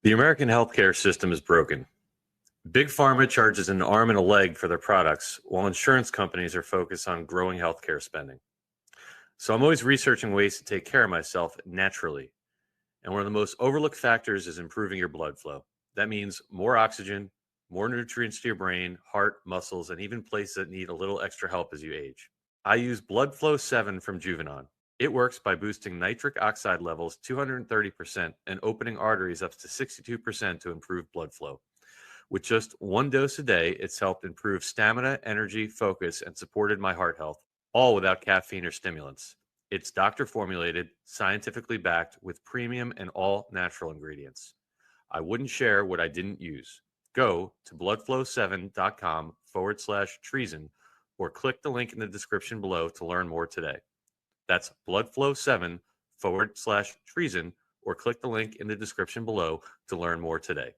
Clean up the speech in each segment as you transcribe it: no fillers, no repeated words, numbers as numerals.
The American healthcare system is broken. Big Pharma charges an arm and a leg for their products, while insurance companies are focused on growing healthcare spending. So I'm always researching ways to take care of myself naturally. And one of the most overlooked factors is improving your blood flow. That means more oxygen, more nutrients to your brain, heart, muscles, and even places that need a little extra help as you age. I use Blood Flow 7 from Juvenon. It works by boosting nitric oxide levels 230% and opening arteries up to 62% to improve blood flow. With just one dose a day, it's helped improve stamina, energy, focus, and supported my heart health, all without caffeine or stimulants. It's doctor formulated, scientifically backed, with premium and all natural ingredients. I wouldn't share what I didn't use. Go to bloodflow7.com/treason or click the link in the description below to learn more today. That's bloodflow7/treason or click the link in the description below to learn more today.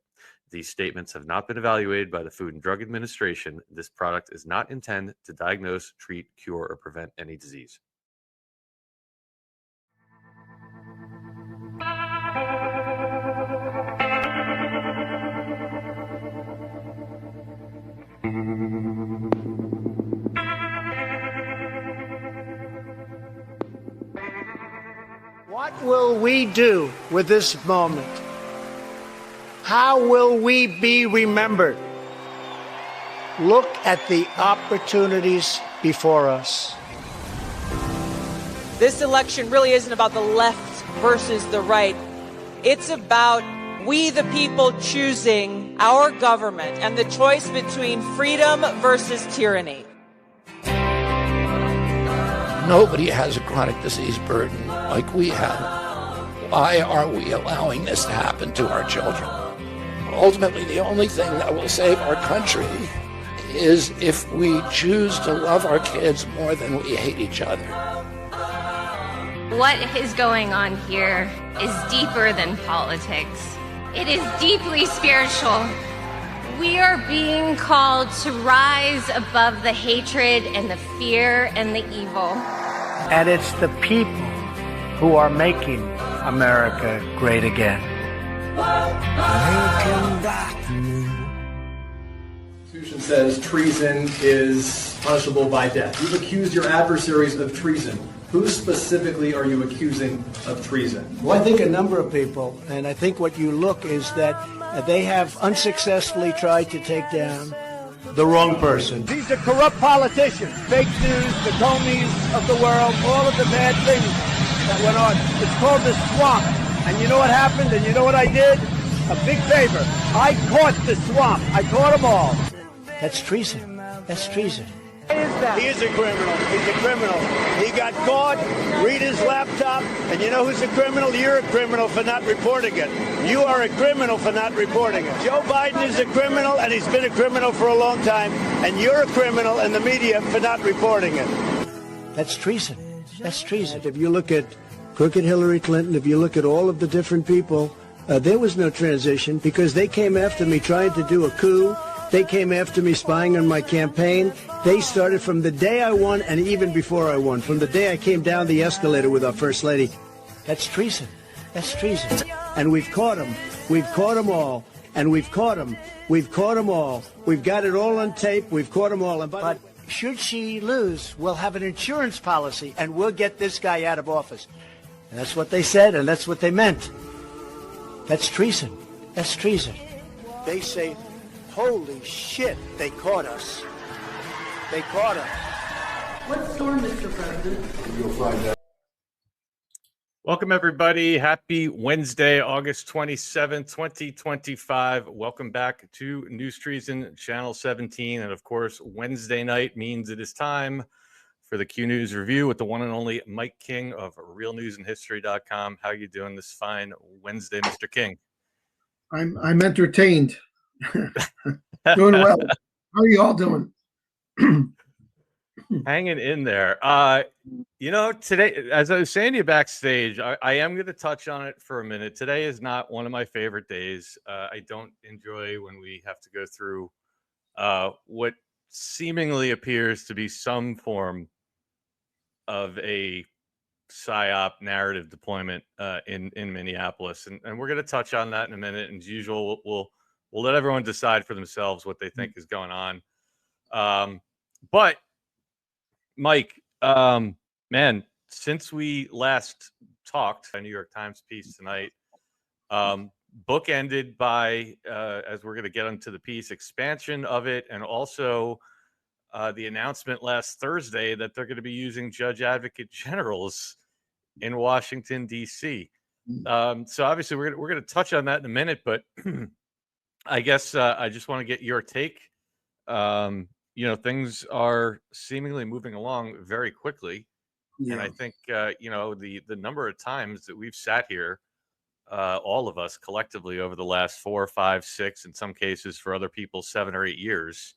These statements have not been evaluated by the Food and Drug Administration. This product is not intended to diagnose, treat, cure, or prevent any disease. What will we do with this moment? How will we be remembered? Look at the opportunities before us. This election really isn't about the left versus the right. It's about we the people choosing our government and the choice between freedom versus tyranny. Nobody has a chronic disease burden like we have. Why are we allowing this to happen to our children? Ultimately, the only thing that will save our country is if we choose to love our kids more than we hate each other. What is going on here is deeper than politics. It is deeply spiritual. We are being called to rise above the hatred and the fear and the evil. And it's the people who are making America great again. Constitution says treason is punishable by death. You've accused your adversaries of treason. Who specifically are you accusing of treason? Well, I think a number of people, and I think what you look is that they have unsuccessfully tried to take down the wrong person. These are corrupt politicians, fake news, the Comeys of the world, all of the bad things that went on. It's called the swamp. And you know what happened? And you know what I did? A big favor. I caught the swamp. I caught them all. That's treason. That's treason. He is a criminal. He's a criminal. He got caught. Read his laptop. And you know who's a criminal? You're a criminal for not reporting it. You are a criminal for not reporting it. Joe Biden is a criminal, and he's been a criminal for a long time. And you're a criminal in the media for not reporting it. That's treason. That's treason. If you look at crooked Hillary Clinton, if you look at all of the different people, there was no transition because they came after me trying to do a coup. They came after me spying on my campaign. They started from the day I won and even before I won, from the day I came down the escalator with our First Lady. That's treason. That's treason. And we've caught them. We've caught them all. And we've caught them. We've caught them all. We've got it all on tape. We've caught them all. But should she lose, we'll have an insurance policy and we'll get this guy out of office. And that's what they said and that's what they meant. That's treason. That's treason. They say, holy shit, they caught us. They caught us. What storm, Mr. President? You'll find out. Welcome, everybody. Happy Wednesday, August 27th, 2025. Welcome back to NewsTreason, Channel 17. And of course, Wednesday night means it is time for the Q News Review with the one and only Mike King of realnewsandhistory.com. How are you doing this fine Wednesday, Mr. King? I'm entertained. Doing well. How are you all doing? Hanging in there. You know, today, as I was saying to you backstage, I am going to touch on it for a minute. Today is not one of my favorite days. I don't enjoy when we have to go through what seemingly appears to be some form of a psyop narrative deployment in Minneapolis, and we're going to touch on that in a minute. And as usual, we'll let everyone decide for themselves what they think is going on. But Mike, man, since we last talked, a New York Times piece tonight, book ended by, as we're going to get into the piece, expansion of it, and also the announcement last Thursday that they're going to be using judge advocate generals in Washington, D.C. So obviously we're going to touch on that in a minute, but I guess I just want to get your take. Things are seemingly moving along very quickly. Yeah. And I think, the number of times that we've sat here, all of us collectively over the last 4, 5, 6, in some cases for other people, 7 or 8 years,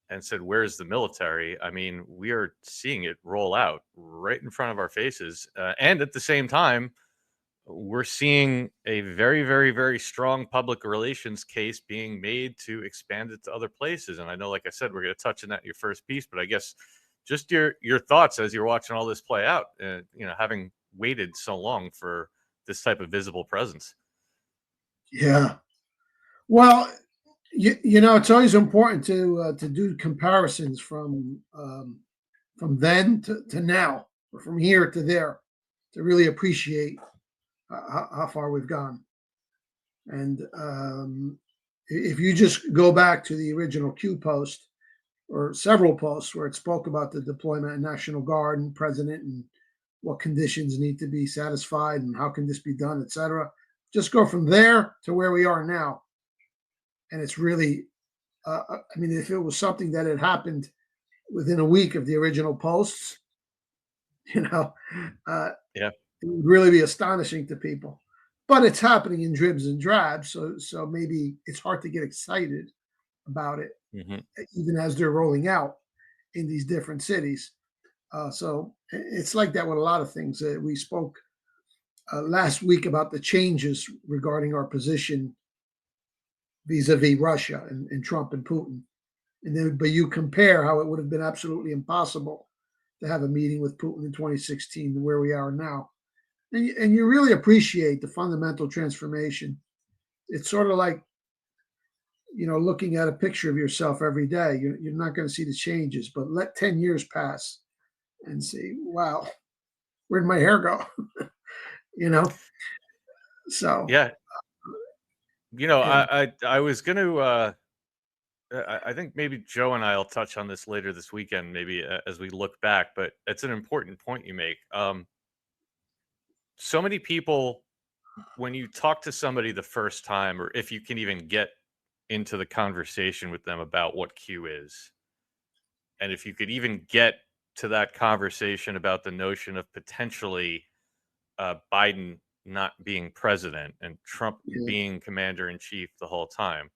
and said, where's the military? I mean, we are seeing it roll out right in front of our faces. And at the same time, we're seeing a very, very, very strong public relations case being made to expand it to other places. And I know, like I said, we're going to touch on that in your first piece, but I guess just your thoughts as you're watching all this play out, having waited so long for this type of visible presence. Yeah. Well, it's always important to do comparisons from then to now, or from here to there, to really appreciate how far we've gone. And if you just go back to the original Q post, or several posts where it spoke about the deployment of National Guard and president and what conditions need to be satisfied and how can this be done, etc. Just go from there to where we are now. And it's really, if it was something that had happened within a week of the original posts, Yeah, it would really be astonishing to people. But it's happening in dribs and drabs, so maybe it's hard to get excited about it, even as they're rolling out in these different cities. So it's like that with a lot of things. We spoke last week about the changes regarding our position vis-a-vis Russia and Trump and Putin. But you compare how it would have been absolutely impossible to have a meeting with Putin in 2016 to where we are now. And you really appreciate the fundamental transformation. It's sort of like, looking at a picture of yourself every day. You're not going to see the changes, but let 10 years pass and see, wow, where'd my hair go? So. Yeah. I was going to, I think maybe Joe and I will touch on this later this weekend, maybe as we look back, but it's an important point you make. So many people, when you talk to somebody the first time, or if you can even get into the conversation with them about what Q is, and if you could even get to that conversation about the notion of potentially Biden not being president and Trump being commander in chief the whole time,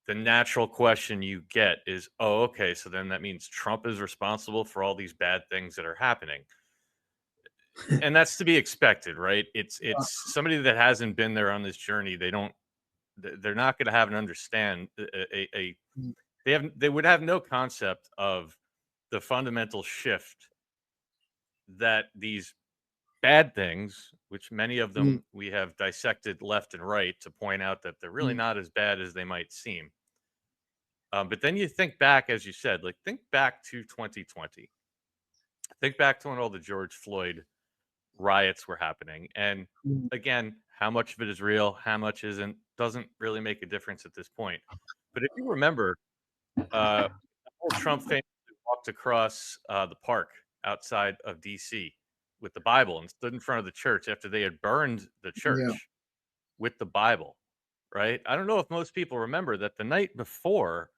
the natural question you get is, oh, okay, so then that means Trump is responsible for all these bad things that are happening. And that's to be expected, right? It's somebody that hasn't been there on this journey. They're not going to have an understand they would have no concept of the fundamental shift that these bad things, which many of them we have dissected left and right to point out that they're really not as bad as they might seem. But then you think back, as you said, think back to 2020. Think back to when all the George Floyd riots were happening. And again, how much of it is real, how much isn't, doesn't really make a difference at this point. But if you remember, Trump famously walked across the park outside of D.C. with the Bible and stood in front of the church after they had burned the church with the Bible, right? I don't know if most people remember that the night before,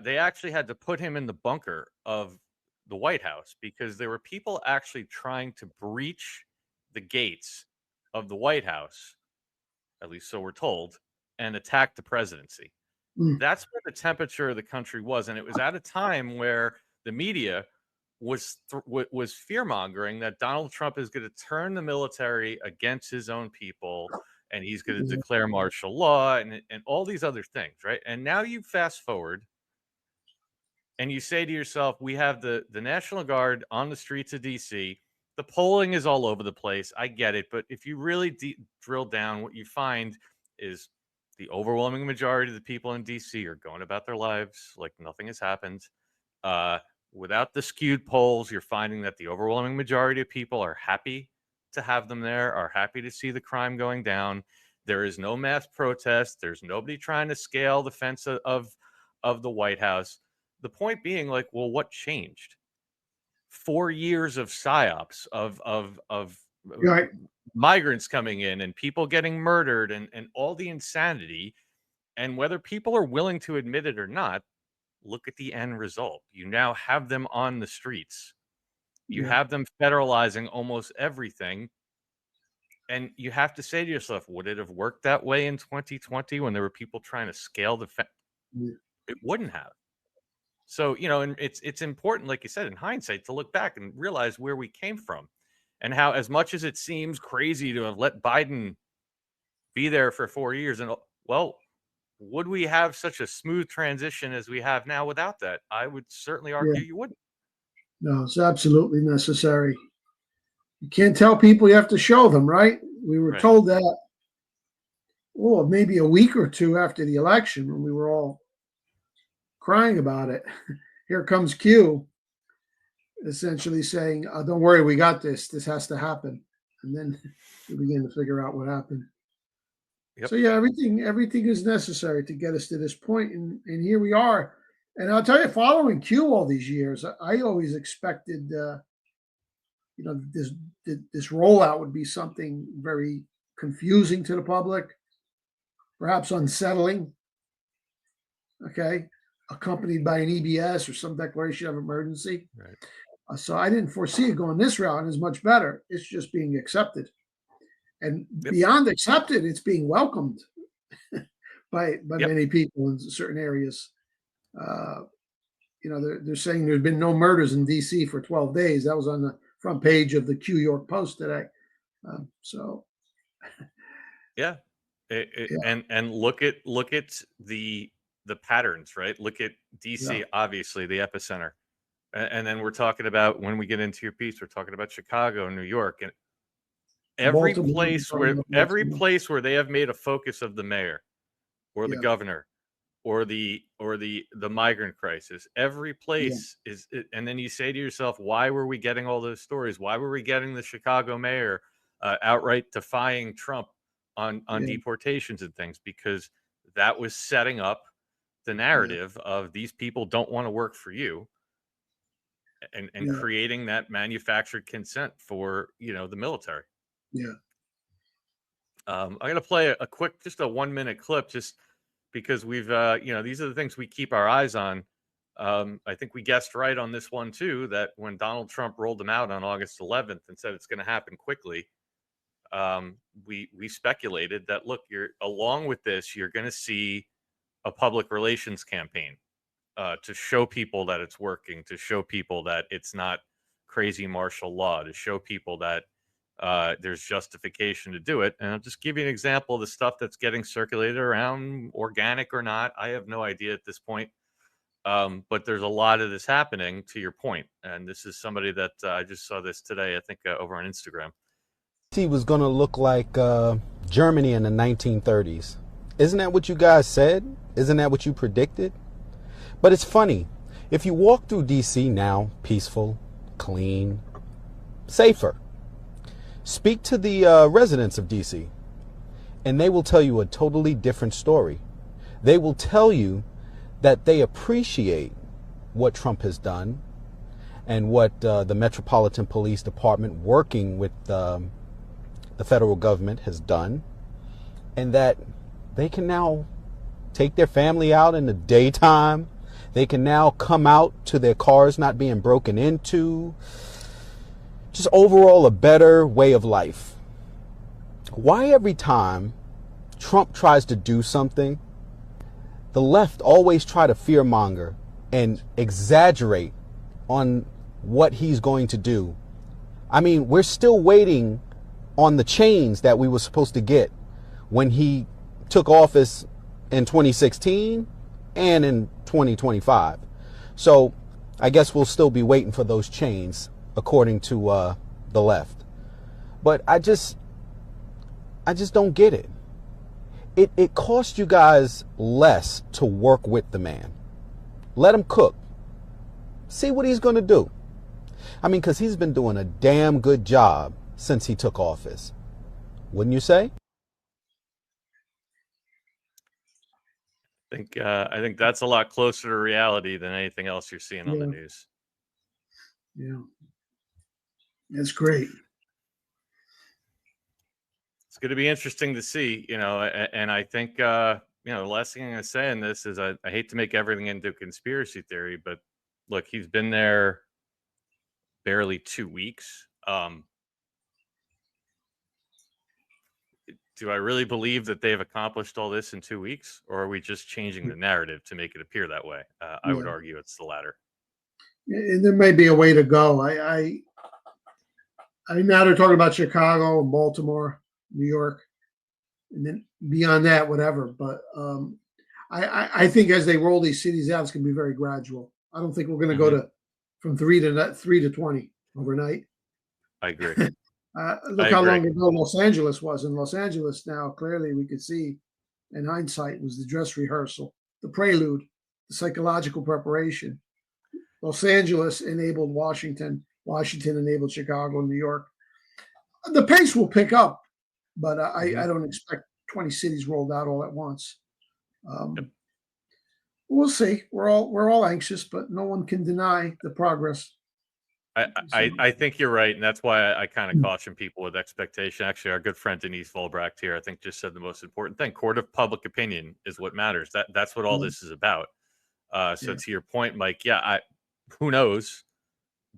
they actually had to put him in the bunker of the White House because there were people actually trying to breach the gates of the White House, at least so we're told, and attack the presidency. That's where the temperature of the country was. And it was at a time where the media was fear-mongering that Donald Trump is going to turn the military against his own people and he's going to declare martial law and all these other things, right? And now you fast forward and you say to yourself, we have the National Guard on the streets of D.C. the polling is all over the place. I get it. But if you really drill down, what you find is the overwhelming majority of the people in DC are going about their lives like nothing has happened. Without the skewed polls, you're finding that the overwhelming majority of people are happy to have them there, are happy to see the crime going down. There is no mass protest. There's nobody trying to scale the fence of the White House. The point being, like, well, what changed? 4 years of psyops of Right. migrants coming in and people getting murdered and all the insanity. And whether people are willing to admit it or not, look at the end result. You now have them on the streets. You Yeah. have them federalizing almost everything. And you have to say to yourself, would it have worked that way in 2020 when there were people trying to scale the fence? Yeah. It wouldn't have. So, and it's important, like you said, in hindsight, to look back and realize where we came from and how, as much as it seems crazy to have let Biden be there for 4 years, and well, would we have such a smooth transition as we have now without that? I would certainly argue you wouldn't. No, it's absolutely necessary. You can't tell people, you have to show them, right? We were told that, maybe a week or two after the election when we were all crying about it. Here comes Q, essentially saying, don't worry, we got this. This has to happen. And then we begin to figure out what happened. Yep. So, yeah, everything is necessary to get us to this point. And here we are. And I'll tell you, following Q all these years, I always expected, this rollout would be something very confusing to the public, perhaps unsettling, okay, accompanied by an EBS or some declaration of emergency. Right. So I didn't foresee it going this route, and it's much better. It's just being accepted. And beyond accepted, it's being welcomed by many people in certain areas. They're saying there's been no murders in D.C. for 12 days. That was on the front page of the Q York Post today. And look at the patterns, right? Look at DC, obviously the epicenter, and then we're talking about, when we get into your piece, we're talking about Chicago, New York, and every place where they have made a focus of the mayor or the governor or the migrant crisis. Every place is, and then you say to yourself, why were we getting all those stories? Why were we getting the Chicago mayor outright defying Trump on deportations and things? Because that was setting up the narrative of these people don't want to work for you, and creating that manufactured consent for the military. I'm going to play a quick, just a 1 minute clip, just because we've these are the things we keep our eyes on. I think we guessed right on this one too, that when Donald Trump rolled them out on August 11th and said it's going to happen quickly, we speculated that, look, along with this, you're going to see a public relations campaign to show people that it's working, to show people that it's not crazy martial law, to show people that there's justification to do it. And I'll just give you an example of the stuff that's getting circulated around, organic or not. I have no idea at this point. But there's a lot of this happening, to your point. And this is somebody that I just saw this today, I think, over on Instagram. He was going to look like Germany in the 1930s. Isn't that what you guys said? Isn't that what you predicted? But it's funny. If you walk through D.C. now, peaceful, clean, safer, speak to the residents of D.C., and they will tell you a totally different story. They will tell you that they appreciate what Trump has done and what the Metropolitan Police Department, working with the federal government, has done, and that they can now take their family out in the daytime. They can now come out to their cars not being broken into. Just overall a better way of life. Why every time Trump tries to do something, the left always try to fearmonger and exaggerate on what he's going to do? I mean, we're still waiting on the chains that we were supposed to get when he took office in 2016 and in 2025. So I guess we'll still be waiting for those chains, according to the the left. But I just don't get it. It costs you guys less to work with the man. Let him cook. See what he's going to do. I mean, because he's been doing a damn good job since he took office. Wouldn't you say? I think that's a lot closer to reality than anything else you're seeing on the news. Yeah. That's great. It's going to be interesting to see, and I think, the last thing I'm going to say in this is I hate to make everything into conspiracy theory, but look, he's been there barely 2 weeks. Do I really believe that they've accomplished all this in 2 weeks, or are we just changing the narrative to make it appear that way? I would argue it's the latter. And there may be a way to go. I now they're talking about Chicago and Baltimore, New York, and then beyond that, whatever. But I think as they roll these cities out, it's going to be very gradual. I don't think we're going to go to from 3 to 20 overnight. I agree. Look how long ago Los Angeles was. In Los Angeles now, clearly we could see, in hindsight, was the dress rehearsal, the prelude, the psychological preparation. Los Angeles enabled Washington. Washington enabled Chicago and New York. The pace will pick up, but I don't expect 20 cities rolled out all at once. We'll see. We're all anxious, but no one can deny the progress. I think you're right, and that's why I kind of caution people with expectation. Actually, our good friend Denise Volbracht here, I think, just said the most important thing. Court of public opinion is what matters. That's what all this is about. To your point, Mike, who knows?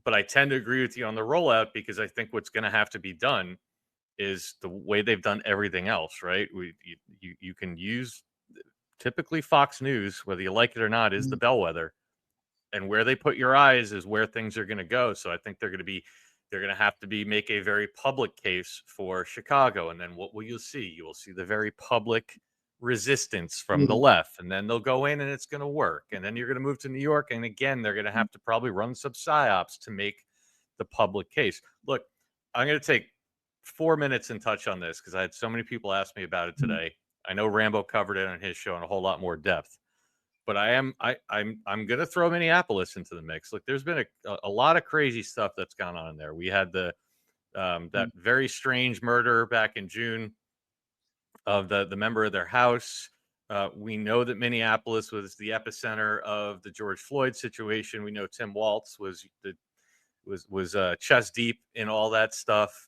But I tend to agree with you on the rollout, because I think what's going to have to be done is the way they've done everything else, right? You can use, typically Fox News, whether you like it or not, is the bellwether. And where they put your eyes is where things are going to go. So I think they're going to have to make a very public case for Chicago. And then what will you see? You will see the very public resistance from the left. And then they'll go in and it's going to work. And then you're going to move to New York. And again, they're going to have to probably run some psyops to make the public case. Look, I'm going to take 4 minutes and touch on this because I had so many people ask me about it today. I know Rambo covered it on his show in a whole lot more depth. But I'm going to throw Minneapolis into the mix. Look, there's been a lot of crazy stuff that's gone on in there. We had that very strange murder back in June of the member of their house. We know that Minneapolis was the epicenter of the George Floyd situation. We know Tim Waltz was chest deep in all that stuff.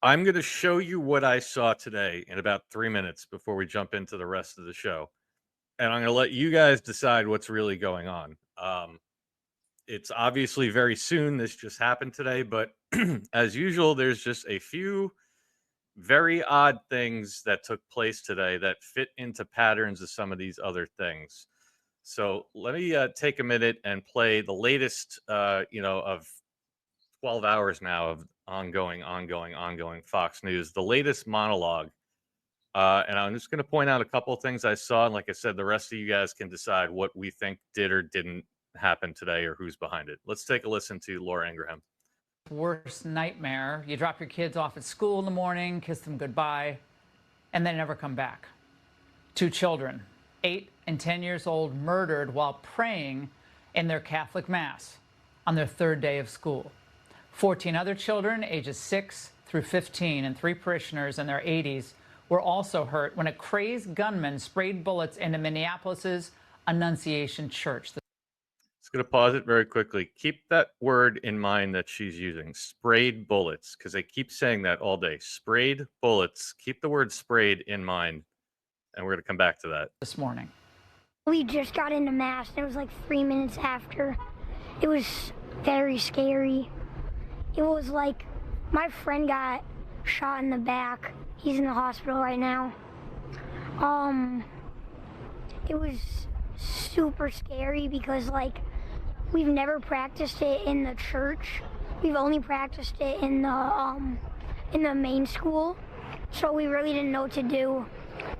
I'm going to show you what I saw today in about 3 minutes before we jump into the rest of the show. And I'm going to let you guys decide what's really going on. It's obviously very soon. This just happened today. But as usual, there's just a few very odd things that took place today that fit into patterns of some of these other things. So let me take a minute and play the latest, of 12 hours now of ongoing Fox News, the latest monologue. And I'm just going to point out a couple of things I saw. And like I said, the rest of you guys can decide what we think did or didn't happen today or who's behind it. Let's take a listen to Laura Ingraham. Worst nightmare. You drop your kids off at school in the morning, kiss them goodbye, and they never come back. 2 children, 8 and 10 years old, murdered while praying in their Catholic Mass on their 3rd day of school. 14 other children, ages 6 through 15, and 3 parishioners in their 80s were also hurt when a crazed gunman sprayed bullets into Minneapolis's Annunciation Church. Just going to pause it very quickly. Keep that word in mind that she's using, sprayed bullets, because they keep saying that all day. Sprayed bullets. Keep the word sprayed in mind, and we're going to come back to that. This morning. We just got into Mass, and it was like 3 minutes after. It was very scary. It was like my friend got shot in the back. He's in the hospital right now. It was super scary because like we've never practiced it in the church. We've only practiced it in the main school. So we really didn't know what to do.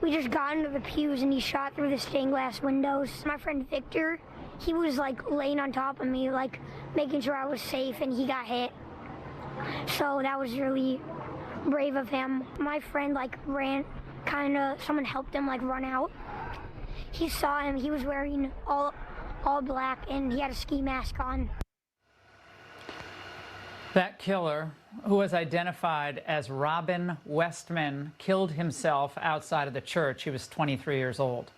We just got into the pews and he shot through the stained glass windows. My friend Victor, he was like laying on top of me, like making sure I was safe, and he got hit. So that was really brave of him. My friend like ran, someone helped him like run out. He saw him, he was wearing all black, and he had a ski mask on. That killer, who was identified as Robin Westman, killed himself outside of the church. He was 23 years old.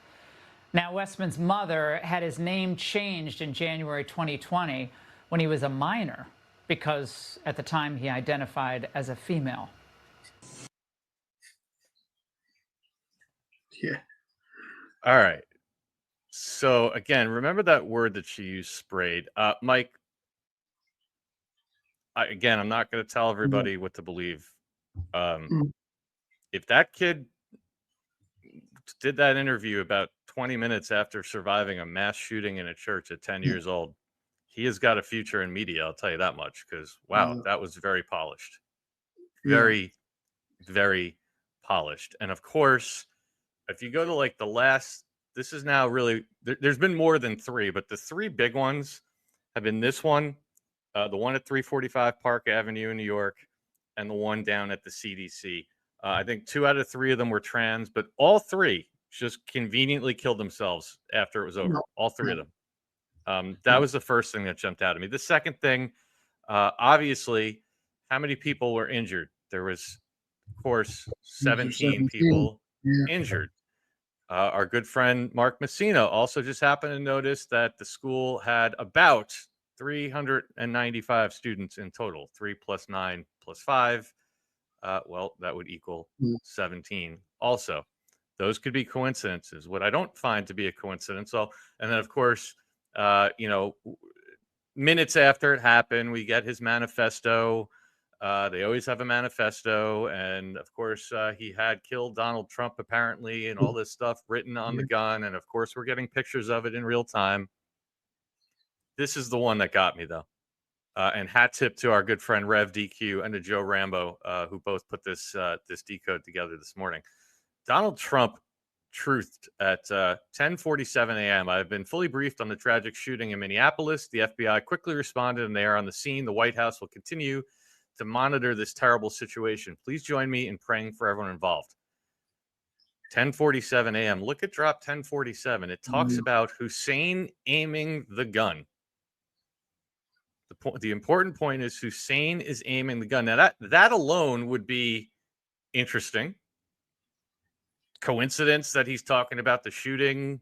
Now, Westman's mother had his name changed in January 2020 when he was a minor, because at the time he identified as a female. Yeah. All right. So again, remember that word that she used, sprayed. Mike, I'm not going to tell everybody what to believe. If that kid did that interview about 20 minutes after surviving a mass shooting in a church at 10 years old, he has got a future in media. I'll tell you that much, because wow, that was very polished, very, very polished. And of course, if you go to like the last, this is now really, there's been more than three, but the three big ones have been this one, the one at 345 Park Avenue in New York, and the one down at the CDC. I think 2 out of 3 of them were trans, but all 3 just conveniently killed themselves after it was over. All 3 of them. That was the first thing that jumped out at me. The second thing, obviously, how many people were injured? There was, of course, 17 people injured. Our good friend Mark Messina also just happened to notice that the school had about 395 students in total. 3 plus 9 plus 5. Well, that would equal 17 also. Those could be coincidences. What I don't find to be a coincidence. And then, of course, minutes after it happened, we get his manifesto. They always have a manifesto. And, of course, he had killed Donald Trump, apparently, and all this stuff written on the gun. And, of course, we're getting pictures of it in real time. This is the one that got me, though. And hat tip to our good friend Rev DQ and to Joe Rambo, who both put this decode together this morning. Donald Trump truthed at 10:47 a.m. I've been fully briefed on the tragic shooting in Minneapolis. The FBI quickly responded, and they are on the scene. The White House will continue to monitor this terrible situation. Please join me in praying for everyone involved. 10:47 a.m. Look at drop 10:47. It talks about Hussein aiming the gun. The important point is Hussein is aiming the gun. Now that alone would be interesting. Coincidence that he's talking about the shooting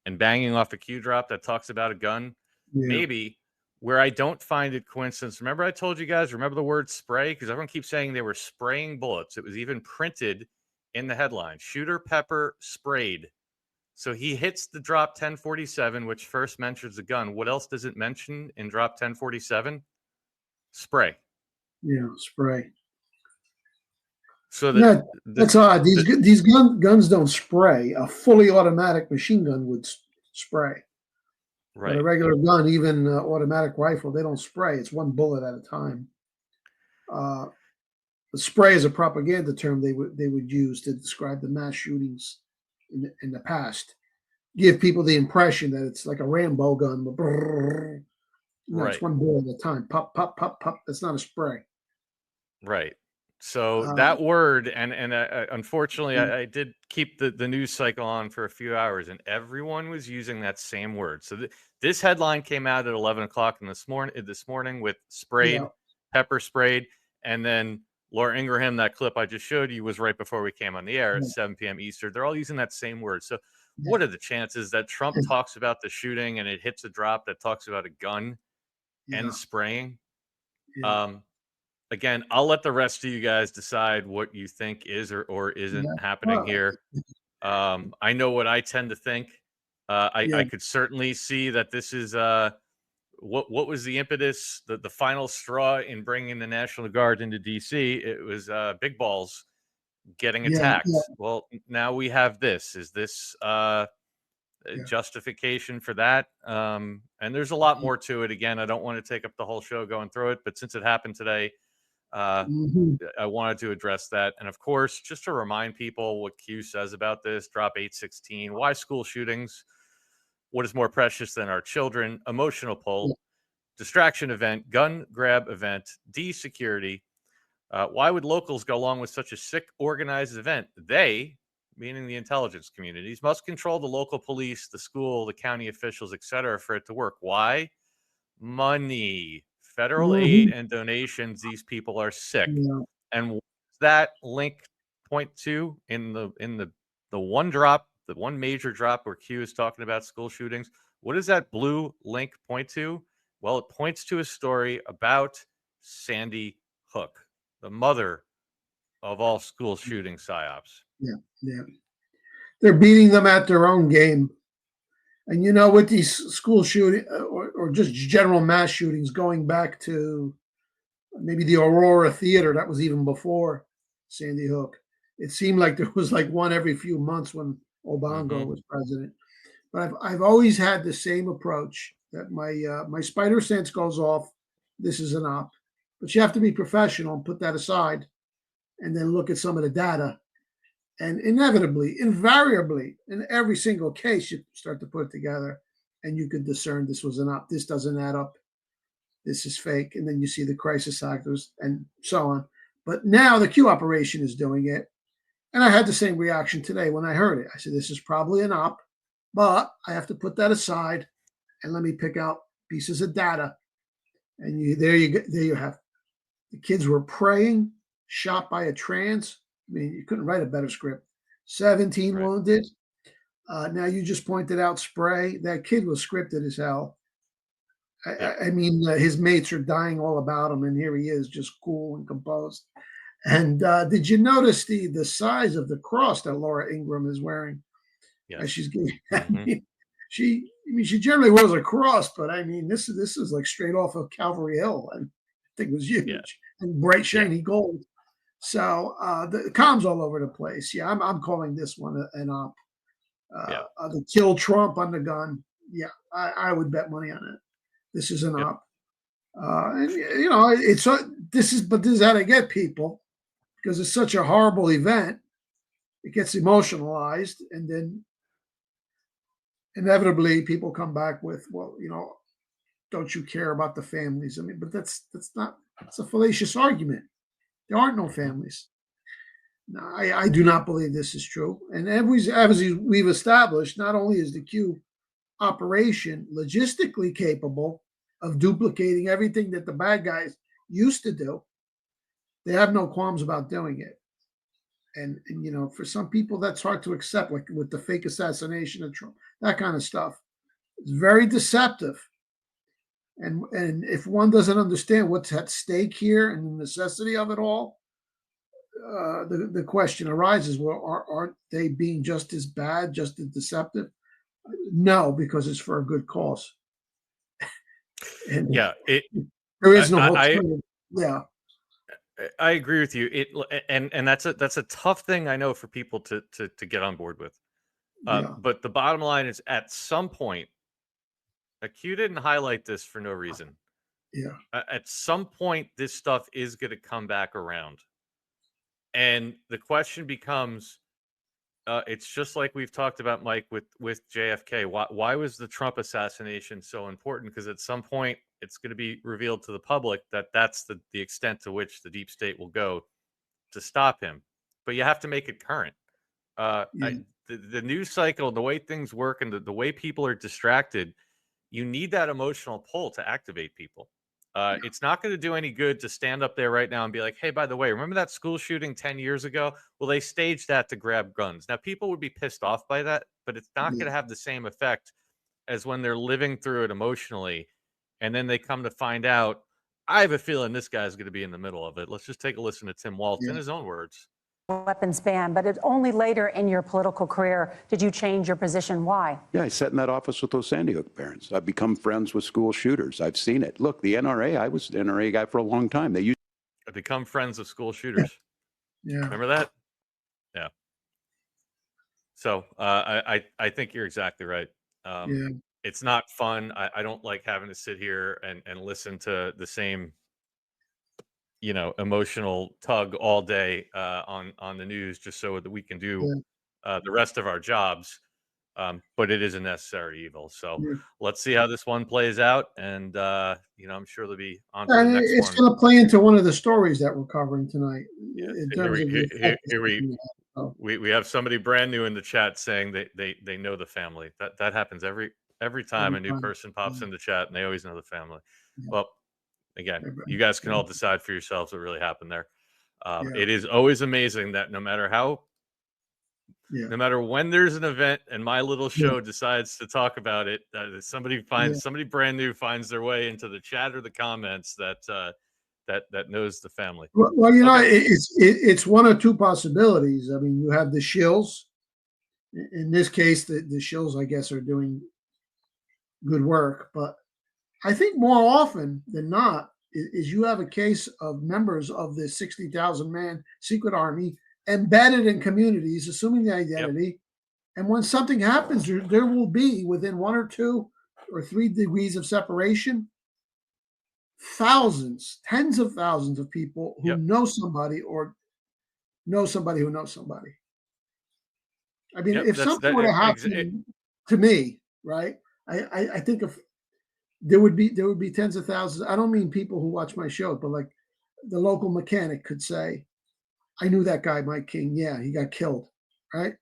and banging off a Q drop that talks about a gun? Maybe. Where I don't find it coincidence. Remember I told you guys, remember the word spray? Because everyone keeps saying they were spraying bullets. It was even printed in the headline. Shooter pepper sprayed. So he hits the drop 1047, which first mentions a gun. What else does it mention in drop 1047? Spray. Yeah, spray. So that's odd. These guns don't spray. A fully automatic machine gun would spray. Right. But a regular gun, even automatic rifle, they don't spray. It's one bullet at a time. The spray is a propaganda term they would use to describe the mass shootings in the past. Give people the impression that it's like a Rambo gun. It's one bullet at a time. Pop, pop, pop, pop. That's not a spray. Right. So that word, and unfortunately, I did keep the news cycle on for a few hours, and everyone was using that same word. So this headline came out at 11 o'clock this morning with sprayed, pepper sprayed, and then Laura Ingraham, that clip I just showed you, was right before we came on the air at 7 p.m. Eastern. They're all using that same word. So what are the chances that Trump talks about the shooting and it hits a drop that talks about a gun and spraying? Again, I'll let the rest of you guys decide what you think is or isn't happening here. I know what I tend to think. I could certainly see that this is what was the impetus, the final straw in bringing the National Guard into D.C. It was big balls getting attacked. Well, now we have this. Is this justification for that? And there's a lot more to it. Again, I don't want to take up the whole show going through it, but since it happened today, I wanted to address that. And of course, just to remind people what Q says about this, drop 816, why school shootings What is more precious than our children? Emotional pull. Yeah. Distraction event. Gun grab event. D, security. Why would locals go along with such a sick, organized event? They, meaning the intelligence communities, must control the local police, the school, the county officials, etc., for it to work. Why? Money, federal aid, and donations. These people are sick, Yeah. and what's that link point to in the one drop, the one major drop where Q is talking about school shootings? What does that blue link point to? Well, it points to a story about Sandy Hook, the mother of all school shooting psyops. Yeah. Yeah. They're beating them at their own game. And you know, with these school shooting or just general mass shootings, going back to maybe the Aurora Theater, that was even before Sandy Hook. It seemed like there was like one every few months when Obama was president. But I've always had the same approach that my spider sense goes off. This is an op, but you have to be professional and put that aside, and then look at some of the data. And inevitably, invariably, in every single case, you start to put it together and you could discern this was an op. This doesn't add up. This is fake. And then you see the crisis actors and so on. But now the Q operation is doing it. And I had the same reaction today when I heard it. I said, this is probably an op, but I have to put that aside and let me pick out pieces of data. And there you have. The kids were praying, shot by a trans. I mean, you couldn't write a better script. 17 wounded. Now you just pointed out Spray. That kid was scripted as hell. I mean, his mates are dying all about him, and here he is, just cool and composed. And did you notice the size of the cross that Laura Ingraham is wearing? Yes. As she's getting, she generally wears a cross, but I mean, this is like straight off of Calvary Hill, and I think it was huge and bright shiny gold. So the comms all over the place. Yeah, I'm calling this one an op. The kill Trump on the gun. Yeah, I would bet money on it. This is an op. And you know, this is how they get people, because it's such a horrible event. It gets emotionalized, and then inevitably people come back with, well, you know, don't you care about the families? I mean, but that's a fallacious argument. There aren't no families. No, I do not believe this is true. And as we've established, not only is the Q operation logistically capable of duplicating everything that the bad guys used to do, they have no qualms about doing it. And you know, for some people, that's hard to accept, like with the fake assassination of Trump, that kind of stuff. It's very deceptive. And if one doesn't understand what's at stake here and the necessity of it all, the question arises: well, aren't they being just as bad, just as deceptive? No, because it's for a good cause. And there is no alternative. I agree with you. And that's a tough thing, I know, for people to get on board with. But the bottom line is, at some point, Q didn't highlight this for no reason. Yeah. At some point, this stuff is going to come back around, and the question becomes: it's just like we've talked about, Mike, with JFK. Why was the Trump assassination so important? Because at some point, it's going to be revealed to the public that that's the extent to which the deep state will go to stop him. But you have to make it current. The news cycle, the way things work, and the way people are distracted, you need that emotional pull to activate people. It's not going to do any good to stand up there right now and be like, hey, by the way, remember that school shooting 10 years ago? Well, they staged that to grab guns. Now, people would be pissed off by that, but it's not going to have the same effect as when they're living through it emotionally. And then they come to find out, I have a feeling this guy's going to be in the middle of it. Let's just take a listen to Tim Walz in his own words. Weapons ban, but it's only later in your political career did you change your position. Why? Yeah, I sat in that office with those Sandy Hook parents. I've become friends with school shooters. I've seen it. Look, the NRA, I was the NRA guy for a long time. They used to become friends of school shooters. Yeah. Remember that? Yeah. So I think you're exactly right. It's not fun. I don't like having to sit here and listen to the same, you know, emotional tug all day on the news, just so that we can do the rest of our jobs. But it is a necessary evil. So Yeah. let's see how this one plays out. And, I'm sure they'll be on to the And next it's one. going to play into one of the stories that we're covering tonight Yeah. in Here terms of the effect it's going to have. So, we have somebody brand new in the chat saying they know the family. That happens every time every a new time. person pops in the chat, and they always know the family. Yeah. Well, again, Yeah. you guys can all decide for yourselves what really happened there. Yeah. It is always amazing that no matter when there's an event and my little show decides to talk about it, somebody brand new finds their way into the chat or the comments that knows the family. Well, it's one or two possibilities. I mean, you have the shills. In this case, the shills, I guess, are doing good work. But I think more often than not is you have a case of members of the 60,000 man secret army embedded in communities, assuming the identity. Yep. And when something happens, there will be within 1 or 2 or 3 degrees of separation, thousands, tens of thousands of people who know somebody or know somebody who knows somebody. I mean, if something were to happen to me, right? I think if there would be tens of thousands. I don't mean people who watch my show, but like the local mechanic could say, I knew that guy, Mike King. Yeah, he got killed, right?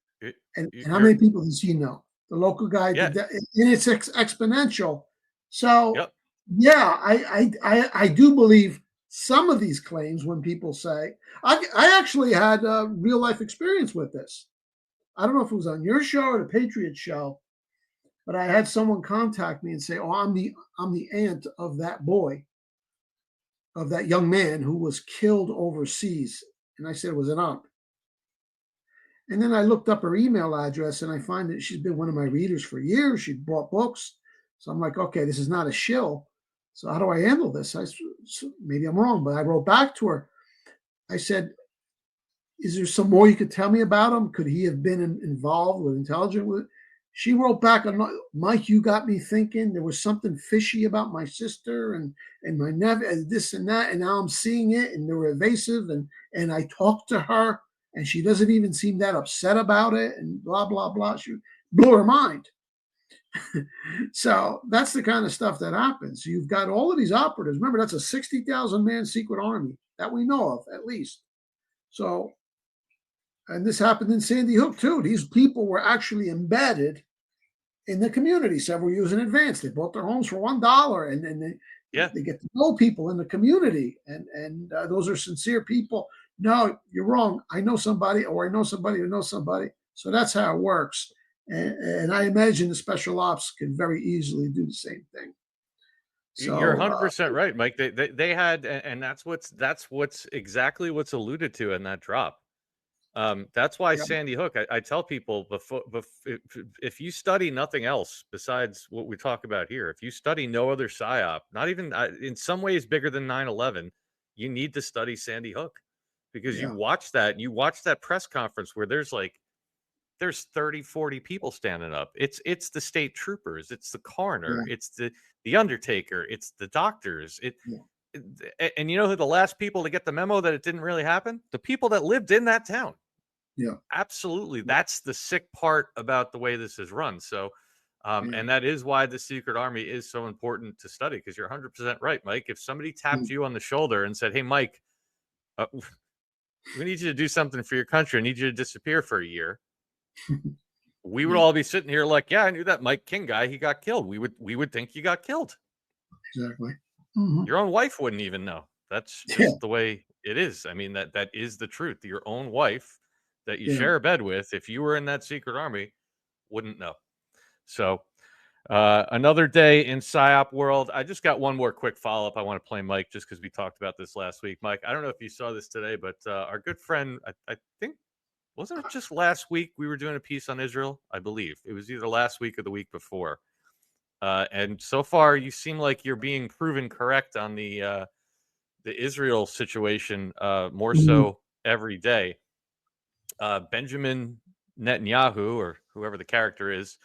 And how many people does he know? The local guy, and it's exponential. So, I do believe some of these claims when people say, I actually had a real life experience with this. I don't know if it was on your show or the Patriot show, but I had someone contact me and say, "Oh, I'm the aunt of that boy, of that young man who was killed overseas." And I said it was an aunt. And then I looked up her email address and I find that she's been one of my readers for years. She bought books. So I'm like, okay, this is not a shill. So how do I handle this? Maybe I'm wrong, but I wrote back to her. I said, is there some more you could tell me about him? Could he have been involved with intelligence? She wrote back, Mike, you got me thinking. There was something fishy about my sister and my nephew, and this and that. And now I'm seeing it, and they were evasive. And I talked to her, and she doesn't even seem that upset about it, and blah, blah, blah. She blew her mind. So that's the kind of stuff that happens. You've got all of these operatives. Remember, that's a 60,000 man secret army that we know of, at least. So, and this happened in Sandy Hook, too. These people were actually embedded in the community several years in advance. They bought their homes for $1, and then they get to know people in the community. And those are sincere people. No, you're wrong. I know somebody, or I know somebody who knows somebody. So that's how it works. And I imagine the special ops can very easily do the same thing. So, you're 100% right, Mike. They had, and that's what's exactly what's alluded to in that drop. That's why Sandy Hook. I tell people if you study nothing else besides what we talk about here, if you study no other psyop, not even in some ways bigger than 9/11, you need to study Sandy Hook, because you watch that press conference where there's 30, 40 people standing up. It's the state troopers, it's the coroner, it's the undertaker, it's the doctors. And you know who the last people to get the memo that it didn't really happen? The people that lived in that town. Yeah, absolutely. That's the sick part about the way this is run. So, and that is why the secret army is so important to study, because you're 100% right, Mike. If somebody tapped you on the shoulder and said, "Hey, Mike, we need you to do something for your country. I need you to disappear for a year," we would all be sitting here like, "Yeah, I knew that Mike King guy. He got killed. We would think you got killed." Exactly. Your own wife wouldn't even know. That's just the way it is. I mean, that is the truth. Your own wife that you share a bed with, if you were in that secret army, wouldn't know. So another day in PSYOP world. I just got one more quick follow-up I want to play, Mike, just because we talked about this last week. Mike, I don't know if you saw this today, but our good friend, I think, wasn't it just last week we were doing a piece on Israel? I believe it was either last week or the week before. And so far, you seem like you're being proven correct on the Israel situation more so every day. Benjamin Netanyahu, or whoever the character is,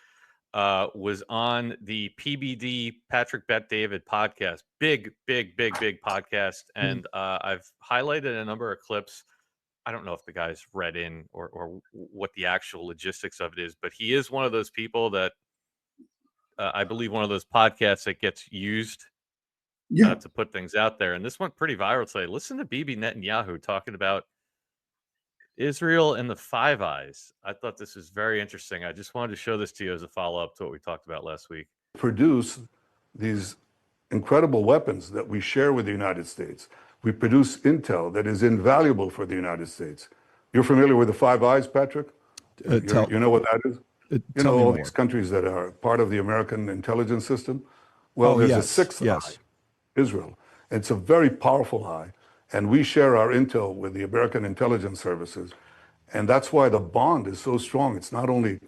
was on the PBD Patrick Bet David podcast. Big podcast. And I've highlighted a number of clips. I don't know if the guy's read in or what the actual logistics of it is, but he is one of those people that I believe one of those podcasts that gets used to put things out there. And this went pretty viral today. Listen to Bibi Netanyahu talking about Israel and the Five Eyes. I thought this was very interesting. I just wanted to show this to you as a follow-up to what we talked about last week. Produce these incredible weapons that we share with the United States. We produce intel that is invaluable for the United States. You're familiar with the Five Eyes, Patrick? You know what that is? You know all these countries that are part of the American intelligence system? Well, there's a sixth eye, Israel. It's a very powerful eye, and we share our intel with the American intelligence services, and that's why the bond is so strong. It's not only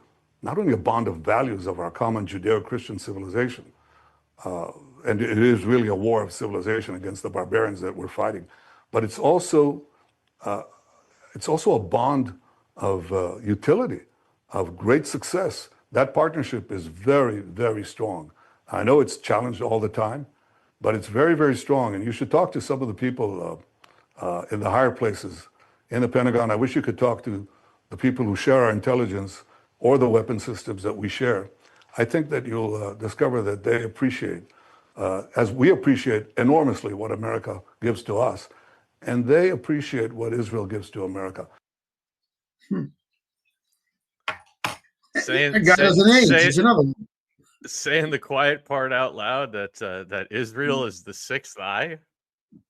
a bond of values of our common Judeo-Christian civilization, and it is really a war of civilization against the barbarians that we're fighting, but it's also a bond of utility, of great success. That partnership is very, very strong. I know it's challenged all the time, but it's very, very strong. And you should talk to some of the people in the higher places in the Pentagon. I wish you could talk to the people who share our intelligence or the weapon systems that we share. I think that you'll discover that they appreciate, as we appreciate enormously what America gives to us, and they appreciate what Israel gives to America. Saying the quiet part out loud that Israel is the sixth eye.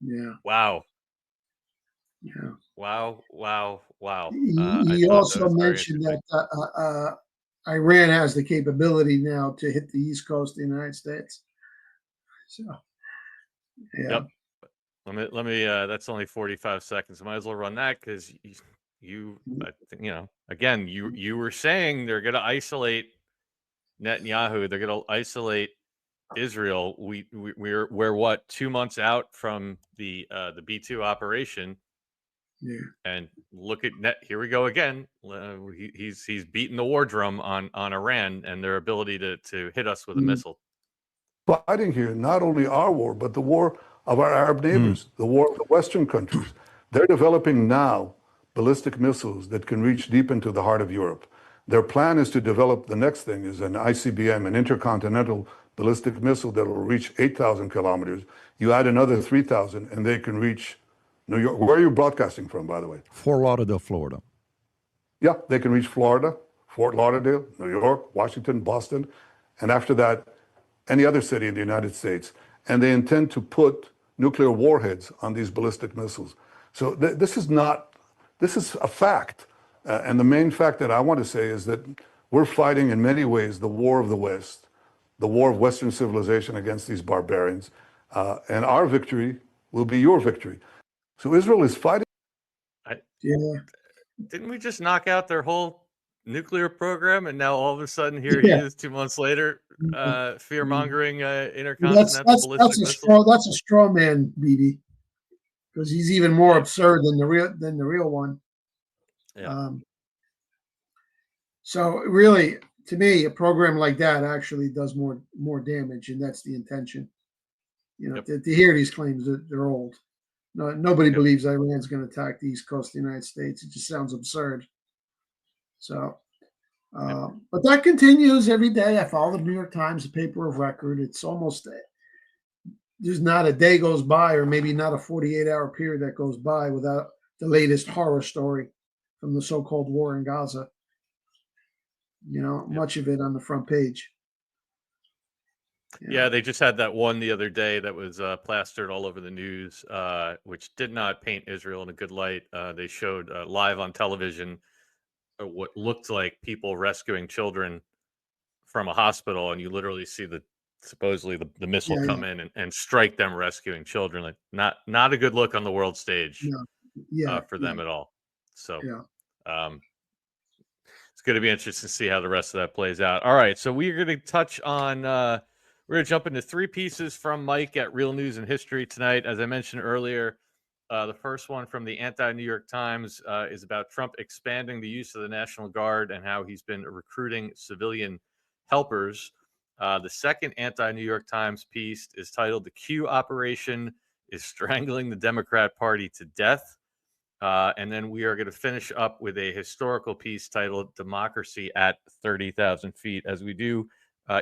Yeah. Wow. Yeah. Wow. He also mentioned that Iran has the capability now to hit the East Coast of the United States. So, yeah. Yep. Let me. That's only 45 seconds. I might as well run that because again, you were saying they're going to isolate Netanyahu. They're going to isolate Israel. We're what, 2 months out from the B2 operation. Yeah. And look at here we go again. He's beating the war drum on Iran and their ability to hit us with a missile. Fighting here, not only our war, but the war of our Arab neighbors, the war of the Western countries. They're developing now ballistic missiles that can reach deep into the heart of Europe. Their plan is to develop, the next thing is an ICBM, an intercontinental ballistic missile that will reach 8,000 kilometers. You add another 3,000 and they can reach New York. Where are you broadcasting from, by the way? Fort Lauderdale, Florida. Yeah, they can reach Florida, Fort Lauderdale, New York, Washington, Boston, and after that, any other city in the United States. And they intend to put nuclear warheads on these ballistic missiles. So this is a fact. And the main fact that I want to say is that we're fighting in many ways the war of the West, the war of Western civilization against these barbarians. And our victory will be your victory. So Israel is fighting. Didn't we just knock out their whole nuclear program, and now all of a sudden here he is 2 months later, fear mongering intercontinental ballistic missile? That's a straw man, BB, because he's even more absurd than the real one. Yeah. So really, to me, a program like that actually does more damage, and that's the intention. To hear these claims that they're old. No, nobody believes Iran's going to attack the East Coast of the United States. It just sounds absurd. So, but that continues every day. I follow the New York Times, the paper of record. It's almost, there's not a day goes by, or maybe not a 48-hour period that goes by without the latest horror story from the so-called war in Gaza. Much of it on the front page. Yeah, they just had that one the other day that was plastered all over the news, which did not paint Israel in a good light. They showed live on television what looked like people rescuing children from a hospital, and you literally see supposedly the missile come in and strike them rescuing children. Like not a good look on the world stage for them at all. So it's going to be interesting to see how the rest of that plays out. All right, so we're going to touch on we're going to jump into three pieces from Mike at Real News and History tonight. As I mentioned earlier, the first one from the Anti-New York Times is about Trump expanding the use of the National Guard and how he's been recruiting civilian helpers. The second Anti-New York Times piece is titled "The Q Operation is Strangling the Democrat Party to Death." And then we are going to finish up with a historical piece titled Democracy at 30,000 Feet. As we do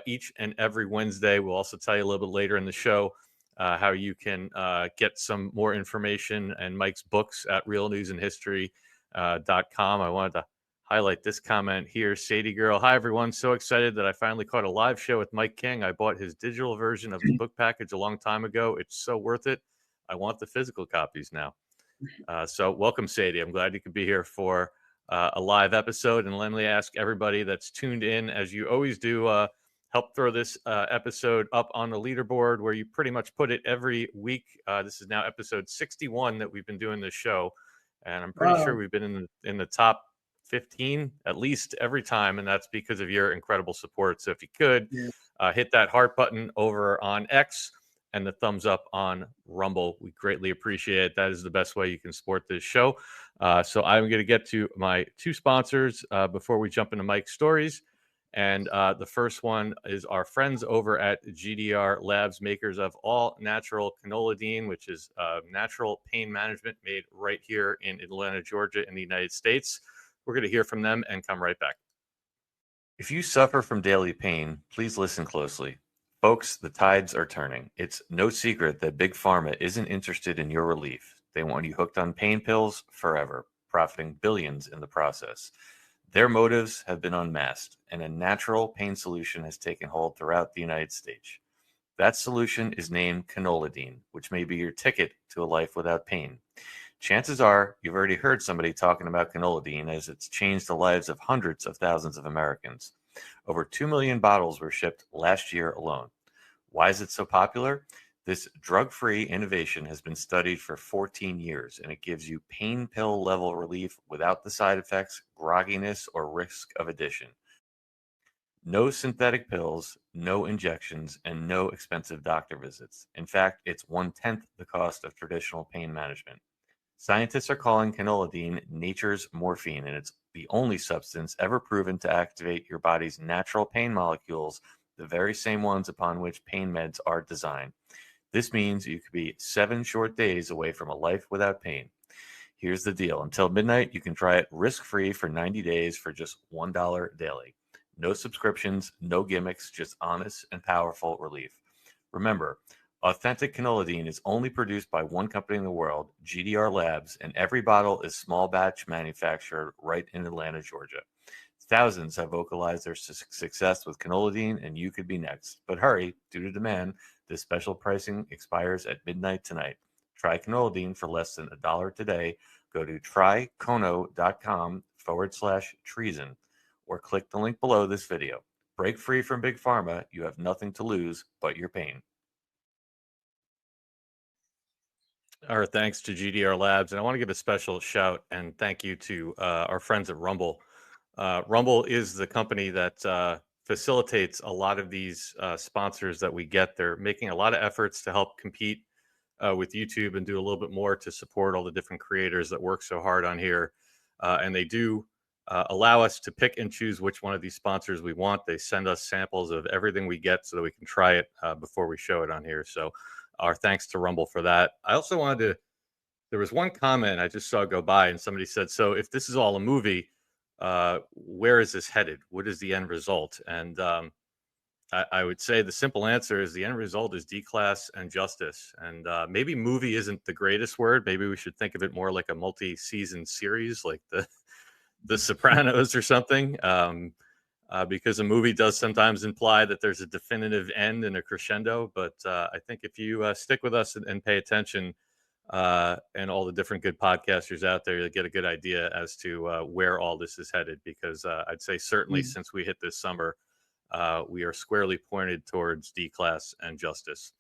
each and every Wednesday, we'll also tell you a little bit later in the show how you can get some more information and Mike's books at realnewsandhistory.com. I wanted to highlight this comment here. Sadie Girl, hi everyone. So excited that I finally caught a live show with Mike King. I bought his digital version of the book package a long time ago. It's so worth it. I want the physical copies now. So welcome, Sadie. I'm glad you could be here for a live episode. And let me ask everybody that's tuned in, as you always do, help throw this episode up on the leaderboard where you pretty much put it every week. This is now episode 61 that we've been doing this show. And I'm pretty sure we've been in the top 15 at least every time, and that's because of your incredible support. So if you could hit that heart button over on X and the thumbs up on Rumble, we greatly appreciate it. That is the best way you can support this show. So I'm going to get to my two sponsors before we jump into Mike's stories. And the first one is our friends over at GDR Labs, makers of all natural canoladine, which is natural pain management made right here in Atlanta, Georgia, in the United States. We're going to hear from them and come right back. If you suffer from daily pain, please listen closely. Folks, the tides are turning. It's no secret that Big Pharma isn't interested in your relief. They want you hooked on pain pills forever, profiting billions in the process. Their motives have been unmasked, and a natural pain solution has taken hold throughout the United States. That solution is named canoladine, which may be your ticket to a life without pain. Chances are you've already heard somebody talking about canoladine, as it's changed the lives of hundreds of thousands of Americans. Over 2 million bottles were shipped last year alone. Why is it so popular? This drug-free innovation has been studied for 14 years, and it gives you pain pill level relief without the side effects, grogginess, or risk of addiction. No synthetic pills, no injections, and no expensive doctor visits. In fact, it's 1/10 the cost of traditional pain management. Scientists are calling canoladine nature's morphine, and it's the only substance ever proven to activate your body's natural pain molecules, the very same ones upon which pain meds are designed. This means you could be 7 short days away from a life without pain. Here's the deal. Until midnight, you can try it risk-free for 90 days for just $1 daily. No subscriptions, no gimmicks, just honest and powerful relief. Remember, authentic canoladine is only produced by one company in the world, GDR Labs, and every bottle is small batch manufactured right in Atlanta, Georgia. Thousands have vocalized their success with canoladine, and you could be next. But hurry, due to demand, this special pricing expires at midnight tonight. Try canoladine for less than $1 today. Go to trycono.com/treason or click the link below this video. Break free from Big Pharma. You have nothing to lose but your pain. Our thanks to GDR Labs. And I want to give a special shout and thank you to our friends at Rumble. Rumble is the company that facilitates a lot of these sponsors that we get. They're making a lot of efforts to help compete with YouTube and do a little bit more to support all the different creators that work so hard on here. And they do allow us to pick and choose which one of these sponsors we want. They send us samples of everything we get so that we can try it before we show it on here. So our thanks to Rumble for that. I also wanted to, there was one comment I just saw go by and somebody said, so if this is all a movie, where is this headed? What is the end result? And I would say the simple answer is the end result is D-Class and justice. And maybe movie isn't the greatest word. Maybe we should think of it more like a multi-season series, like the Sopranos or something. Because a movie does sometimes imply that there's a definitive end and a crescendo. But I think if you stick with us and pay attention and all the different good podcasters out there, you'll get a good idea as to where all this is headed. Because I'd say certainly since we hit this summer, we are squarely pointed towards D-Class and justice.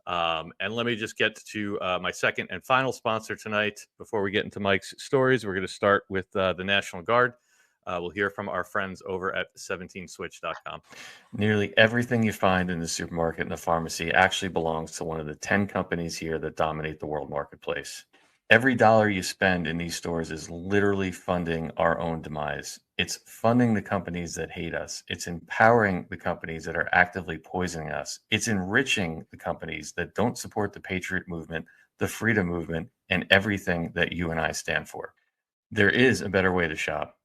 And let me just get to my second and final sponsor tonight. Before we get into Mike's stories, we're going to start with the National Guard. We'll hear from our friends over at 17switch.com. Nearly everything you find in the supermarket and the pharmacy actually belongs to one of the 10 companies here that dominate the world marketplace. Every dollar you spend in these stores is literally funding our own demise. It's funding the companies that hate us. It's empowering the companies that are actively poisoning us. It's enriching the companies that don't support the patriot movement the freedom movement, and everything that you and I stand for. There is a better way to shop.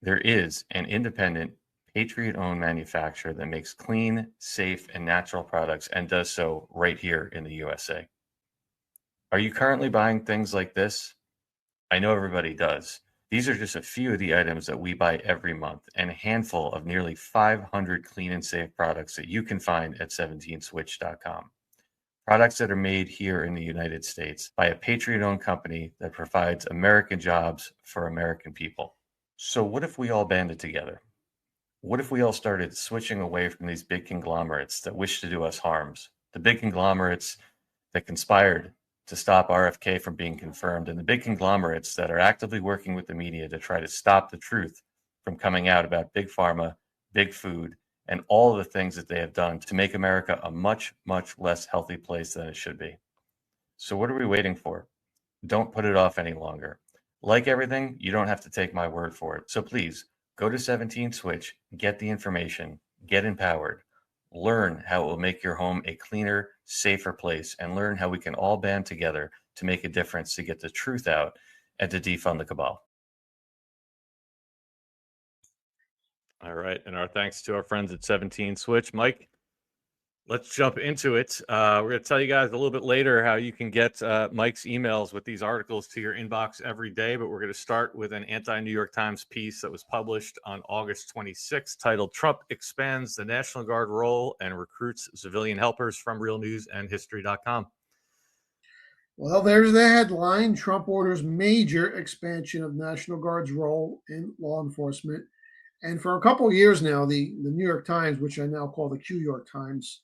There is an independent, Patriot-owned manufacturer that makes clean, safe, and natural products and does so right here in the USA. Are you currently buying things like this? I know everybody does. These are just a few of the items that we buy every month and a handful of nearly 500 clean and safe products that you can find at 17switch.com. Products that are made here in the United States by a Patriot-owned company that provides American jobs for American people. So what if we all banded together? What if we all started switching away from these big conglomerates that wish to do us harms? The big conglomerates that conspired to stop RFK from being confirmed, and the big conglomerates that are actively working with the media to try to stop the truth from coming out about big pharma, big food, and all the things that they have done to make America a much, much less healthy place than it should be. So what are we waiting for? Don't put it off any longer. Like everything, you don't have to take my word for it. So please, go to 17 Switch, get the information, get empowered, learn how it will make your home a cleaner, safer place, and learn how we can all band together to make a difference to get the truth out and to defund the cabal. All right. And our thanks to our friends at 17 Switch. Mike, let's jump into it. We're going to tell you guys a little bit later how you can get Mike's emails with these articles to your inbox every day. But we're going to start with an anti-New York Times piece that was published on August 26th titled "Trump Expands the National Guard Role and Recruits Civilian Helpers" from Real News and History.com. Well, there's the headline. Trump orders major expansion of National Guard's role in law enforcement. And for a couple of years now, the New York Times, which I now call the Q York Times,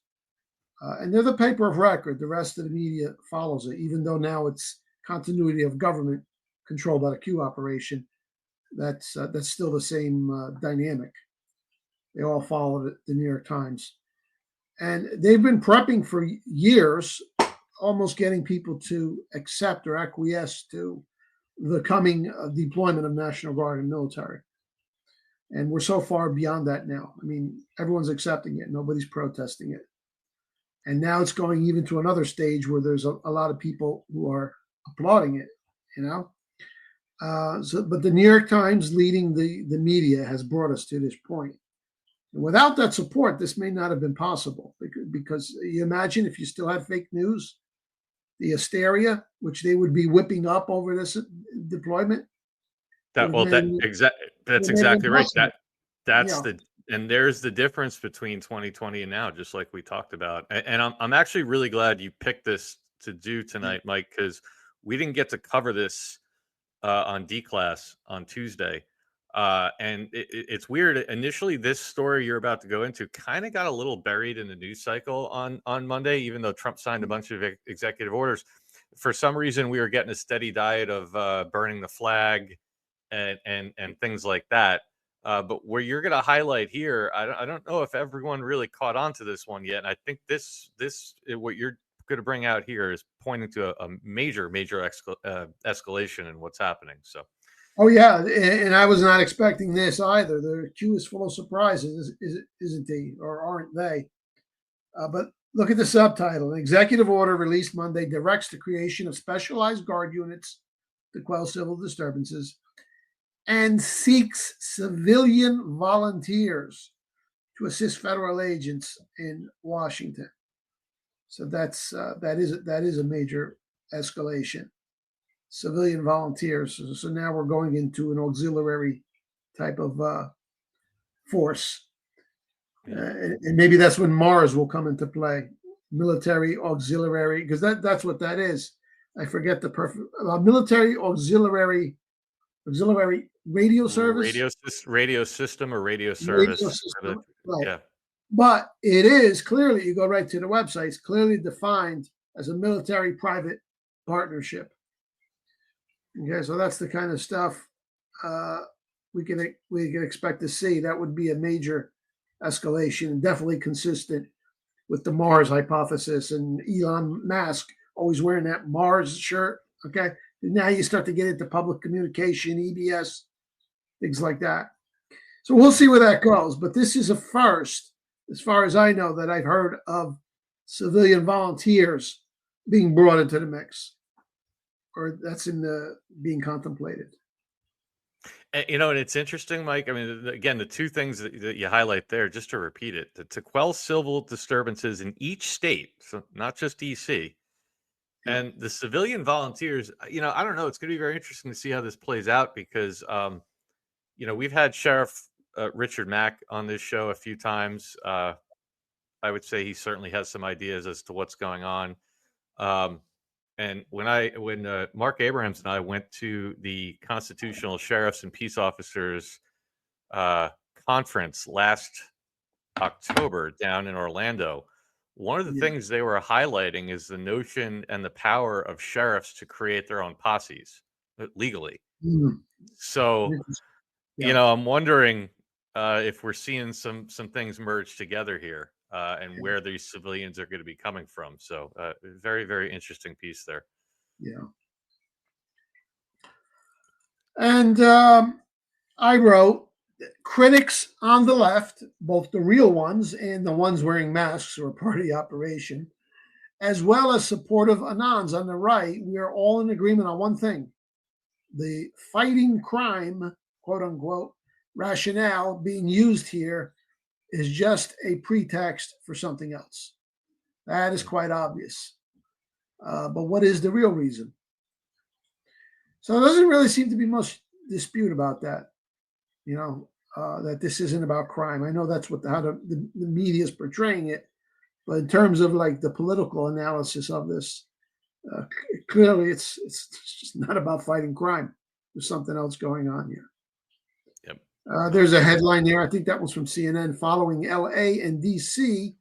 and they're the paper of record. The rest of the media follows it, even though now it's continuity of government controlled by the Q operation. That's still the same dynamic. They all follow the New York Times. And they've been prepping for years, almost getting people to accept or acquiesce to the coming deployment of National Guard and military. And we're so far beyond that now. I mean, everyone's accepting it. Nobody's protesting it. And now it's going even to another stage where there's a lot of people who are applauding it, you know? But the New York Times leading the media has brought us to this point. And without that support, this may not have been possible. Because you imagine if you still had fake news, the hysteria, which they would be whipping up over this deployment. That's exactly right. And there's the difference between 2020 and now, just like we talked about. And I'm actually really glad you picked this to do tonight, Mike, because we didn't get to cover this on D-Class on Tuesday. And it's weird. Initially, this story you're about to go into kind of got a little buried in the news cycle on Monday, even though Trump signed a bunch of executive orders. For some reason, we were getting a steady diet of burning the flag and things like that. But where you're going to highlight here, I don't know if everyone really caught on to this one yet. And I think this what you're going to bring out here is pointing to a major escalation in what's happening. So. Oh, yeah. And I was not expecting this either. The Q is full of surprises, isn't he? Or aren't they? But look at the subtitle. An executive order released Monday directs the creation of specialized guard units to quell civil disturbances and seeks civilian volunteers to assist federal agents in Washington. So that is a major escalation. Civilian volunteers. So now we're going into an auxiliary type of force. And maybe that's when Mars will come into play. Military auxiliary, because that's what that is. I forget the perfect military auxiliary radio service. Radio system or radio service. Right. Yeah. But it is clearly, you go right to the website, it's clearly defined as a military private partnership. Okay, so that's the kind of stuff we can expect to see. That would be a major escalation and definitely consistent with the Mars hypothesis and Elon Musk always wearing that Mars shirt. Okay, and now you start to get into public communication, EBS, things like that. So we'll see where that goes. But this is a first, as far as I know, that I've heard of civilian volunteers being brought into the mix. or that's in the being contemplated. And, and it's interesting, Mike. I mean, again, the two things that you highlight there, just to repeat it, to quell civil disturbances in each state, so not just DC, and the civilian volunteers. I don't know. It's going to be very interesting to see how this plays out because, we've had Sheriff Richard Mack on this show a few times. I would say he certainly has some ideas as to what's going on. And when Mark Abrahams and I went to the Constitutional Sheriffs and Peace Officers conference last October down in Orlando, one of the things they were highlighting is the notion and the power of sheriffs to create their own posses legally. So, I'm wondering if we're seeing some things merge together here. And where these civilians are going to be coming from. So very, very interesting piece there. Yeah. And I wrote, critics on the left, both the real ones and the ones wearing masks who are part of the operation, as well as supportive Anons on the right, we are all in agreement on one thing. The fighting crime, quote unquote, rationale being used here is just a pretext for something else. That is quite obvious. But what is the real reason? So there doesn't really seem to be much dispute about that, that this isn't about crime. I know that's how the media is portraying it, but in terms of like the political analysis of this, clearly it's just not about fighting crime. There's something else going on here. There's a headline there. I think that was from CNN. Following LA and DC,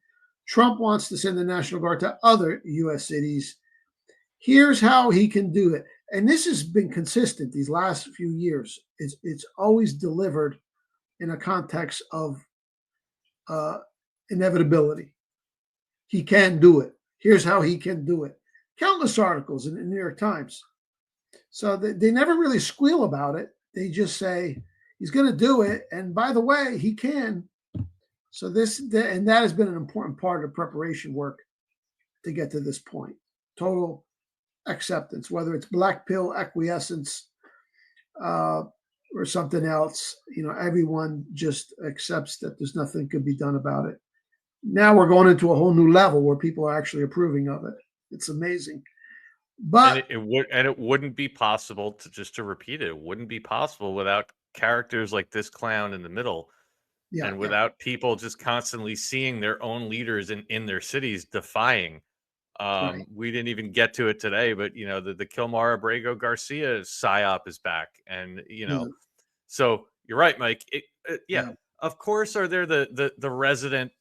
Trump wants to send the National Guard to other U.S. cities. Here's how he can do it. And this has been consistent these last few years. It's always delivered in a context of inevitability. He can do it. Here's how he can do it. Countless articles in the New York Times. So they never really squeal about it. They just say, he's going to do it. And by the way, he can. So that has been an important part of the preparation work to get to this point. Total acceptance, whether it's black pill acquiescence or something else, everyone just accepts that there's nothing could be done about it. Now we're going into a whole new level where people are actually approving of it. It's amazing. But it wouldn't be possible to repeat it. It wouldn't be possible without characters like this clown in the middle, and without people just constantly seeing their own leaders in their cities defying. We didn't even get to it today, but the Kilmar Abrego Garcia psyop is back, and so you're right, Mike. Of course, are there the resident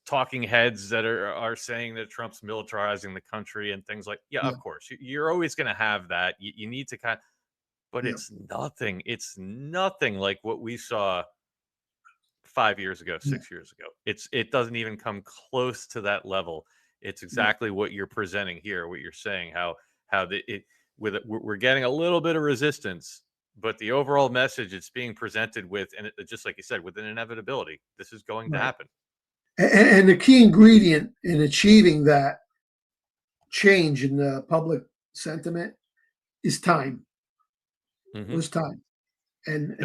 talking heads that are saying that Trump's militarizing the country and things like of course you're always going to have that. You need to but it's nothing like what we saw 5 years ago, 6 years ago. It doesn't even come close to that level. It's exactly what you're presenting here, what you're saying, how we're getting a little bit of resistance, but the overall message it's being presented with, and just like you said, with an inevitability, this is going to happen. And the key ingredient in achieving that change in the public sentiment is time. It was time. And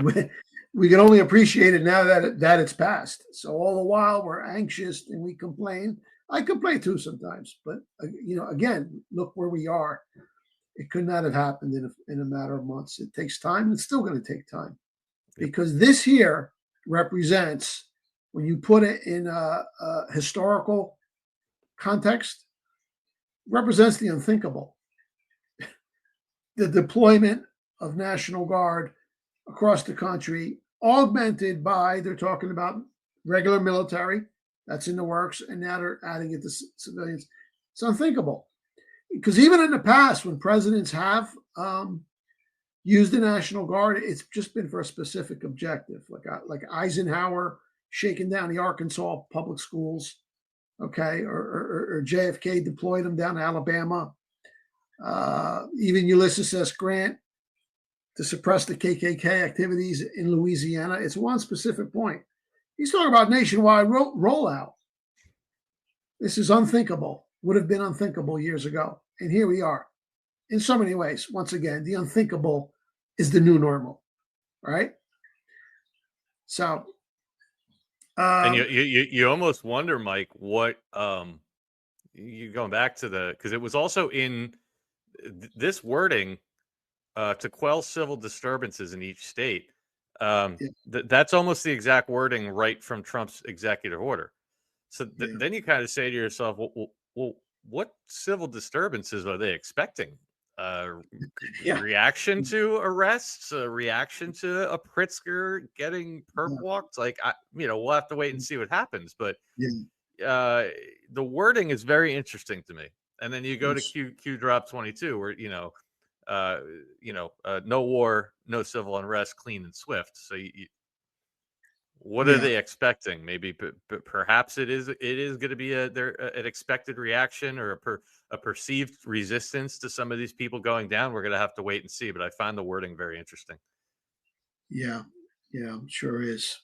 we can only appreciate it now that it's passed. So all the while we're anxious and we complain. I complain too sometimes, but again, look where we are. It could not have happened in a matter of months. It takes time. It's still going to take time because this here represents, when you put it in a historical context, represents the unthinkable. The deployment of National Guard across the country, augmented by, they're talking about regular military, that's in the works, and now they're adding it to civilians. It's unthinkable. Because even in the past, when presidents have used the National Guard, it's just been for a specific objective, like Eisenhower shaking down the Arkansas public schools, or JFK deployed them down to Alabama. Even Ulysses S. Grant to suppress the KKK activities in Louisiana. It's one specific point. He's talking about nationwide rollout. This is unthinkable. Would have been unthinkable years ago. And here we are. in so many ways. Once again, the unthinkable is the new normal, right? So, and you almost wonder, Mike, what you going back to because it was also in this wording to quell civil disturbances in each state. That's almost the exact wording right from Trump's executive order. So then you kind of say to yourself, well, what civil disturbances are they expecting? Reaction to arrests, a reaction to a Pritzker getting perp walked? Like, we'll have to wait and see what happens. But the wording is very interesting to me. And then you go to Q drop 22, where no war, no civil unrest, clean and swift. So what are they expecting? Maybe perhaps it is going to be an expected reaction or a perceived resistance to some of these people going down. We're going to have to wait and see. But I find the wording very interesting. Yeah, sure is.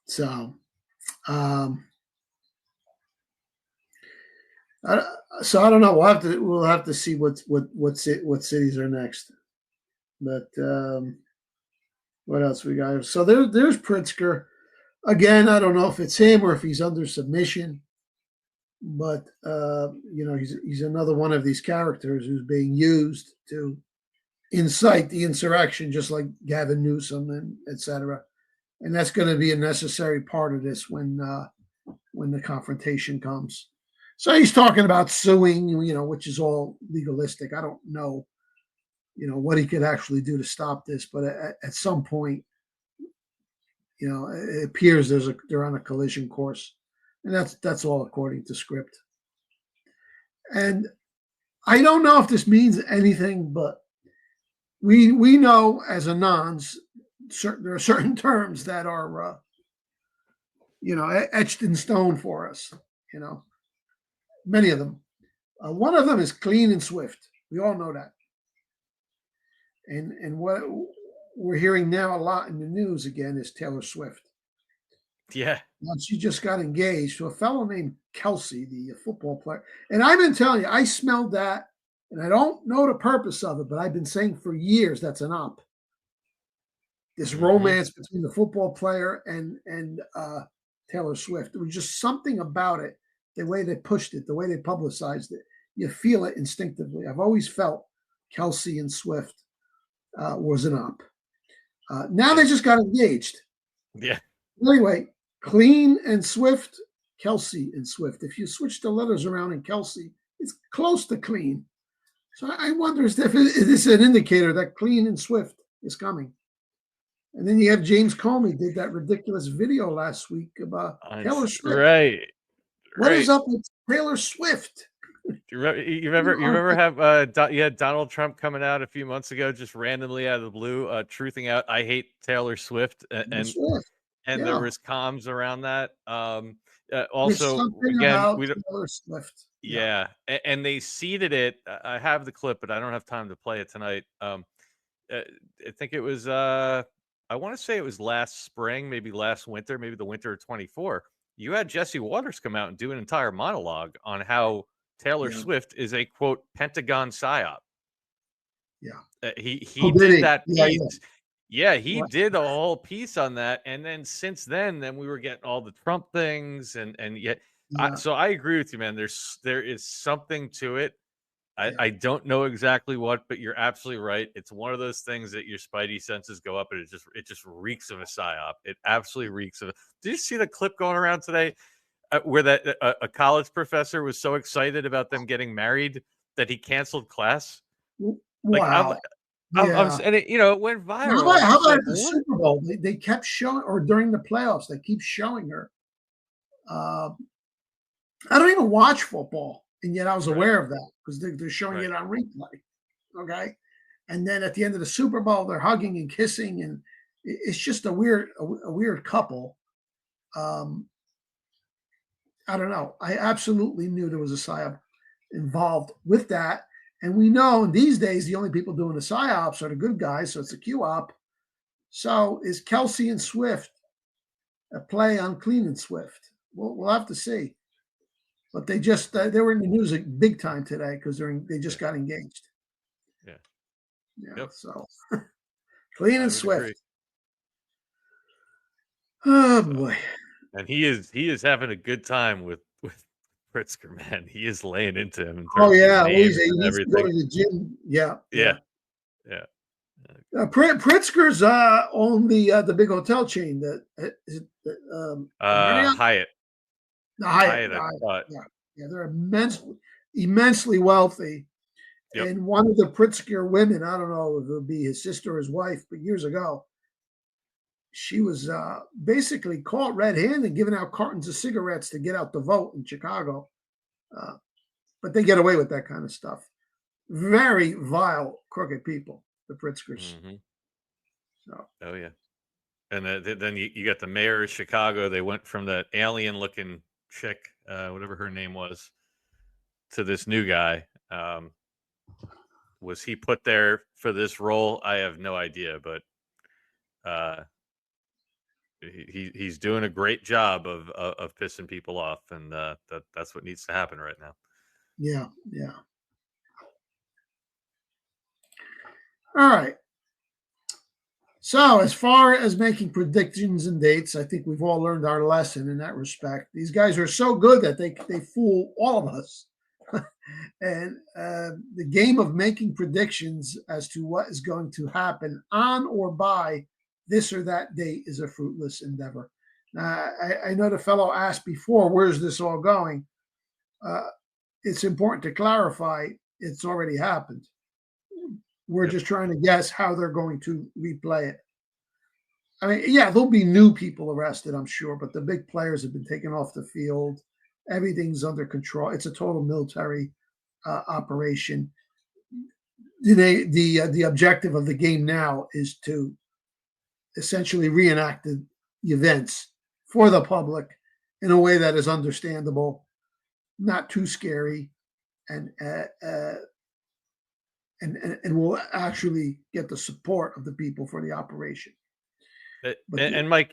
So, I don't know. We'll have to see what cities are next. But what else we got? So there's Pritzker. Again, I don't know if it's him or if he's under submission. But he's another one of these characters who's being used to incite the insurrection, just like Gavin Newsom and et cetera. And that's going to be a necessary part of this when the confrontation comes. So he's talking about suing, which is all legalistic. I don't know, what he could actually do to stop this. But at some point, it appears they're on a collision course. And that's all according to script. And I don't know if this means anything, but we know as Anons, there are certain terms that are, etched in stone for us, many of them. One of them is clean and swift. We all know that. And what we're hearing now a lot in the news again is Taylor Swift. Yeah. Now she just got engaged to a fellow named Kelsey, the football player. And I've been telling you, I smelled that, and I don't know the purpose of it, but I've been saying for years that's an op. This romance between the football player and Taylor Swift. There was just something about it, the way they pushed it, the way they publicized it. You feel it instinctively. I've always felt Kelsey and Swift was an op. Now they just got engaged. Yeah. Anyway, clean and swift, Kelsey and Swift. If you switch the letters around in Kelsey, it's close to clean. So I wonder if this is an indicator that clean and swift is coming. And then you have James Comey did that ridiculous video last week about Taylor Swift. Right. What is up with Taylor Swift? You remember have you had Donald Trump coming out a few months ago, just randomly out of the blue, truthing out, "I hate Taylor Swift," and there was comms around that. Also, again, Taylor Swift. Yeah, and they seeded it. I have the clip, but I don't have time to play it tonight. I think it was. I want to say it was last spring, maybe last winter, maybe the winter of 24. You had Jesse Waters come out and do an entire monologue on how Taylor Swift is a, quote, Pentagon psyop. Yeah. He did that piece. Yeah, he did a whole piece on that. And then since then we were getting all the Trump things and yet. So I agree with you, man. There is something to it. I don't know exactly what, but you're absolutely right. It's one of those things that your spidey senses go up and it just reeks of a psyop. It absolutely reeks of. Did you see the clip going around today where that a college professor was so excited about them getting married that he canceled class? Wow. And it went viral. How about the Super Bowl? They kept showing, or during the playoffs, they keep showing her. I don't even watch football. And yet I was aware of that because they're showing it on replay. Okay. And then at the end of the Super Bowl, they're hugging and kissing. And it's just a weird couple. I don't know. I absolutely knew there was a psyop involved with that. And we know these days, the only people doing the psyops are the good guys. So it's a Q-op. So is Kelsey and Swift a play on clean and swift? We'll have to see. But they just they were in the news big time today because they just got engaged. Yeah. Yeah. Yep. So clean I and would swift. agree. Oh boy. And he is having a good time with Pritzker, man. He is laying into him in Oh terms yeah, of well, names he and needs to go everything. to the gym. Yeah. Yeah. Pritzker's own the big hotel chain that is it Marriott? Hyatt. The Hyatt. Hyatt, I thought. Yeah, they're immensely wealthy. Yep. And one of the Pritzker women, I don't know if it would be his sister or his wife, but years ago, she was basically caught red-handed giving out cartons of cigarettes to get out the vote in Chicago. But they get away with that kind of stuff. Very vile, crooked people, the Pritzkers. Mm-hmm. So. Oh yeah. And then you got the mayor of Chicago. They went from that alien-looking chick, whatever her name was, to this new guy. Was he put there for this role? I have no idea, but he's doing a great job of pissing people off, and that's what needs to happen right now. Yeah. All right. So, as far as making predictions and dates, I think we've all learned our lesson in that respect. These guys are so good that they fool all of us. And the game of making predictions as to what is going to happen on or by this or that date is a fruitless endeavor. Now, I know the fellow asked before, where's this all going? It's important to clarify it's already happened. We're just trying to guess how they're going to replay it. I mean, yeah, there'll be new people arrested, I'm sure, but the big players have been taken off the field. Everything's under control. It's a total military operation. The objective of the game now is to essentially reenact the events for the public in a way that is understandable, not too scary, and will actually get the support of the people for the operation. And Mike,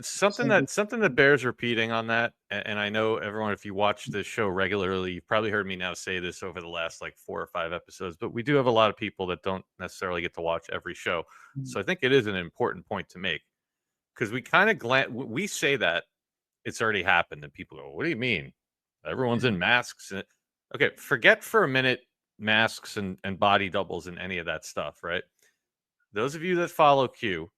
something that bears repeating on that, and I know everyone, if you watch this show regularly, you've probably heard me now say this over the last like 4 or 5 episodes, but we do have a lot of people that don't necessarily get to watch every show. Mm-hmm. So I think it is an important point to make, because we kind of we say that it's already happened, and people go, what do you mean? Everyone's in masks. Okay, forget for a minute masks and body doubles and any of that stuff, right? Those of you that follow Q,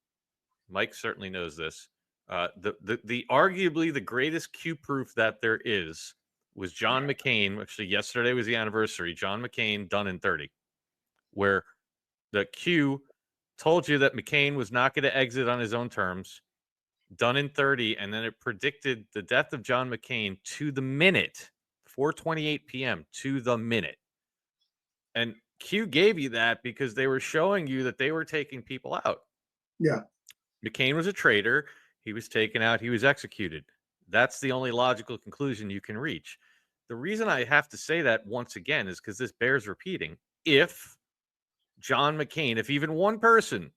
Mike certainly knows this. The arguably the greatest Q proof that there is was John McCain. Actually, yesterday was the anniversary. John McCain done in 30, where the Q told you that McCain was not going to exit on his own terms. Done in 30, and then it predicted the death of John McCain to the minute, 4:28 p.m. to the minute. And Q gave you that because they were showing you that they were taking people out. Yeah. McCain was a traitor. He was taken out. He was executed. That's the only logical conclusion you can reach. The reason I have to say that once again is because this bears repeating. If John McCain, if even one person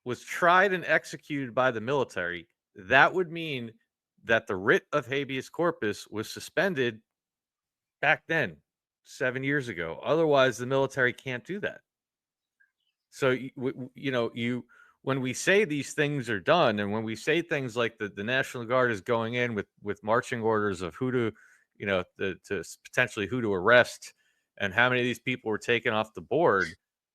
was tried and executed by the military, that would mean that the writ of habeas corpus was suspended back then, 7 years ago. Otherwise, the military can't do that. So, when we say these things are done, and when we say things like the National Guard is going in with marching orders of who to, to potentially who to arrest and how many of these people were taken off the board.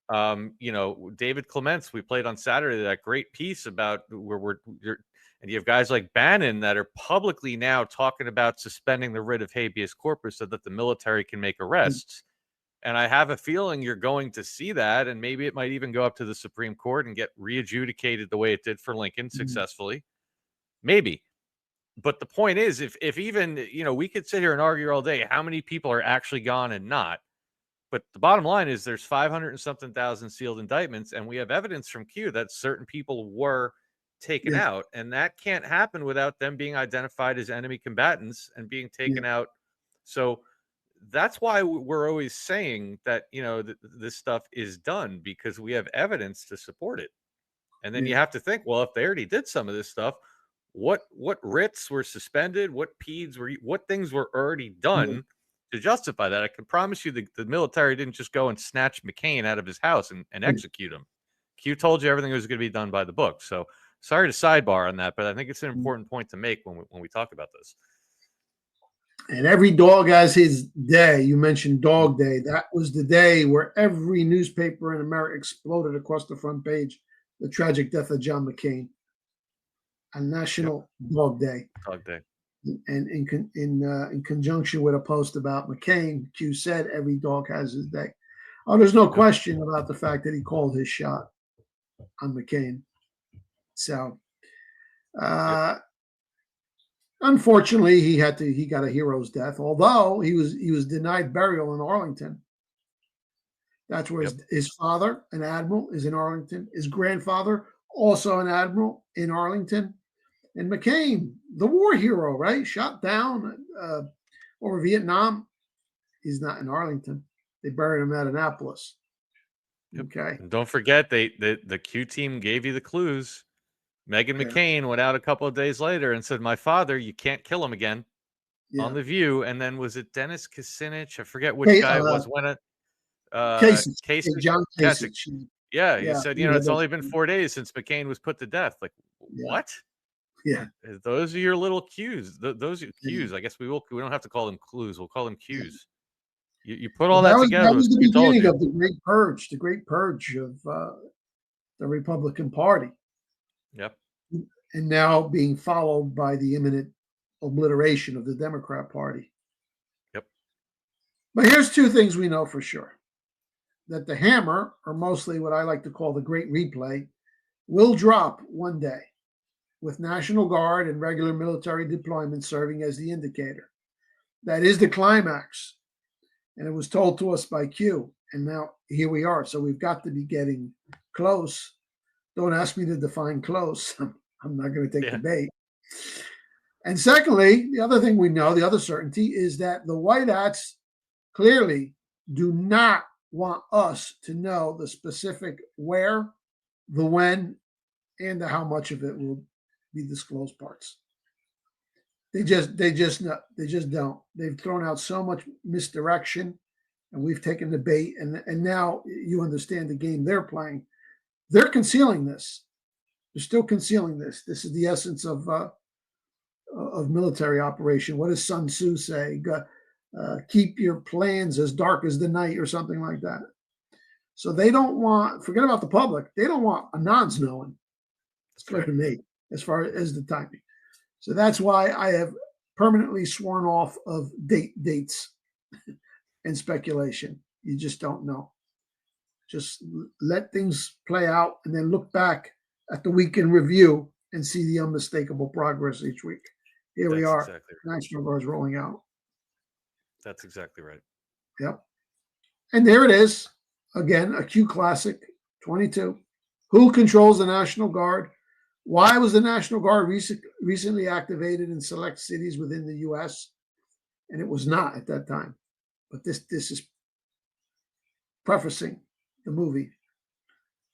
David Clements, we played on Saturday, that great piece about and you have guys like Bannon that are publicly now talking about suspending the writ of habeas corpus so that the military can make arrests. And I have a feeling you're going to see that, and maybe it might even go up to the Supreme Court and get re-adjudicated the way it did for Lincoln successfully. Maybe. But the point is, if even, we could sit here and argue all day how many people are actually gone and not. But the bottom line is there's 500 and something thousand sealed indictments, and we have evidence from Q that certain people were taken out, and that can't happen without them being identified as enemy combatants and being taken out. So that's why we're always saying that, this stuff is done, because we have evidence to support it. And then you have to think, well, if they already did some of this stuff, what writs were suspended, what peds were, what things were already done to justify that. I can promise you the military didn't just go and snatch McCain out of his house and execute him. Q told you everything was going to be done by the book. So sorry to sidebar on that, but I think it's an important point to make when we talk about this. And every dog has his day. You mentioned Dog Day. That was the day where every newspaper in America exploded across the front page. The tragic death of John McCain. A National Dog Day. Dog Day. And in conjunction with a post about McCain, Q said every dog has his day. Oh, there's no question about the fact that he called his shot on McCain. So, unfortunately, he got a hero's death. Although he was denied burial in Arlington. That's where his father, an admiral, is in Arlington. His grandfather, also an admiral, in Arlington. And McCain, the war hero, right? Shot down over Vietnam. He's not in Arlington. They buried him at Annapolis. Okay. And don't forget, the Q team gave you the clues. Meghan McCain went out a couple of days later and said, "My father, you can't kill him again." On The View. And then was it Dennis Kucinich? I forget which guy it was. When Kasich. John Kasich. Yeah, he said, it's only been 4 days since McCain was put to death. Like, what? Yeah. Those are your little cues. Those are cues. I guess we don't have to call them clues. We'll call them cues. You put all that together. That was the beginning of the Great Purge of the Republican Party. Yep. And now being followed by the imminent obliteration of the Democrat Party. Yep. But here's two things we know for sure. That the hammer, or mostly what I like to call the Great Replay, will drop one day, with National Guard and regular military deployment serving as the indicator. That is the climax. And it was told to us by Q. And now here we are. So we've got to be getting close. Don't ask me to define close. I'm not going to take the bait. And secondly, the other thing we know, the other certainty, is that the White Hats clearly do not want us to know the specific where, the when, and the how much of it will be disclosed parts. They just don't. They've thrown out so much misdirection, and we've taken the bait. And now you understand the game they're playing. They're concealing this. They're still concealing this. This is the essence of military operation. What does Sun Tzu say? Keep your plans as dark as the night, or something like that. So they don't want. Forget about the public. They don't want anons knowing. It's clear to me as far as the timing. So that's why I have permanently sworn off of dates and speculation. You just don't know. Just let things play out and then look back at the week in review and see the unmistakable progress each week. Here we are. Exactly right. National Guard's rolling out. That's exactly right. Yep. And there it is. Again, a Q classic, 22. Who controls the National Guard? Why was the National Guard recently activated in select cities within the U.S.? And it was not at that time. But this is prefacing the movie.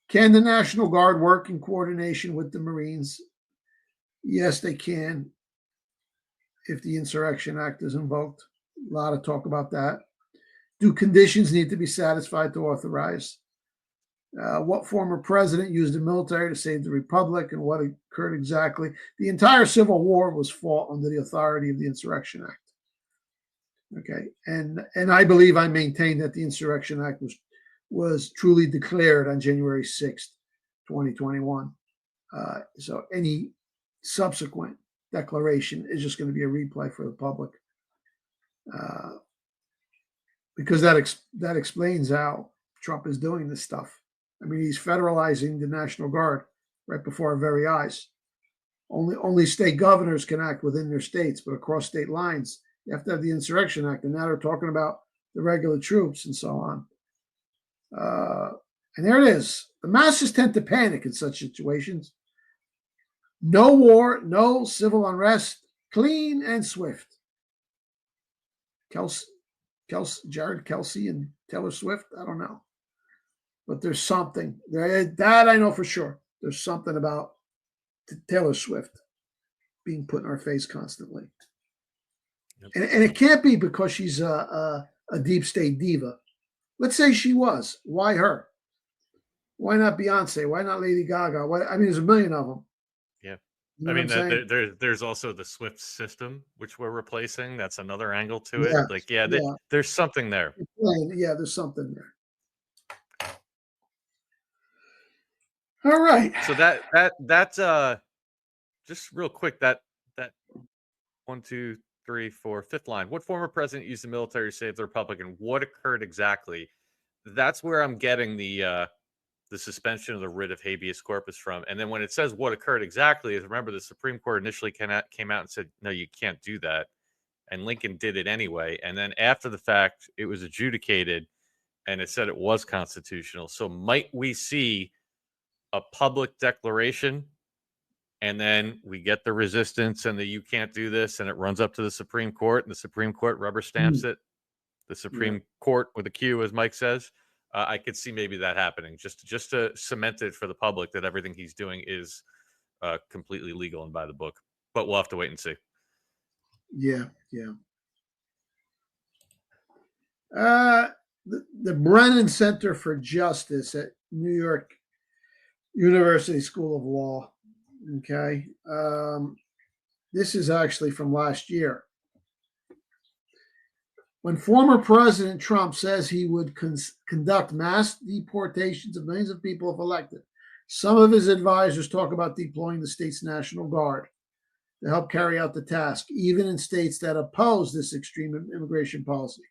Can the National Guard work in coordination with the Marines? Yes, they can, if the Insurrection Act is invoked. A lot of talk about that. Do conditions need to be satisfied to authorize? What former president used the military to save the republic, and what occurred exactly? The entire Civil War was fought under the authority of the Insurrection Act. Okay, and I believe I maintain that the Insurrection Act was truly declared on January 6th, 2021. So any subsequent declaration is just going to be a replay for the public, because that explains how Trump is doing this stuff. I mean, he's federalizing the National Guard right before our very eyes. Only state governors can act within their states, but across state lines, you have to have the Insurrection Act. And now they're talking about the regular troops and so on. And there it is. The masses tend to panic in such situations. No war, no civil unrest, clean and swift. Jared Kelsey and Taylor Swift, I don't know. But there's something. That I know for sure. There's something about Taylor Swift. being put in our face constantly. And it can't be because she's a deep state diva. Let's say she was. Why her? Why not Beyonce? Why not Lady Gaga? There's a million of them. Yeah. You know There's also the SWIFT system, which we're replacing. That's another angle to it. Yeah, Like, there's something there. Yeah, there's something there. All right. So that just real quick, that 1, 2, 3, 4, fifth line. What former president used the military to save the republic, and what occurred exactly? That's where I'm getting the suspension of the writ of habeas corpus from. And then when it says what occurred exactly, is remember the Supreme Court initially came out and said, no, you can't do that. And Lincoln did it anyway. And then after the fact, it was adjudicated and it said it was constitutional. So might we see a public declaration and then we get the resistance and the you can't do this, and it runs up to the Supreme Court and the Supreme Court rubber stamps it? The Supreme Court with a Q, as Mike says. I could see maybe that happening just to cement it for the public that everything he's doing is completely legal and by the book. But we'll have to wait and see. Yeah. The Brennan Center for Justice at New York University School of Law. Okay. This is actually from last year. When former President Trump says he would conduct mass deportations of millions of people if elected, some of his advisors talk about deploying the state's National Guard to help carry out the task, even in states that oppose this extreme immigration policy.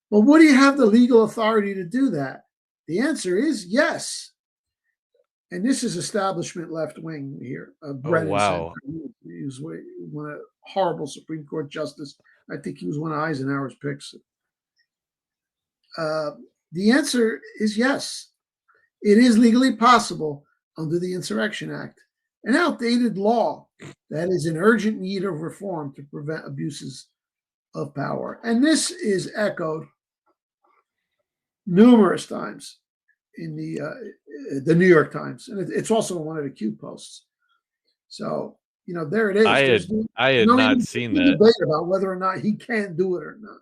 But would he have the legal authority to do that? The answer is yes. And this is establishment left wing here. Brennan wow. He was one of horrible Supreme Court justice. I think he was one of Eisenhower's picks. The answer is yes. It is legally possible under the Insurrection Act, an outdated law that is in urgent need of reform to prevent abuses of power. And this is echoed numerous times in the New York Times, and it's also one of the Q posts. So, there it is. I had not seen that debate about whether or not he can do it or not,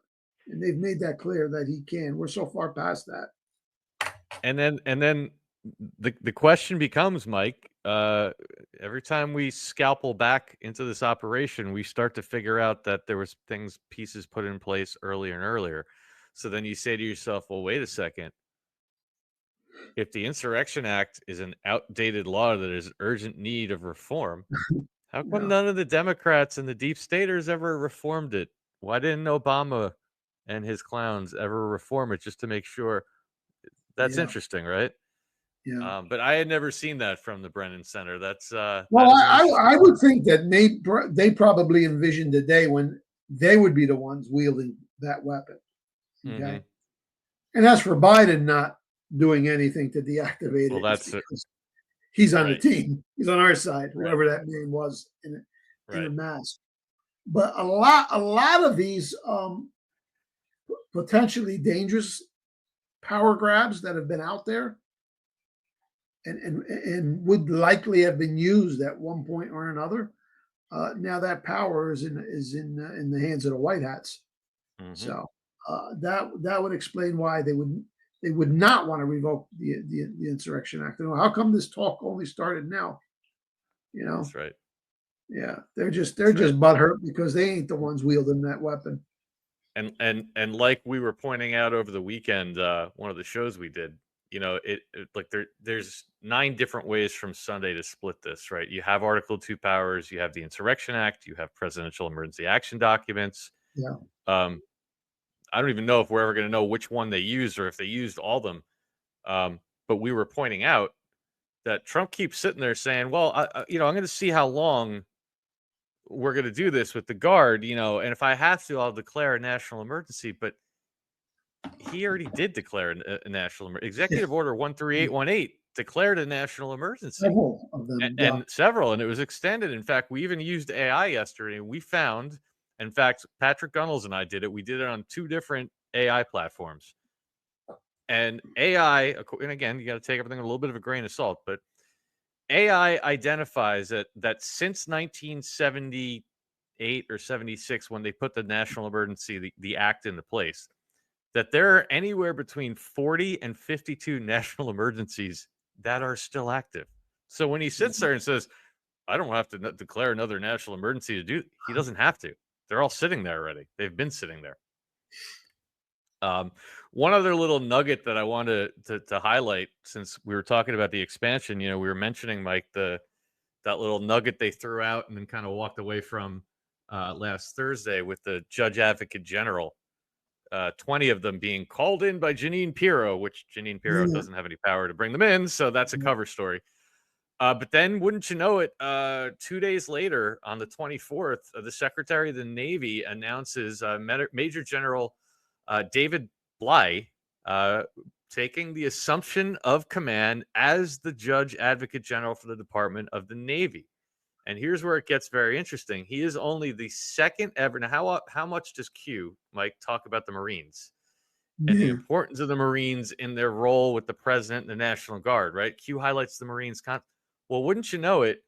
and they've made that clear that he can. We're so far past that. And then the question becomes, Mike, every time we scalpel back into this operation, we start to figure out that there was pieces put in place earlier and earlier. So then you say to yourself, well, wait a second. If the Insurrection Act is an outdated law that is urgent need of reform, how come none of the Democrats and the deep staters ever reformed it? Why didn't Obama and his clowns ever reform it just to make sure? That's interesting, right? Yeah. But I had never seen that from the Brennan Center. That's I would think that they probably envisioned a day when they would be the ones wielding that weapon. Okay. Mm-hmm. And as for Biden not doing anything to deactivate it, he's on the team. He's on our side, whoever that name was in a mask. But a lot of these potentially dangerous power grabs that have been out there and would likely have been used at one point or another. Now that power is in the hands of the white hats. Mm-hmm. So that would explain why they would not want to revoke the Insurrection Act. How come this talk only started now? That's right. Yeah, they're just butthurt because they ain't the ones wielding that weapon. And like we were pointing out over the weekend, one of the shows we did, there's 9 different ways from Sunday to split this, right? You have Article 2 powers, you have the Insurrection Act, you have presidential emergency action documents. Yeah. I don't even know if we're ever going to know which one they used or if they used all of them. But we were pointing out that Trump keeps sitting there saying, well, I'm going to see how long we're going to do this with the Guard, and if I have to, I'll declare a national emergency. But he already did declare a national emergency. Executive Order 13818 declared a national emergency. Several of them, and several, and it was extended. In fact, we even used AI yesterday, and we found, in fact, Patrick Gunnels and I did it. We did it on 2 different AI platforms. And AI, and again, you got to take everything with a little bit of a grain of salt, but AI identifies that since 1978 or 76, when they put the national emergency, the act into place, that there are anywhere between 40 and 52 national emergencies that are still active. So when he sits there and says, I don't have to declare another national emergency to do, he doesn't have to. They're all sitting there already. They've been sitting there. One other little nugget that I wanted to highlight, since we were talking about the expansion, we were mentioning, Mike, that little nugget they threw out and then kind of walked away from last Thursday with the Judge Advocate General, 20 of them being called in by Jeanine Pirro, which Jeanine Pirro doesn't have any power to bring them in, so that's a cover story. But then, wouldn't you know it, 2 days later, on the 24th, the Secretary of the Navy announces Major General David Bly taking the assumption of command as the Judge Advocate General for the Department of the Navy. And here's where it gets very interesting. He is only the second ever. Now, how much does Q, Mike, talk about the Marines and the importance of the Marines in their role with the president and the National Guard, right? Q highlights the Marines. Well, wouldn't you know it,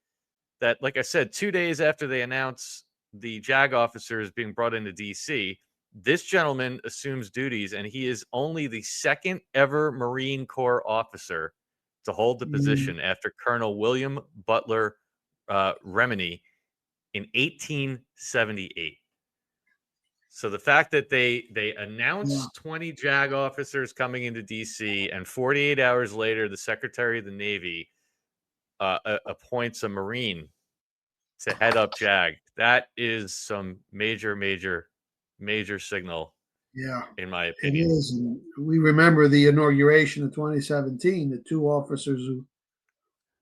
that, like I said, 2 days after they announce the JAG officers being brought into D.C., this gentleman assumes duties, and he is only the second ever Marine Corps officer to hold the position after Colonel William Butler Remini in 1878. So the fact that they announced 20 JAG officers coming into D.C., and 48 hours later, the Secretary of the Navy appoints a Marine to head up JAG, that is some major signal. Yeah, in my opinion. It is. And we remember the inauguration of 2017, the two officers who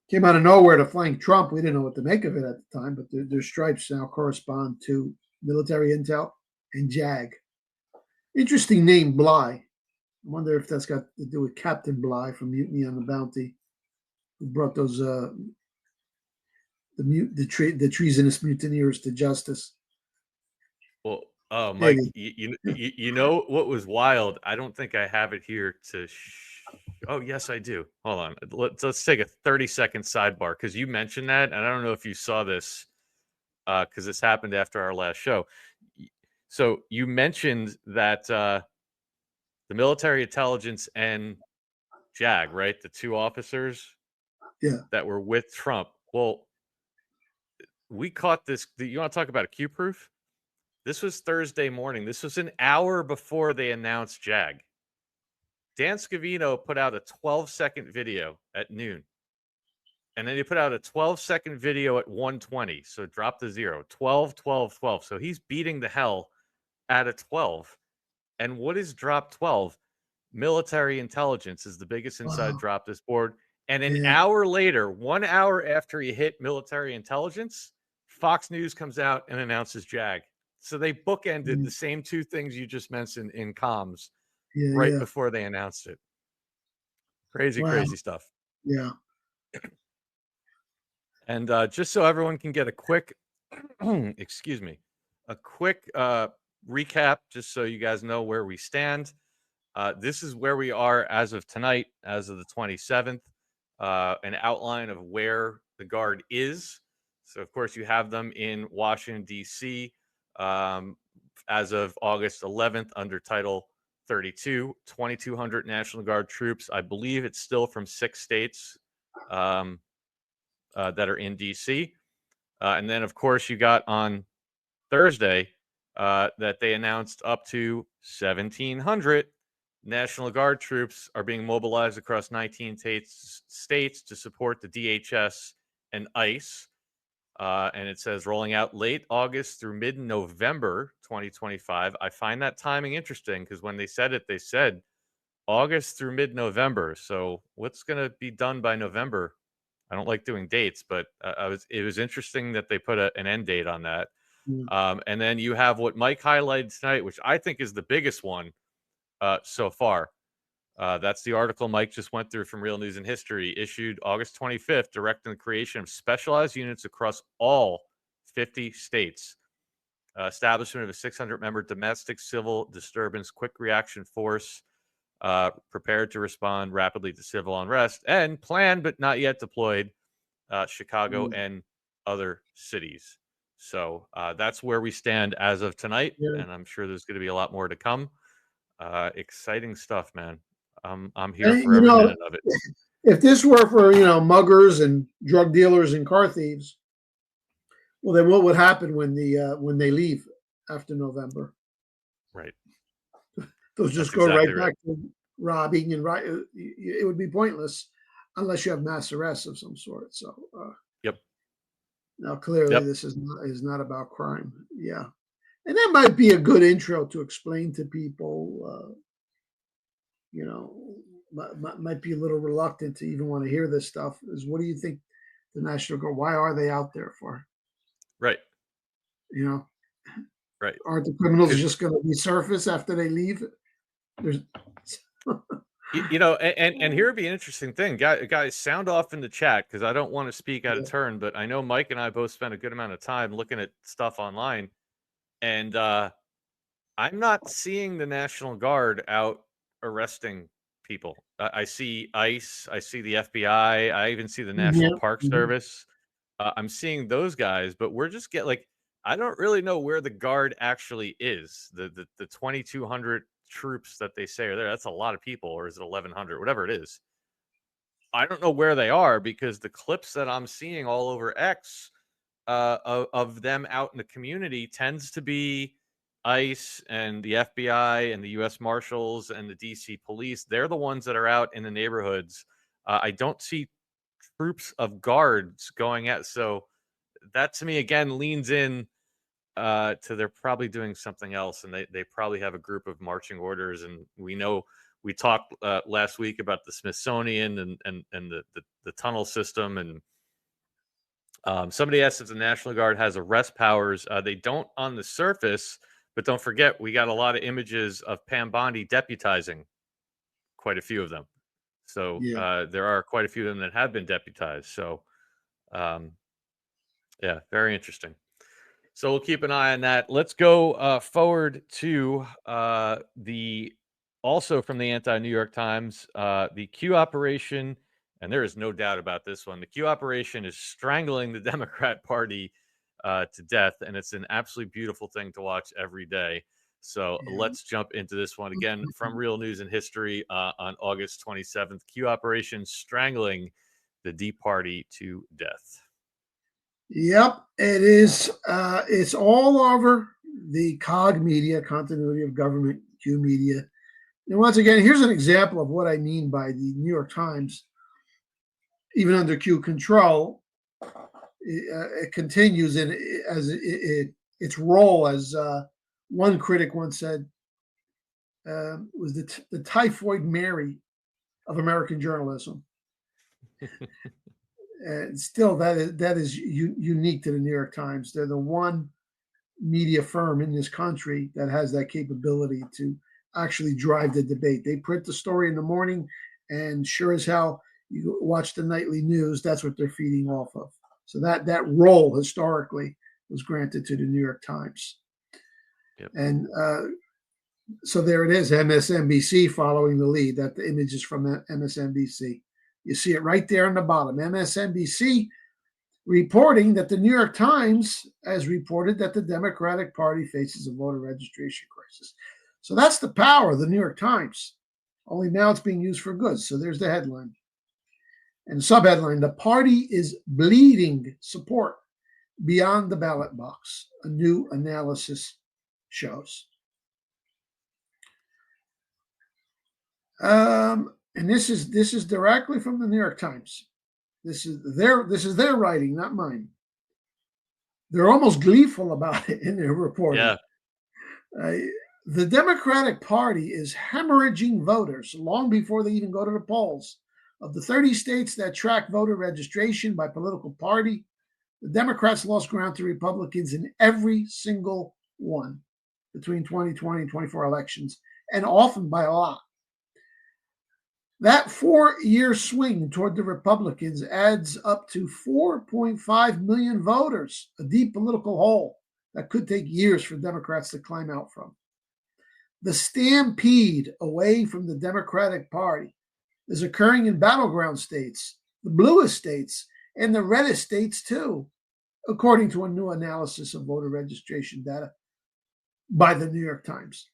came out of nowhere to flank Trump. We didn't know what to make of it at the time, but their stripes now correspond to military intel and JAG. Interesting name, Bly. I wonder if that's got to do with Captain Bly from Mutiny on the Bounty, who brought those the treasonous mutineers to justice. Well, Mike, you know what was wild? I don't think I have it here to. Oh, yes, I do. Hold on. Let's take a 30-second sidebar, because you mentioned that, and I don't know if you saw this, because this happened after our last show. So you mentioned that the military intelligence and JAG, right? The two officers that were with Trump. Well, we caught this. You want to talk about a Q proof? This was Thursday morning. This was an hour before they announced JAG. Dan Scavino put out a 12-second video at noon. And then he put out a 12-second video at 1:20. So drop the 0. 12, 12, 12. So he's beating the hell out of 12. And what is drop 12? Military intelligence is the biggest inside drop this board. And an hour later, 1 hour after he hit military intelligence, Fox News comes out and announces JAG. So they bookended the same two things you just mentioned in comms before they announced it. Crazy stuff. Yeah. And just so everyone can get a quick, excuse me, a quick recap, just so you guys know where we stand. This is where we are as of tonight, as of the 27th, an outline of where the Guard is. So, of course, you have them in Washington, D.C., as of August 11th under Title 32, 2,200 National Guard troops. I believe it's still from 6 states that are in D.C. And then, of course, you got on Thursday that they announced up to 1,700 National Guard troops are being mobilized across 19 states to support the DHS and ICE. And it says rolling out late August through mid-November 2025. I find that timing interesting, because when they said it, they said August through mid-November. So what's going to be done by November? I don't like doing dates, but it was interesting that they put an end date on that. And then you have what Mike highlighted tonight, which I think is the biggest one so far. That's the article Mike just went through from Real News and History, issued August 25th, directing the creation of specialized units across all 50 states. Establishment of a 600-member domestic civil disturbance quick reaction force prepared to respond rapidly to civil unrest, and planned but not yet deployed Chicago, and other cities. So that's where we stand as of tonight, and I'm sure there's going to be a lot more to come. Exciting stuff, man. I'm here for every minute of it. If this were for muggers and drug dealers and car thieves, well, then what would happen when they leave after November? Right. They'll just go right back to robbing and it would be pointless unless you have mass arrests of some sort. So yep. Now clearly this is not about crime. Yeah. And that might be a good intro to explain to people, might be a little reluctant to even want to hear this stuff, is what do you think the National Guard, why are they out there for? Right. Right. Aren't the criminals just going to resurface after they leave? There's and here would be an interesting thing. Guys, sound off in the chat, because I don't want to speak out of turn, but I know Mike and I both spent a good amount of time looking at stuff online, and I'm not seeing the National Guard out arresting people. I see ICE, I see the FBI, I even see the National Park Service. I'm seeing those guys, but we're just I don't really know where the Guard actually is. The 2,200 troops that they say are there, that's a lot of people, or is it 1,100, whatever it is. I don't know where they are, because the clips that I'm seeing all over X of them out in the community tends to be ICE and the FBI and the U.S. Marshals and the D.C. police. They're the ones that are out in the neighborhoods. I don't see troops of guards going out. So that, to me, again, leans in to they're probably doing something else, and they probably have a group of marching orders. And we talked last week about the Smithsonian and the tunnel system. And somebody asked if the National Guard has arrest powers. They don't on the surface. But don't forget, we got a lot of images of Pam Bondi deputizing quite a few of them. So there are quite a few of them that have been deputized. So, very interesting. So we'll keep an eye on that. Let's go forward to also from the Anti-New York Times, the Q operation. And there is no doubt about this one. The Q operation is strangling the Democrat Party to death, and it's an absolutely beautiful thing to watch every day. So let's jump into this one again from Real News and History on August 27th. Q operation strangling the Deep Party to death. Yep, it is. It's all over the COG media, continuity of government, Q media. And once again, here's an example of what I mean by the New York Times, even under Q control. It continues in its role as one critic once said was the typhoid Mary of American journalism. And still, that is unique to the New York Times. They're the one media firm in this country that has that capability to actually drive the debate. They print the story in the morning, and sure as hell, you watch the nightly news. That's what they're feeding off of. So that role historically was granted to the New York Times. Yep. And so there it is, MSNBC following the lead. That the image is from MSNBC. You see it right there on the bottom. MSNBC reporting that the New York Times has reported that the Democratic Party faces a voter registration crisis. So that's the power of the New York Times. Only now it's being used for good. So there's the headline. And subheadline, the party is bleeding support beyond the ballot box, a new analysis shows. And this is directly from the New York Times. This is their writing, not mine. They're almost gleeful about it in their reporting. Yeah. The Democratic Party is hemorrhaging voters long before they even go to the polls. Of the 30 states that track voter registration by political party, the Democrats lost ground to Republicans in every single one between 2020 and 24 elections, and often by a lot. That 4-year swing toward the Republicans adds up to 4.5 million voters, a deep political hole that could take years for Democrats to climb out from. The stampede away from the Democratic Party is occurring in battleground states, the bluest states, and the reddest states too, according to a new analysis of voter registration data by the New York Times.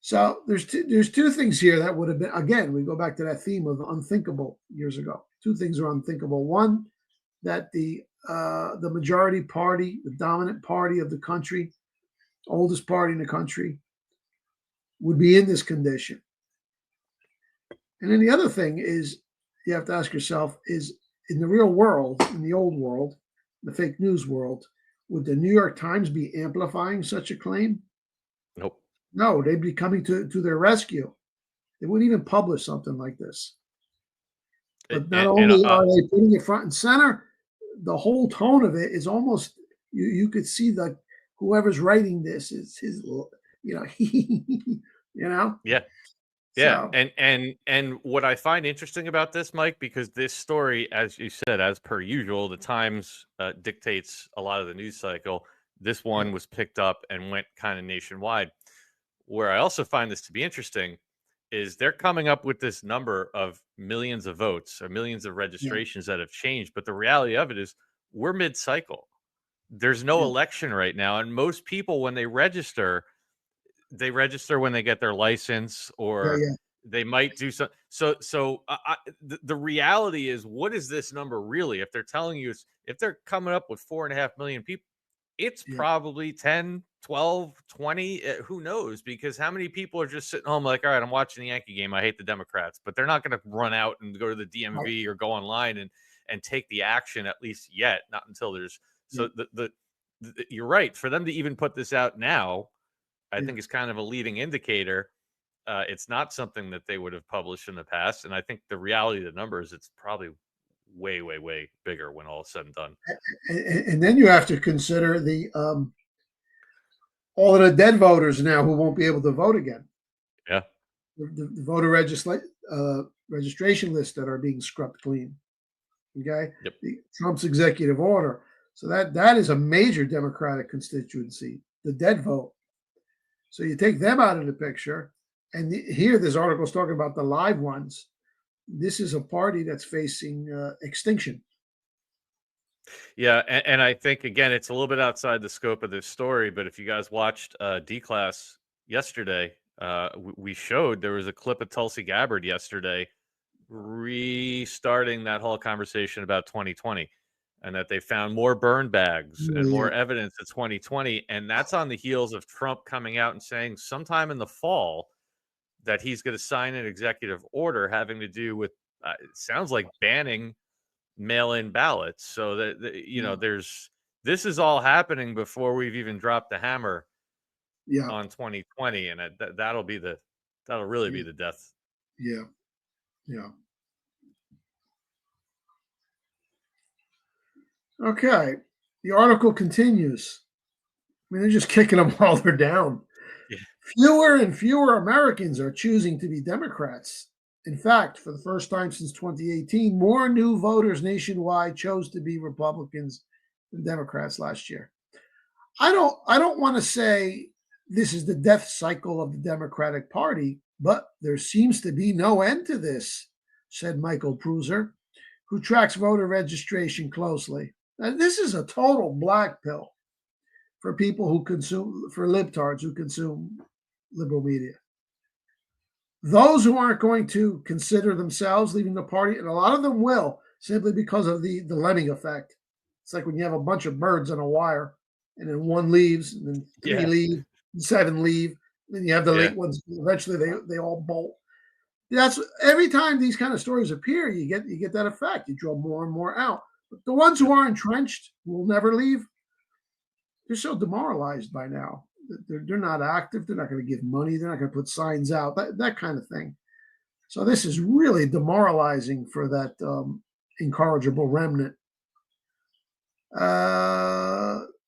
So there's two things here that would have been, again, we go back to that theme of unthinkable years ago. Two things are unthinkable. One, that the majority party, the dominant party of the country, oldest party in the country, would be in this condition. And then the other thing is, you have to ask yourself, is in the real world, in the old world, the fake news world, would the New York Times be amplifying such a claim? Nope. No, they'd be coming to their rescue. They wouldn't even publish something like this. But not only are they putting it front and center, the whole tone of it is almost, you could see that whoever's writing this is his, Yeah. Yeah. So. And what I find interesting about this, Mike, because this story, as you said, as per usual, the Times dictates a lot of the news cycle. This one was picked up and went kind of nationwide. Where I also find this to be interesting is they're coming up with this number of millions of votes or millions of registrations that have changed. But the reality of it is we're mid-cycle. There's no election right now. And most people, when they register when they get their license, or they might do so. So the reality is, what is this number really? If they're telling you, if they're coming up with 4.5 million people, it's probably 10, 12, 20, who knows? Because how many people are just sitting home like, all right, I'm watching the Yankee game. I hate the Democrats, but they're not going to run out and go to the DMV or go online and take the action, at least yet, not until there's, so you're right. For them to even put this out now, I think is kind of a leading indicator. It's not something that they would have published in the past. And I think the reality of the numbers, it's probably way, way, way bigger when all is said and done. And then you have to consider the all of the dead voters now who won't be able to vote again. Yeah. The voter registration lists that are being scrubbed clean. Okay. Yep. Trump's executive order. So that is a major Democratic constituency, the dead vote. So you take them out of the picture, and here this article is talking about the live ones. This is a party that's facing extinction. Yeah, and I think, again, it's a little bit outside the scope of this story, but if you guys watched D-Class yesterday, we showed there was a clip of Tulsi Gabbard yesterday restarting that whole conversation about 2020. And that they found more burn bags and more evidence of 2020. And that's on the heels of Trump coming out and saying sometime in the fall that he's going to sign an executive order having to do with, it sounds like, banning mail-in ballots. So that, this is all happening before we've even dropped the hammer on 2020. And that'll really be the death. Yeah. Yeah. Okay, the article continues. I mean, they're just kicking them while they're down. Yeah. Fewer and fewer Americans are choosing to be Democrats. In fact, for the first time since 2018, more new voters nationwide chose to be Republicans than Democrats last year. I don't want to say this is the death cycle of the Democratic Party, but there seems to be no end to this, said Michael Pruser, who tracks voter registration closely. Now, this is a total black pill for people who consume, for libtards who consume liberal media. Those who aren't going to consider themselves leaving the party, and a lot of them will, simply because of the lemming effect. It's like when you have a bunch of birds on a wire, and then one leaves, and then three leave, and 7 leave, and then you have the late ones. Eventually, they all bolt. That's every time these kind of stories appear, you get that effect. You draw more and more out. But the ones who are entrenched, who will never leave, they're so demoralized by now. They're not active. They're not going to give money. They're not going to put signs out, that kind of thing. So this is really demoralizing for that incorrigible remnant.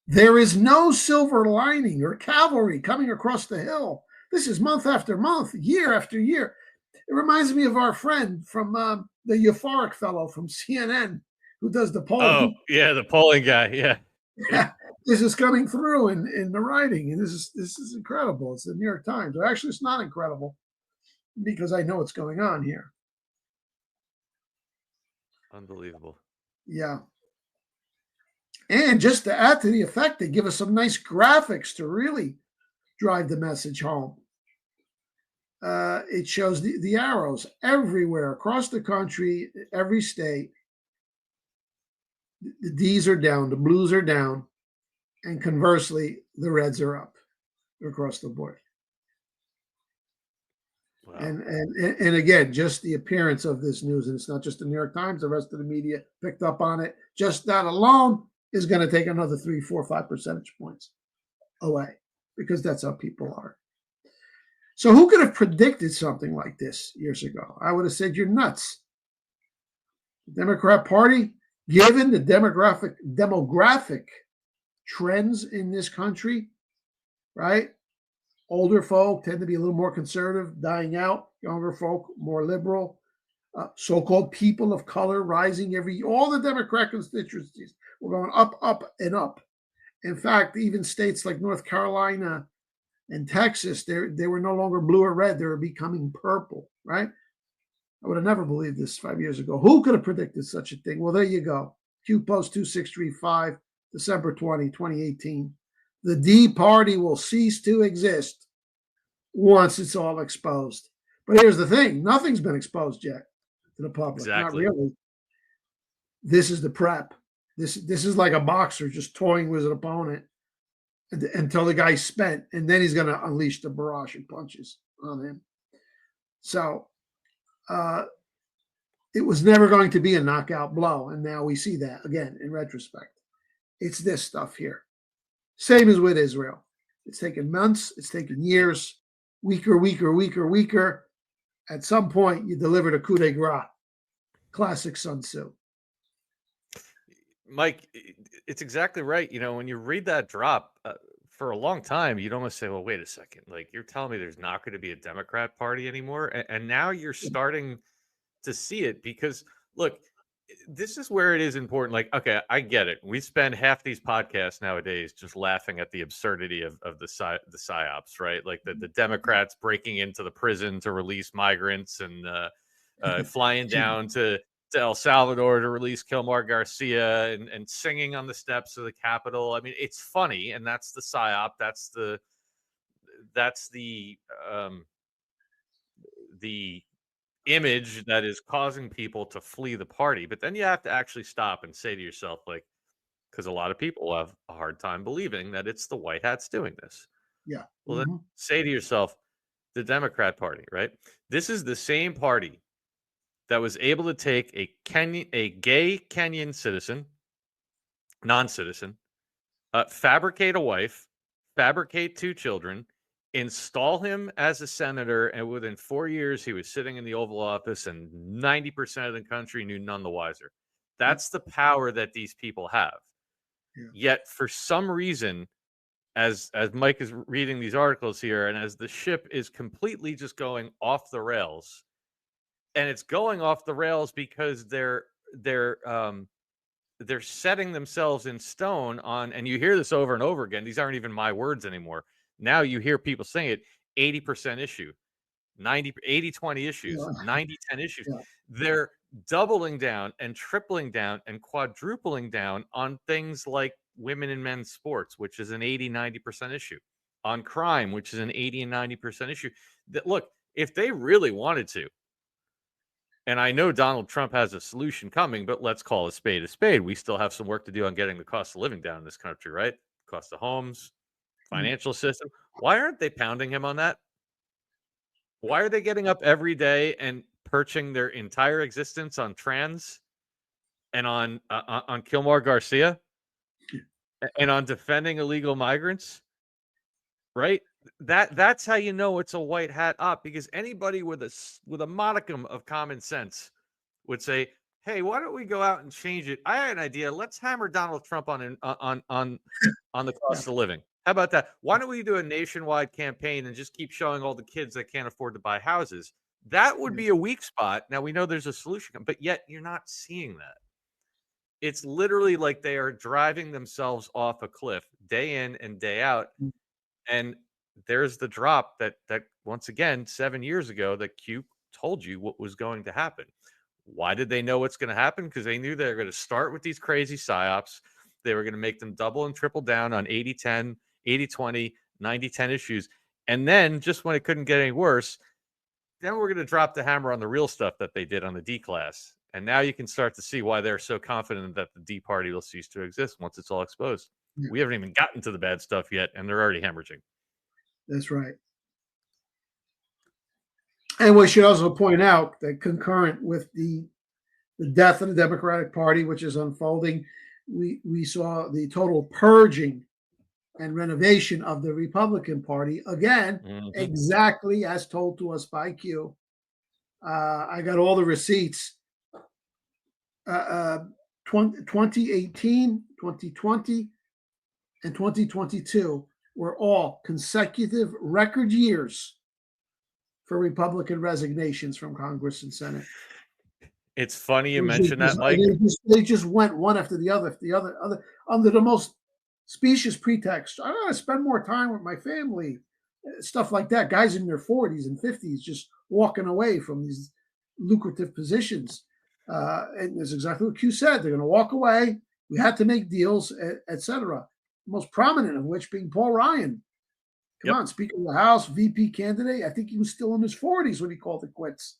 There is no silver lining or cavalry coming across the hill. This is month after month, year after year. It reminds me of our friend from the euphoric fellow from CNN who does the polling. Oh, yeah, the polling guy, yeah. This is coming through in the writing, and this is incredible. It's the New York Times. Or actually, it's not incredible because I know what's going on here. Unbelievable. Yeah. And just to add to the effect, they give us some nice graphics to really drive the message home. It shows the arrows everywhere across the country, every state. The D's are down, the blues are down, and conversely, the reds are up across the board. Wow. And again, just the appearance of this news, and it's not just the New York Times, the rest of the media picked up on it. Just that alone is going to take another 3, 4, 5 percentage points away, because that's how people are. So who could have predicted something like this years ago? I would have said you're nuts. The Democrat Party, given the demographic trends in this country, right? Older folk tend to be a little more conservative, dying out. Younger folk, more liberal. So-called people of color rising all the Democrat constituencies were going up, up, and up. In fact, even states like North Carolina and Texas, they were no longer blue or red. They were becoming purple, right? I would have never believed this 5 years ago. Who could have predicted such a thing? Well, there you go. Q Post 2635, December 20, 2018. The D Party will cease to exist once it's all exposed. But here's the thing. Nothing's been exposed yet to the public. Exactly. Not really. This is the prep. This is like a boxer just toying with an opponent until the guy's spent, and then he's going to unleash the barrage of punches on him. So it was never going to be a knockout blow, and now we see that again in retrospect. It's this stuff here. Same as with Israel. It's taken months. It's taken years. Weaker. At some point, you delivered a coup de grace. Classic Sun Tzu. Mike, it's exactly right. You know, when you read that drop for a long time, you'd almost say, well, wait a second. Like, you're telling me there's not going to be a Democrat Party anymore? And now you're starting to see it, because, look, this is where it is important. Like, okay, I get it. We spend half these podcasts nowadays just laughing at the absurdity of the psyops, right? Like the Democrats breaking into the prison to release migrants and flying down to El Salvador to release Kilmar Garcia and singing on the steps of the Capitol. I mean, it's funny, and that's the psyop. That's the image that is causing people to flee the party. But then you have to actually stop and say to yourself, like, because a lot of people have a hard time believing that it's the white hats doing this. Yeah. Well, then say to yourself, the Democrat Party, right? This is the same party that was able to take a gay Kenyan citizen, non-citizen, fabricate a wife, fabricate 2 children, install him as a senator, and within 4 years, he was sitting in the Oval Office, and 90% of the country knew none the wiser. That's the power that these people have. Yeah. Yet, for some reason, as Mike is reading these articles here, and as the ship is completely just going off the rails, and it's going off the rails because they're setting themselves in stone on, and you hear this over and over again. These aren't even my words anymore. Now you hear people saying it, 80% issue, 80-20 issues, 90-10 issues. Yeah. They're doubling down and tripling down and quadrupling down on things like women and men's sports, which is an 80-90% issue, on crime, which is an 80 and 90% issue. That, look, if they really wanted to, and I know Donald Trump has a solution coming, but let's call a spade a spade. We still have some work to do on getting the cost of living down in this country, right? Cost of homes, financial system. Why aren't they pounding him on that? Why are they getting up every day and perching their entire existence on trans and on Kilmar Garcia and on defending illegal migrants? Right? That's how you know it's a white hat op, because anybody with a modicum of common sense would say, "Hey, why don't we go out and change it? I had an idea. Let's hammer Donald Trump on the cost of living. How about that? Why don't we do a nationwide campaign and just keep showing all the kids that can't afford to buy houses?" That would be a weak spot. Now, we know there's a solution, but yet you're not seeing that. It's literally like they are driving themselves off a cliff day in and day out. And there's the drop that once again, 7 years ago, that Q told you what was going to happen. Why did they know what's going to happen? Because they knew they were going to start with these crazy psyops. They were going to make them double and triple down on 80-10, 80-20, 90-10 issues. And then just when it couldn't get any worse, then we're going to drop the hammer on the real stuff that they did on the D class. And now you can start to see why they're so confident that the D party will cease to exist once it's all exposed. Yeah. We haven't even gotten to the bad stuff yet, and they're already hemorrhaging. That's right. And we should also point out that concurrent with the death of the Democratic Party, which is unfolding, we saw the total purging and renovation of the Republican Party, again, exactly as told to us by Q. I got all the receipts. 2018, 2020, and 2022 were all consecutive record years for Republican resignations from Congress and Senate. It's funny you mentioned that, Mike. They just went one after the other, under the most specious pretext. I want to spend more time with my family, stuff like that. Guys in their 40s and 50s just walking away from these lucrative positions. And that's exactly what Q said. They're going to walk away. We had to make deals, etc. Most prominent of which being Paul Ryan. Come on, Speaker of the House, VP candidate. I think he was still in his 40s when he called it quits.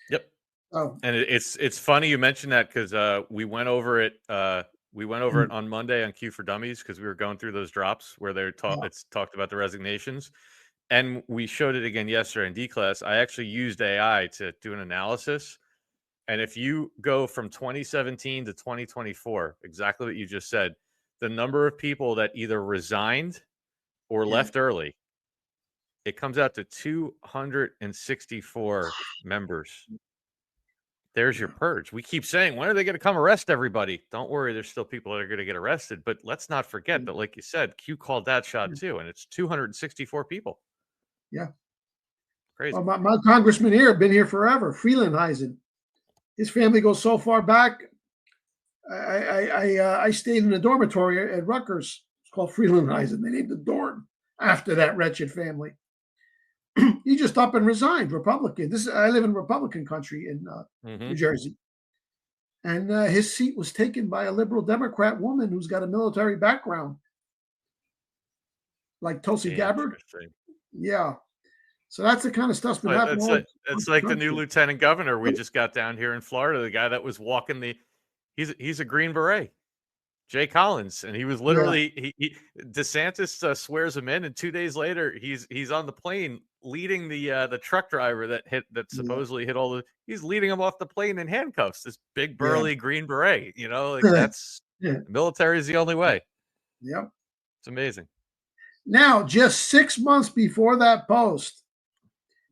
Yep. Oh, and it's funny you mentioned that because we went over it. We went over it on Monday on Q for Dummies because we were going through those drops where it's talked about the resignations, and we showed it again yesterday in D class. I actually used AI to do an analysis, and if you go from 2017 to 2024, exactly what you just said, the number of people that either resigned or left early, it comes out to 264 members. There's your purge. We keep saying, when are they going to come arrest everybody? Don't worry, there's still people that are going to get arrested. But let's not forget that, like you said, Q called that shot too, and it's 264 people. Yeah. Crazy. Well, my congressman here, been here forever, Freelandheisen. His family goes so far back. I stayed in a dormitory at Rutgers. It's called Freelandheisen. They named the dorm after that wretched family. He just up and resigned, Republican. I live in Republican country in New Jersey. And his seat was taken by a liberal Democrat woman who's got a military background. Like Tulsi Gabbard. Yeah. So that's the kind of stuff's been happening. It's like the new lieutenant governor we just got down here in Florida, the guy that was walking he's a Green Beret. Jay Collins, and he was literally DeSantis swears him in, and 2 days later he's on the plane leading the truck driver that supposedly hit all he's leading him off the plane in handcuffs. This big burly Green Beret, that's military is the only way. Yep, it's amazing. Now, just 6 months before that post,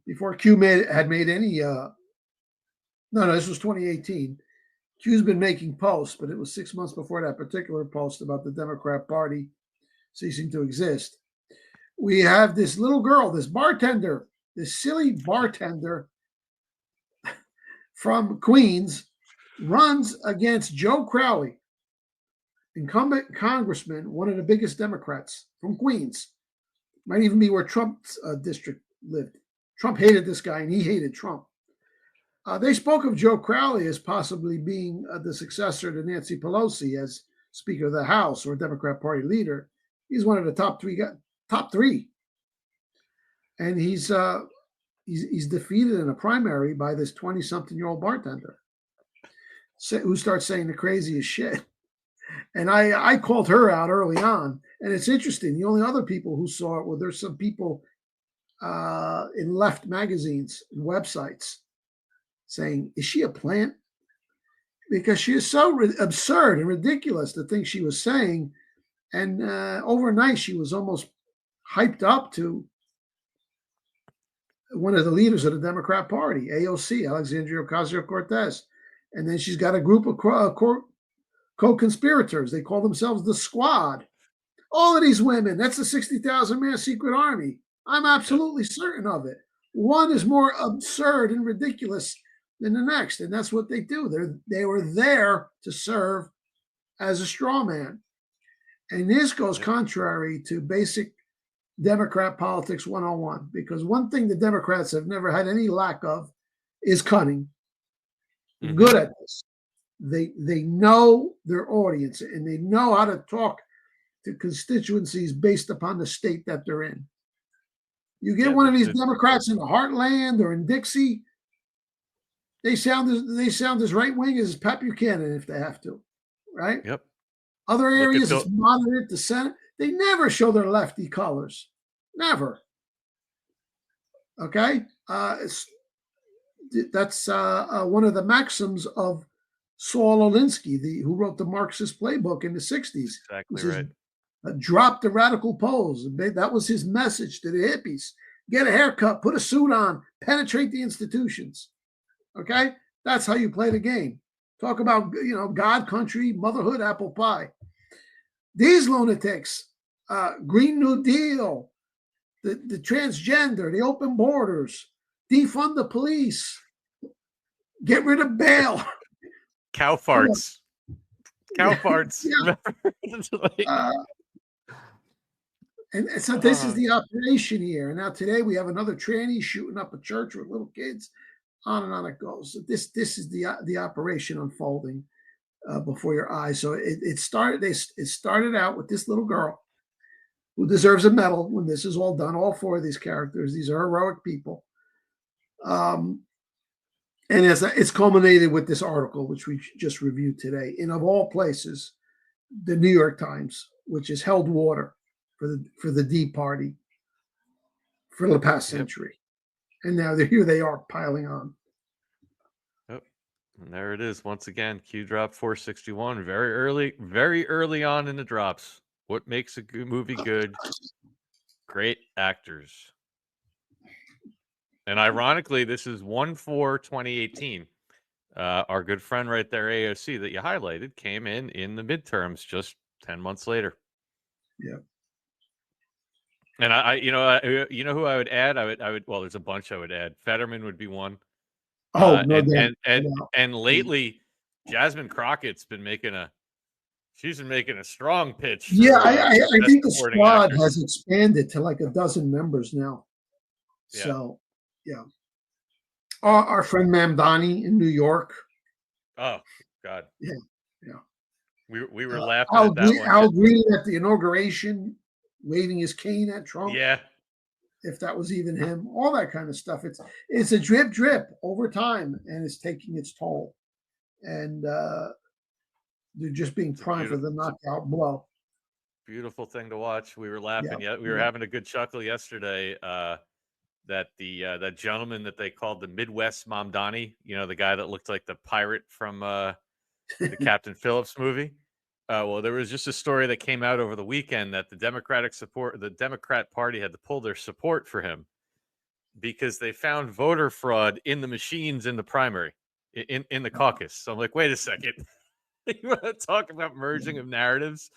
before Q had made any, no, this was 2018. Q's been making posts, but it was 6 months before that particular post about the Democrat Party ceasing to exist. We have this little girl, this bartender, this silly bartender from Queens, runs against Joe Crowley, incumbent congressman, one of the biggest Democrats from Queens. Might even be where Trump's district lived. Trump hated this guy, and he hated Trump. They spoke of Joe Crowley as possibly being the successor to Nancy Pelosi as Speaker of the House or Democrat Party leader. He's one of the top three, and he's defeated in a primary by this 20-something-year-old bartender who starts saying the craziest shit. And I called her out early on, and it's interesting. The only other people who saw it were there's some people in left magazines and websites saying, is she a plant? Because she is so absurd and ridiculous, the things she was saying. And overnight, she was almost hyped up to one of the leaders of the Democrat Party, AOC, Alexandria Ocasio-Cortez. And then she's got a group of co-conspirators. They call themselves the Squad. All of these women, that's the 60,000-man secret army. I'm absolutely certain of it. One is more absurd and ridiculous than the next, and that's what they do. They were there to serve as a straw man. And this goes contrary to basic Democrat politics 101, because one thing the Democrats have never had any lack of is cunning. good at this. They know their audience, and they know how to talk to constituencies based upon the state that they're in. You get one of these Democrats in the heartland or in Dixie, they sound as right wing as Pat Buchanan if they have to, right? Yep. Other areas, it's moderate to center. They never show their lefty colors, never. Okay, that's one of the maxims of Saul Alinsky, who wrote the Marxist playbook in the 60s. Exactly right. Drop the radical poles. That was his message to the hippies. Get a haircut, put a suit on, penetrate the institutions. Okay? That's how you play the game. Talk about, God, country, motherhood, apple pie. These lunatics, Green New Deal, the transgender, the open borders, defund the police, get rid of bail. Cow farts. Cow farts. And so this is the operation here. And now today we have another tranny shooting up a church with little kids. On and on it goes. So this is the operation unfolding before your eyes. So it started out with this little girl who deserves a medal when this is all done. All four of these characters, these are heroic people. And it's culminated with this article, which we just reviewed today. And of all places, the New York Times, which has held water for the D Party for the past century. And now here they are piling on. Yep. And there it is. Once again, Q drop 461. Very early on in the drops. What makes a good movie good? Great actors. And ironically, this is 1/4/2018. Our good friend right there, AOC, that you highlighted, came in the midterms just 10 months later. Yeah. And I you know who I would add? I would. Well, there's a bunch I would add. Fetterman would be one. Oh, no doubt. And lately, Jasmine Crockett's been making a strong pitch. Yeah, I think the squad has expanded to like a dozen members now. Yeah. So, yeah. Our friend Mamdani in New York. Oh God. Yeah. We were laughing at that one. Al Green at the inauguration, waving his cane at Trump. Yeah. If that was even him, all that kind of stuff. It's a drip over time, and it's taking its toll. And they're just being primed for the knockout blow. Beautiful thing to watch. We were laughing. We were having a good chuckle yesterday. That that gentleman that they called the Midwest Mamdani, the guy that looked like the pirate from the Captain Phillips movie. Well, there was just a story that came out over the weekend that the Democrat Party had to pull their support for him because they found voter fraud in the machines in the primary, in the caucus. So I'm like, wait a second. You want to talk about merging of narratives?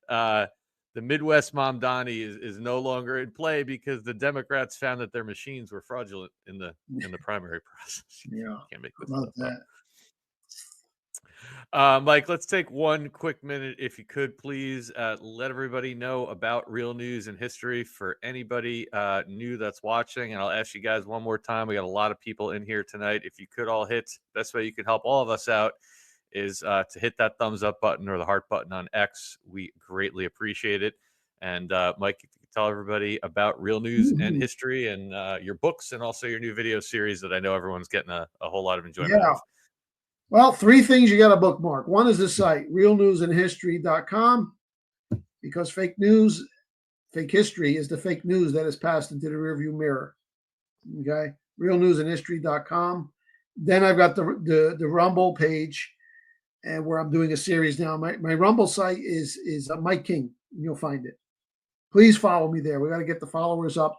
The Midwest Mamdani is no longer in play because the Democrats found that their machines were fraudulent in the primary process. Yeah, can't make this about stuff that. Mike, let's take one quick minute, if you could, please. Let everybody know about Real News and History for anybody new that's watching. And I'll ask you guys one more time. We got a lot of people in here tonight. If you could all hit, best way you can help all of us out is to hit that thumbs up button or the heart button on X. We greatly appreciate it. And Mike, if you could tell everybody about Real News and History and your books and also your new video series that I know everyone's getting a whole lot of enjoyment out of. Well, 3 things you got to bookmark. One is the site, realnewsandhistory.com, because fake history is the fake news that is passed into the rearview mirror. Okay, realnewsandhistory.com. Then I've got the Rumble page, and where I'm doing a series now. My Rumble site is Mike King. You'll find it. Please follow me there. We got to get the followers up.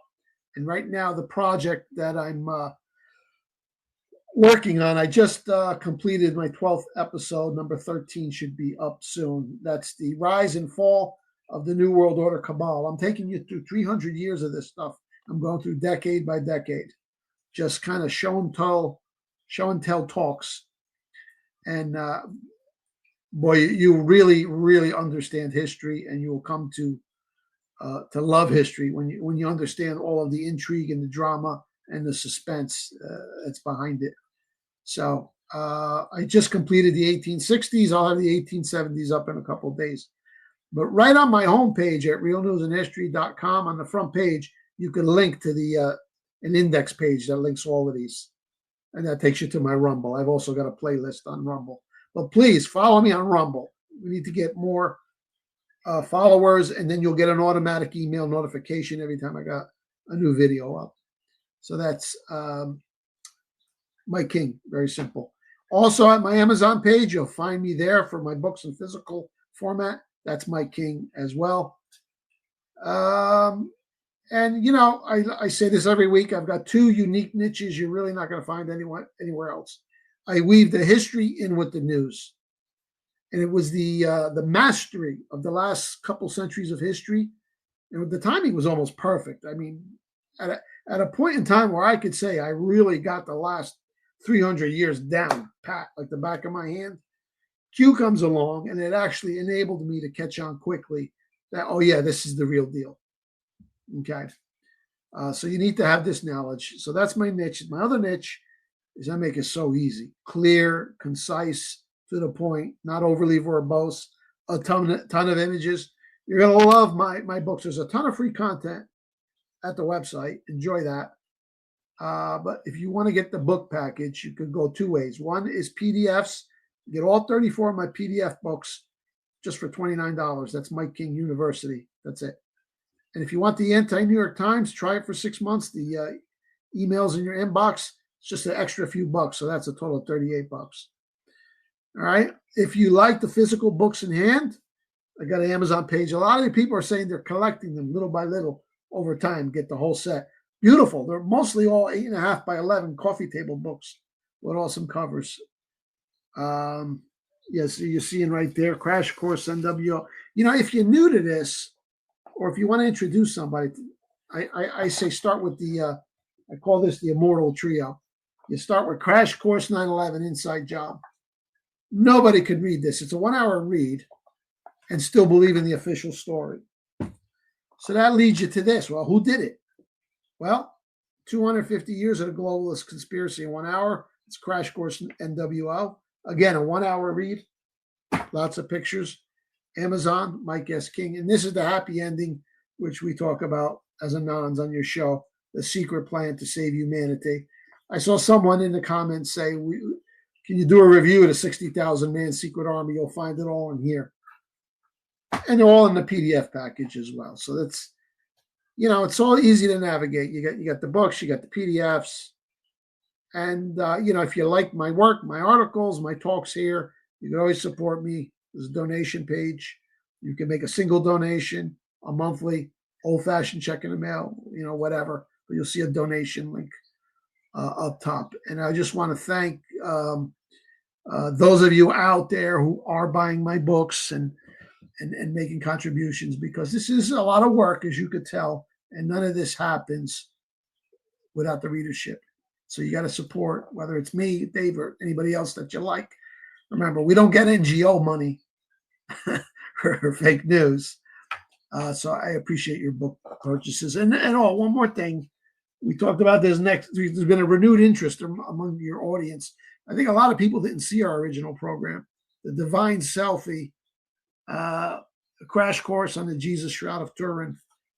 And right now, the project that I'm working on, I just completed my 12th episode. Number 13 should be up soon. That's the rise and fall of the New World Order cabal. I'm taking you through 300 years of this stuff. I'm going through decade by decade, just kind of show and tell talks. And boy, you really, really understand history, and you will come to love history when you understand all of the intrigue and the drama and the suspense that's behind it. So I just completed the 1860s. I'll have the 1870s up in a couple of days. But right on my homepage at realnewsandhistory.com, on the front page, you can link to the an index page that links all of these. And that takes you to my Rumble. I've also got a playlist on Rumble. But please follow me on Rumble. We need to get more followers, and then you'll get an automatic email notification every time I got a new video up. So that's Mike King. Very simple. Also at my Amazon page, you'll find me there for my books in physical format. That's Mike King as well. And, you know, I say this every week. I've got two unique niches you're really not going to find anywhere else. I weave the history in with the news. And it was the mastery of the last couple centuries of history. And the timing was almost perfect. I mean, at a point in time where I could say I really got the last 300 years down pat, like the back of my hand, Q comes along, and it actually enabled me to catch on quickly that, oh, yeah, this is the real deal. Okay. So you need to have this knowledge. So that's my niche. My other niche is I make it so easy, clear, concise, to the point, not overly verbose, a ton of images. You're going to love my books. There's a ton of free content at the website. Enjoy that. But if you want to get the book package, you could go two ways. One is PDFs. You get all 34 of my PDF books just for $29. That's Mike King University. That's it. And if you want the anti-New York Times, try it for 6 months. The emails in your inbox, it's just an extra few bucks. So that's a total of $38. All right. If you like the physical books in hand, I got an Amazon page. A lot of the people are saying they're collecting them little by little over time, get the whole set. Beautiful. They're mostly all 8.5 by 11 coffee table books with awesome covers. Yes, so you're seeing right there, Crash Course NWO. You know, if you're new to this, or if you want to introduce somebody, I say start with the, I call this the immortal trio. You start with Crash Course 9/11 Inside Job. Nobody could read this. It's a 1-hour read and still believe in the official story. So that leads you to this. Well, who did it? Well, 250 years of the globalist conspiracy in 1 hour. It's Crash Course NWO. Again, a 1-hour read. Lots of pictures. Amazon, Mike S. King. And this is the happy ending, which we talk about as anons on your show, the secret plan to save humanity. I saw someone in the comments say, can you do a review of the 60,000 man secret army? You'll find it all in here. And they're all in the PDF package as well. So that's, you know, it's all easy to navigate. You got the books, you got the PDFs. And, you know, if you like my work, my articles, my talks here, you can always support me. There's a donation page. You can make a single donation, a monthly, old-fashioned check in the mail, you know, whatever. But you'll see a donation link up top. And I just want to thank those of you out there who are buying my books and making contributions, because this is a lot of work, as you could tell, and none of this happens without the readership. So you got to support, whether it's me, Dave, or anybody else that you like. Remember, we don't get NGO money for fake news. So I appreciate your book purchases. And one more thing. We talked about this next. There's been a renewed interest among your audience. I think a lot of people didn't see our original program, The Divine Selfie, a crash course on the Jesus Shroud of Turin.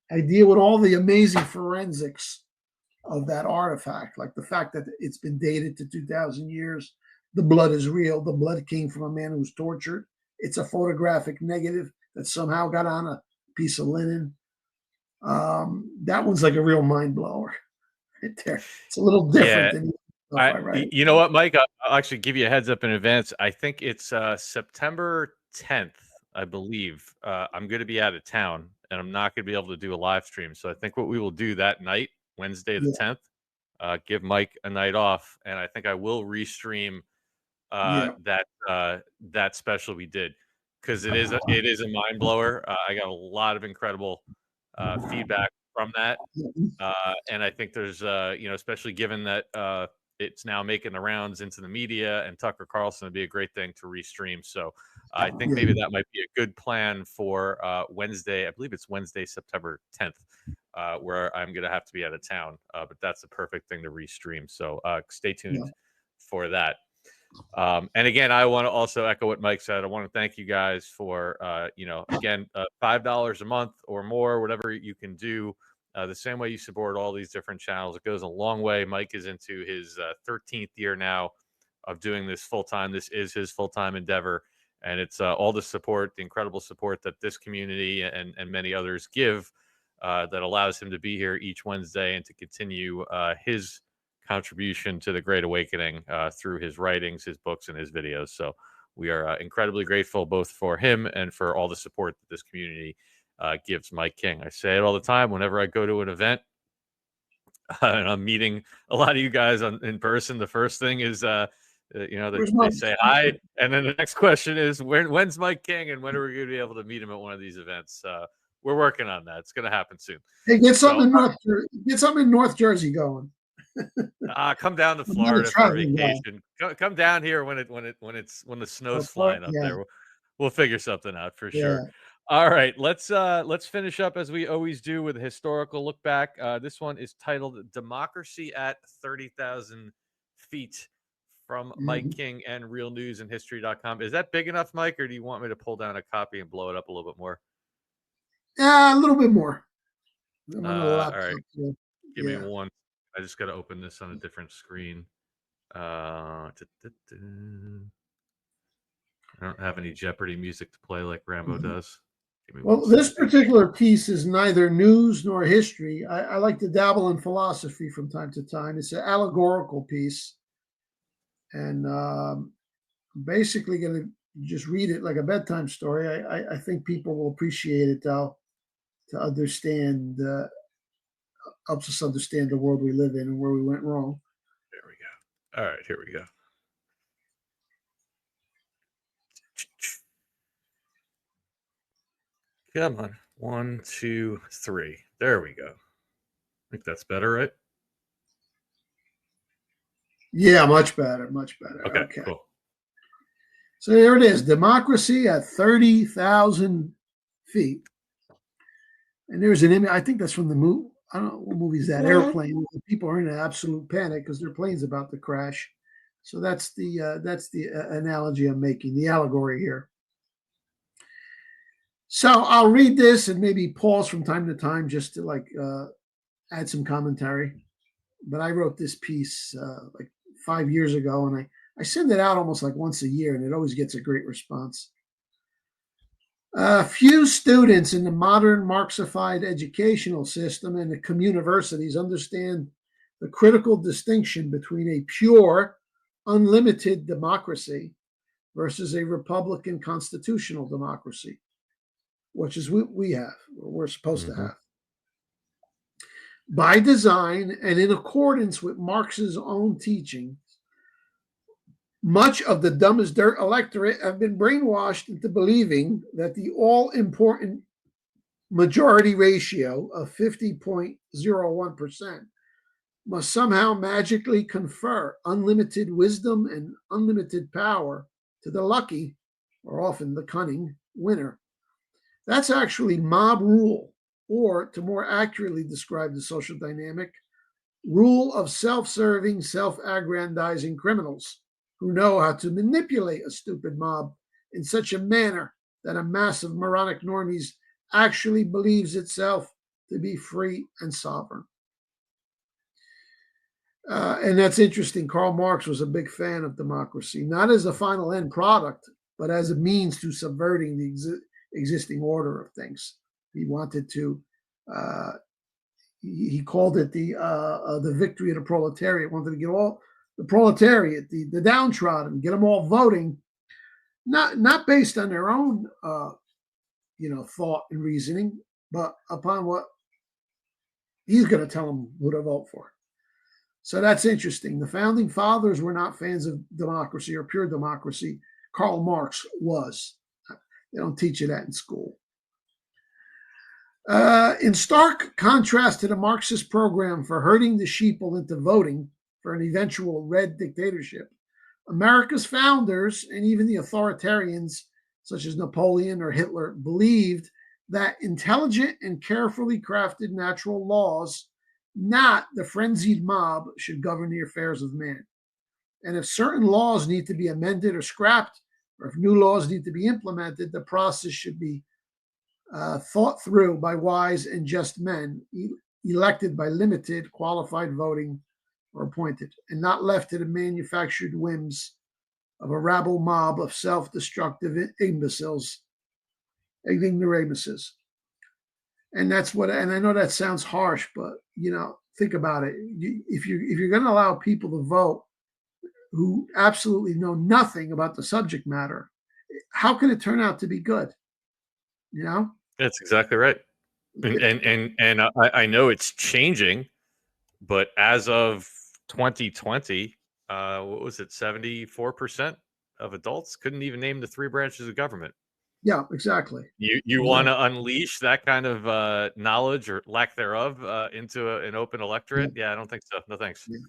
I deal with all the amazing forensics of that artifact, like the fact that it's been dated to 2,000 years. The blood is real. The blood came from a man who was tortured. It's a photographic negative that somehow got on a piece of linen. That one's like a real mind blower. It's a little different than I write. You know what, Mike? I'll actually give you a heads up in advance. I think it's September 10th, I believe. I'm going to be out of town, and I'm not going to be able to do a live stream. So I think what we will do that night, Wednesday the 10th, give Mike a night off, and I think I will restream that special we did, because it is a mind blower. I got a lot of incredible feedback from that, and I think there's especially given that it's now making the rounds into the media, and Tucker Carlson would be a great thing to restream. So I think maybe that might be a good plan for Wednesday. I believe it's Wednesday, September 10th, where I'm going to have to be out of town, but that's the perfect thing to restream. So stay tuned for that. And again, I want to also echo what Mike said. I want to thank you guys for, again, $5 a month or more, whatever you can do. The same way you support all these different channels, it goes a long way. Mike is into his 13th year now of doing this full time. This is his full time endeavor, and it's all the support, the incredible support that this community and many others give that allows him to be here each Wednesday and to continue his contribution to the Great Awakening through his writings, his books, and his videos. So we are incredibly grateful both for him and for all the support that this community gives Mike King. I say it all the time whenever I go to an event and I'm meeting a lot of you guys in person. The first thing is, they say hi, and then the next question is, when's Mike King, and when are we going to be able to meet him at one of these events? We're working on that. It's going to happen soon. Hey, get something in North Jersey going. Come down to Florida for vacation. Come down here when the snow's flying up there. We'll figure something out for sure. All right, let's finish up as we always do with a historical look back. This one is titled "Democracy at 30,000 Feet" from Mike King and realnewsandhistory.com. Is that big enough, Mike, or do you want me to pull down a copy and blow it up a little bit more? Yeah, a little bit more. All right, give me one. I just got to open this on a different screen. I don't have any Jeopardy music to play like Rambo does. Well, this particular piece is neither news nor history. I like to dabble in philosophy from time to time. It's an allegorical piece. And basically going to just read it like a bedtime story. I think people will appreciate it to understand, helps us understand the world we live in and where we went wrong. There we go. All right, here we go. Come on. 1, 2, 3. There we go. I think that's better, right? Yeah, much better. Much better. Okay. Cool. So there it is. Democracy at 30,000 feet. And there's an image. I think that's from the movie. I don't know what movie is that. Airplane. The people are in an absolute panic because their plane's about to crash. So that's the analogy I'm making, the allegory here. So I'll read this and maybe pause from time to time just to add some commentary. But I wrote this piece 5 years ago, and I send it out almost like once a year, and it always gets a great response. Few students in the modern Marxified educational system and the communiversities understand the critical distinction between a pure, unlimited democracy versus a Republican constitutional democracy, which is what we have, what we're supposed to have. By design and in accordance with Marx's own teaching, much of the dumb as dirt electorate have been brainwashed into believing that the all-important majority ratio of 50.01% must somehow magically confer unlimited wisdom and unlimited power to the lucky, or often the cunning, winner. That's actually mob rule, or to more accurately describe the social dynamic, rule of self-serving, self-aggrandizing criminals who know how to manipulate a stupid mob in such a manner that a mass of moronic normies actually believes itself to be free and sovereign. And that's interesting. Karl Marx was a big fan of democracy, not as a final end product, but as a means to subverting the existing order of things. He wanted to, he called it the victory of the proletariat. Wanted to get all the proletariat, the downtrodden, get them all voting, not based on their own, thought and reasoning, but upon what he's going to tell them who to vote for. So that's interesting. The founding fathers were not fans of democracy or pure democracy. Karl Marx was. They don't teach you that in school. In stark contrast to the Marxist program for herding the sheeple into voting for an eventual red dictatorship, America's founders and even the authoritarians such as Napoleon or Hitler believed that intelligent and carefully crafted natural laws, not the frenzied mob, should govern the affairs of man. And if certain laws need to be amended or scrapped, or if new laws need to be implemented, the process should be thought through by wise and just men, elected by limited qualified voting or appointed, and not left to the manufactured whims of a rabble mob of self-destructive imbeciles, ignoramuses. And that's what, and I know that sounds harsh, but think about it. If you're going to allow people to vote who absolutely know nothing about the subject matter, how can it turn out to be good? That's exactly right. And I know it's changing, but as of 2020, what was it? 74% of adults couldn't even name the three branches of government. Yeah, exactly. You want to unleash that kind of knowledge or lack thereof into an open electorate? Yeah, I don't think so. No thanks. Yeah.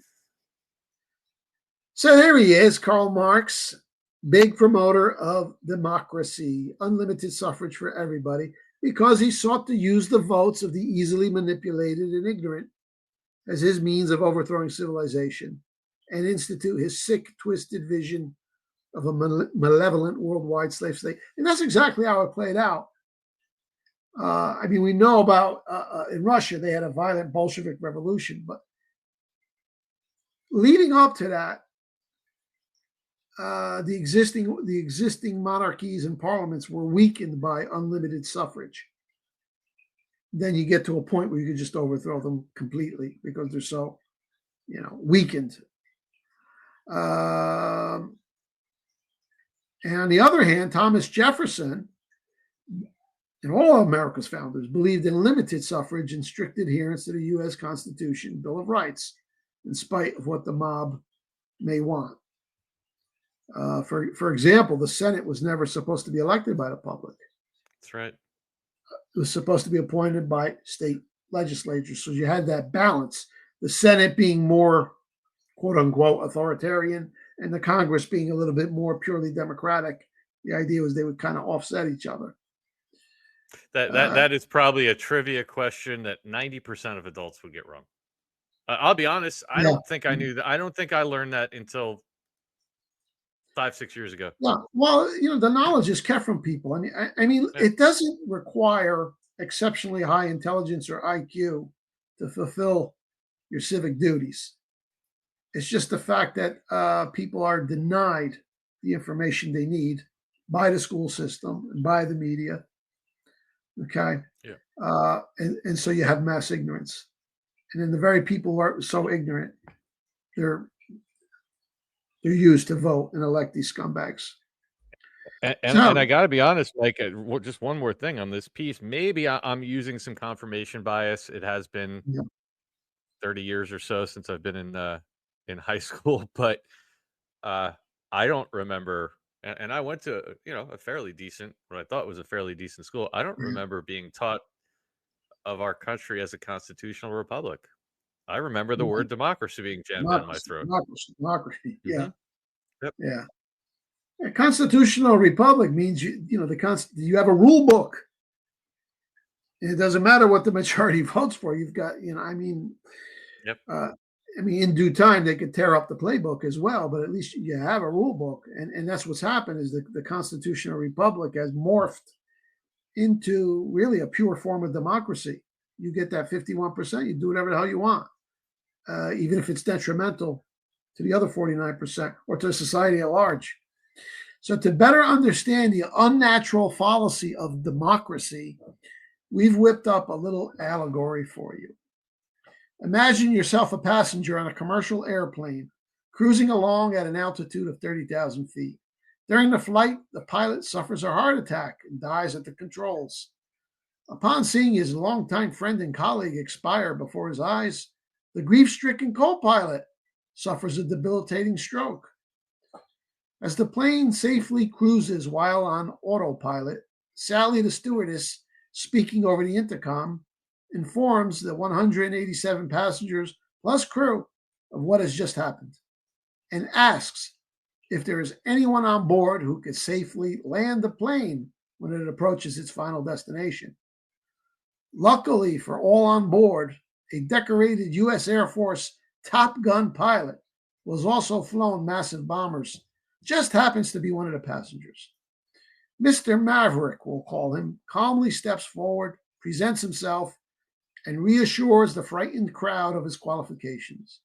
So there he is, Karl Marx, big promoter of democracy, unlimited suffrage for everybody, because he sought to use the votes of the easily manipulated and ignorant as his means of overthrowing civilization and institute his sick, twisted vision of a malevolent worldwide slave state. And that's exactly how it played out. We know about in Russia, they had a violent Bolshevik revolution, but leading up to that, the existing monarchies and parliaments were weakened by unlimited suffrage. Then you get to a point where you can just overthrow them completely because they're so, weakened. And on the other hand, Thomas Jefferson and all of America's founders believed in limited suffrage and strict adherence to the U.S. Constitution, Bill of Rights, in spite of what the mob may want. For example, the Senate was never supposed to be elected by the public. That's right. It was supposed to be appointed by state legislatures. So you had that balance, the Senate being more, quote unquote, authoritarian, and the Congress being a little bit more purely democratic. The idea was they would kind of offset each other. That is probably a trivia question that 90% of adults would get wrong. I'll be honest. I don't think I knew that. I don't think I learned that until 5-6 years ago. Yeah, well, the knowledge is kept from people. It doesn't require exceptionally high intelligence or IQ to fulfill your civic duties. It's just the fact that people are denied the information they need by the school system and by the media. Okay. Yeah. And so you have mass ignorance. And then the very people who are so ignorant, they're used to vote and elect these scumbags. And I got to be honest, Mike, just one more thing on this piece. Maybe I'm using some confirmation bias. It has been 30 years or so since I've been in high school, but I don't remember. And I went to, a fairly decent, what I thought was a fairly decent school. I don't remember being taught of our country as a constitutional republic. I remember the word democracy being jammed down my throat. Democracy. Yeah. Mm-hmm. Yep. Yeah. A constitutional republic means you have a rule book. And it doesn't matter what the majority votes for. You've got, Yep. In due time they could tear up the playbook as well, but at least you have a rule book. And that's what's happened is the constitutional republic has morphed into really a pure form of democracy. You get that 51%, you do whatever the hell you want, even if it's detrimental to the other 49% or to society at large. So to better understand the unnatural fallacy of democracy, we've whipped up a little allegory for you. Imagine yourself a passenger on a commercial airplane cruising along at an altitude of 30,000 feet. During the flight, the pilot suffers a heart attack and dies at the controls. Upon seeing his longtime friend and colleague expire before his eyes, the grief-stricken co-pilot suffers a debilitating stroke. As the plane safely cruises while on autopilot, Sally, the stewardess, speaking over the intercom, informs the 187 passengers plus crew of what has just happened and asks if there is anyone on board who could safely land the plane when it approaches its final destination. Luckily for all on board, a decorated U.S. Air Force Top Gun pilot who has also flown massive bombers, just happens to be one of the passengers. Mr. Maverick, we'll call him, calmly steps forward, presents himself, and reassures the frightened crowd of his qualifications.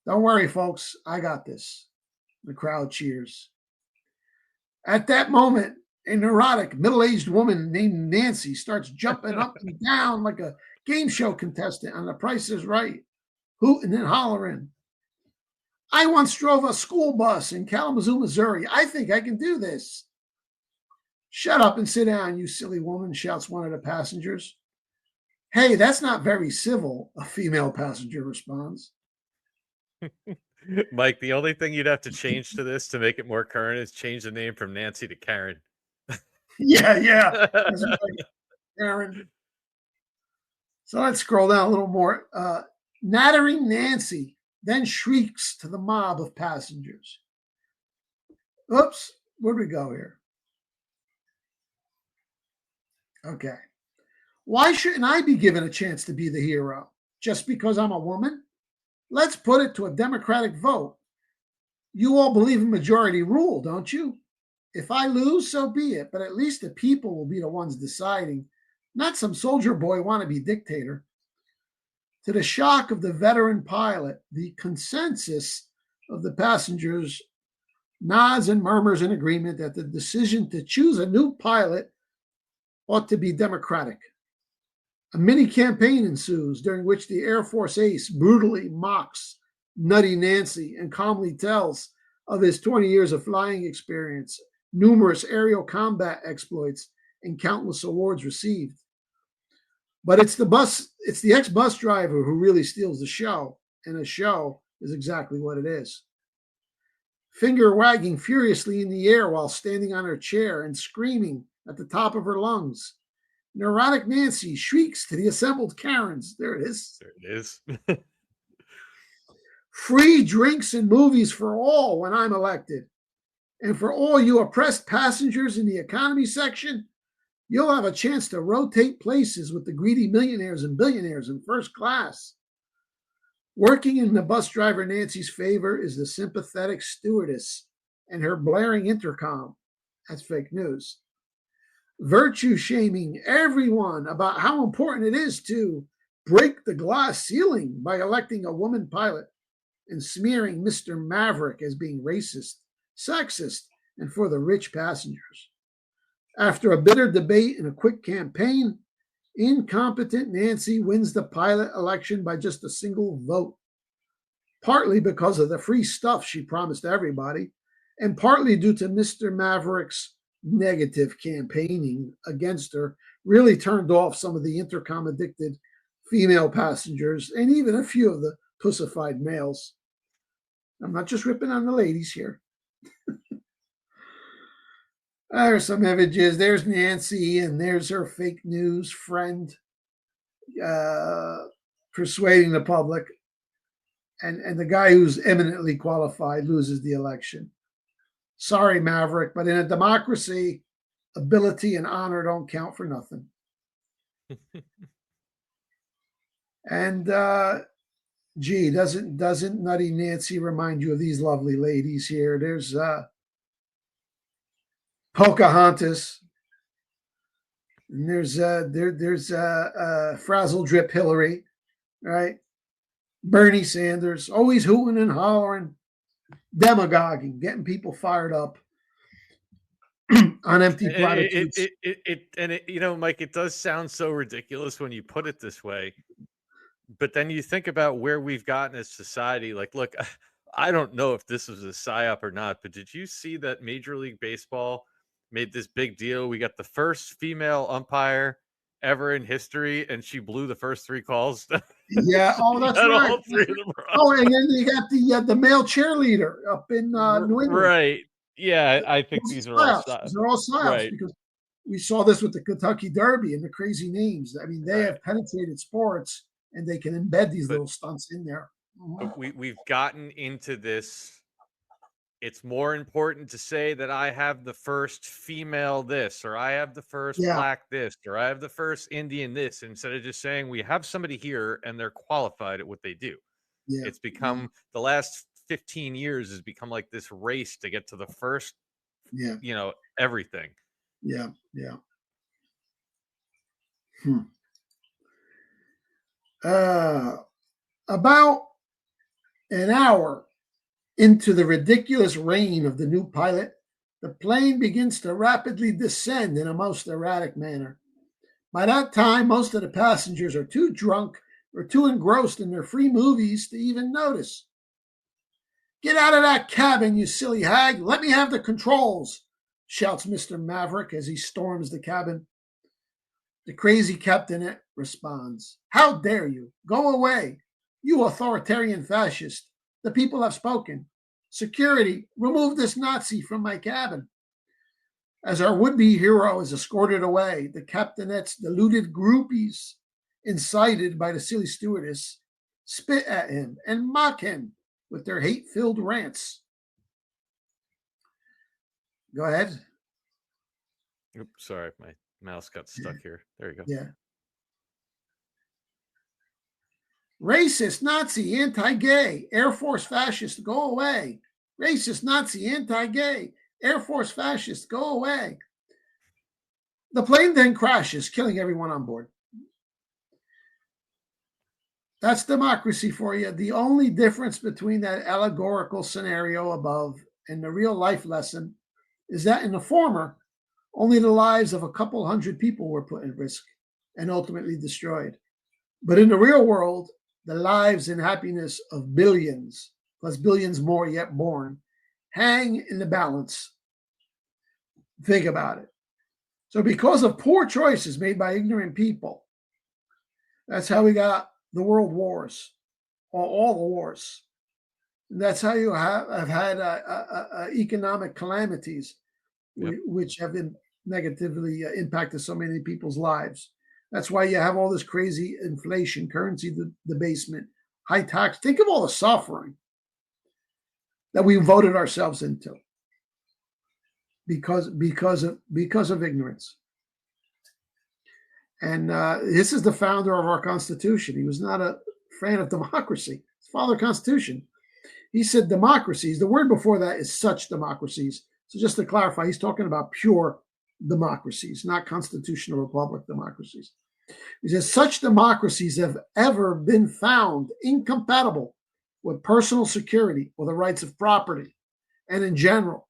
Don't worry, folks, I got this. The crowd cheers. At that moment, a neurotic, middle-aged woman named Nancy starts jumping up and down like a game show contestant on The Price is Right, hooting and hollering. I once drove a school bus in Kalamazoo, Missouri. I think I can do this. Shut up and sit down, you silly woman, shouts one of the passengers. Hey, that's not very civil, a female passenger responds. Mike, the only thing you'd have to change to this to make it more current is change the name from Nancy to Karen. Yeah. That's right, Karen. So let's scroll down a little more. Nattering Nancy then shrieks to the mob of passengers. Oops, where'd we go here? Okay. Why shouldn't I be given a chance to be the hero? Just because I'm a woman? Let's put it to a democratic vote. You all believe in majority rule, don't you? If I lose, so be it, but at least the people will be the ones deciding, not some soldier boy wannabe dictator. To the shock of the veteran pilot, the consensus of the passengers nods and murmurs in agreement that the decision to choose a new pilot ought to be democratic. A mini campaign ensues during which the Air Force ace brutally mocks Nutty Nancy and calmly tells of his 20 years of flying experience, numerous aerial combat exploits, and countless awards received. But it's the ex-bus driver who really steals the show, and a show is exactly what it is. Finger wagging furiously in the air while standing on her chair and screaming at the top of her lungs, neurotic Nancy shrieks to the assembled Karens. There it is. There it is. Free drinks and movies for all when I'm elected. And for all you oppressed passengers in the economy section, you'll have a chance to rotate places with the greedy millionaires and billionaires in first class. Working in the bus driver Nancy's favor is the sympathetic stewardess and her blaring intercom. That's fake news. Virtue shaming everyone about how important it is to break the glass ceiling by electing a woman pilot and smearing Mr. Maverick as being racist, sexist, and for the rich passengers. After a bitter debate and a quick campaign, incompetent Nancy wins the pilot election by just a single vote, partly because of the free stuff she promised everybody, and partly due to Mr. Maverick's negative campaigning against her really turned off some of the intercom addicted female passengers and even a few of the pussified males. I'm not just ripping on the ladies here. There's some images. There's Nancy, and there's her fake news friend persuading the public. And the guy who's eminently qualified loses the election. Sorry, Maverick, but in a democracy, ability and honor don't count for nothing. And gee, doesn't Nutty Nancy remind you of these lovely ladies here? There's Pocahontas, and there's Frazzle Drip Hillary, right? Bernie Sanders, always hooting and hollering, demagoguing, getting people fired up on empty platitudes. You know, Mike, it does sound so ridiculous when you put it this way. But then you think about where we've gotten as society. Like, look, I don't know if this was a psyop or not, but did you see that Major League Baseball made this big deal? We got the first female umpire ever in history, and she blew the first three calls. Yeah, oh, that's right. All three of them oh, and then you got the male cheerleader up in New England. Right. Yeah, I think these are all psyops. These are all psyops, right? Because we saw this with the Kentucky Derby and the crazy names. I mean, they have penetrated sports, and they can embed these little stunts in there. But we've gotten into this. It's more important to say that I have the first female this, or I have the first black this, or I have the first Indian this, instead of just saying we have somebody here and they're qualified at what they do. Yeah. It's become the last 15 years has become like this race to get to the first, Yeah. Everything. Yeah. About an hour into the ridiculous reign of the new pilot, the plane begins to rapidly descend in a most erratic manner. By that time, most of the passengers are too drunk or too engrossed in their free movies to even notice. "Get out of that cabin, you silly hag! Let me have the controls!" shouts Mr. Maverick as he storms the cabin. The crazy captain responds, "How dare you? Go away, you authoritarian fascist. The people have spoken. Security, remove this Nazi from my cabin." As our would-be hero is escorted away, the captainette's deluded groupies, incited by the silly stewardess, spit at him and mock him with their hate-filled rants. Go ahead. Oops, sorry, my mouse got stuck here. There you go. Yeah. "Racist, Nazi, anti-gay, Air Force fascist, go away. Racist, Nazi, anti-gay, Air Force fascist, go away." The plane then crashes, killing everyone on board. That's democracy for you. The only difference between that allegorical scenario above and the real life lesson is that in the former, only the lives of a couple hundred people were put at risk and ultimately destroyed. But in the real world, the lives and happiness of billions, plus billions more yet born, hang in the balance. Think about it. So because of poor choices made by ignorant people, that's how we got the world wars, or all the wars. And that's how you have had economic calamities, which have been negatively impacted so many people's lives. That's why you have all this crazy inflation, currency debasement, high tax. Think of all the suffering that we voted ourselves into because of ignorance. And this is the founder of our Constitution. He was not a fan of democracy. His father Constitution. He said democracies. The word before that is such democracies. So just to clarify, he's talking about pure democracies, not constitutional republic democracies. He says such democracies have ever been found incompatible with personal security or the rights of property, and in general,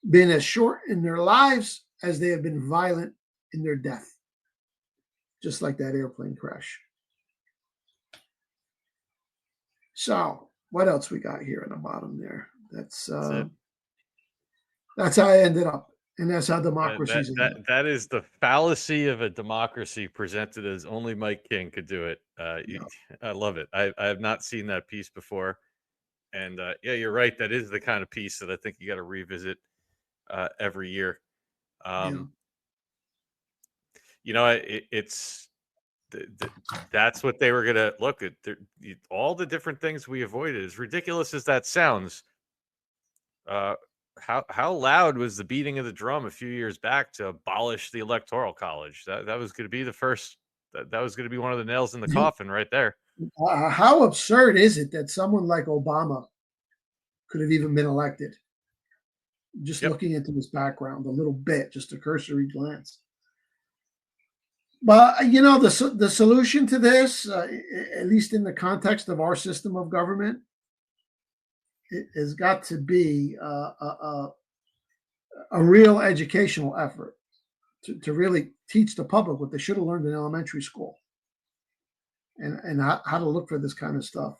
been as short in their lives as they have been violent in their death. Just like that airplane crash. So, what else we got here at the bottom there? That's how I ended up. And that's how democracies that is the fallacy of a democracy presented as only Mike King could do it. I love it. I have not seen that piece before. And yeah, you're right. That is the kind of piece that I think you got to revisit every year. It's that's what they were going to look at. All the different things we avoided, as ridiculous as that sounds. How loud was the beating of the drum a few years back to abolish the Electoral College? That was going to be the first. That was going to be one of the nails in the coffin right there. How absurd is it that someone like Obama could have even been elected? Just looking into his background a little bit, just a cursory glance. But the solution to this, at least in the context of our system of government, it has got to be a real educational effort to really teach the public what they should have learned in elementary school, and how to look for this kind of stuff.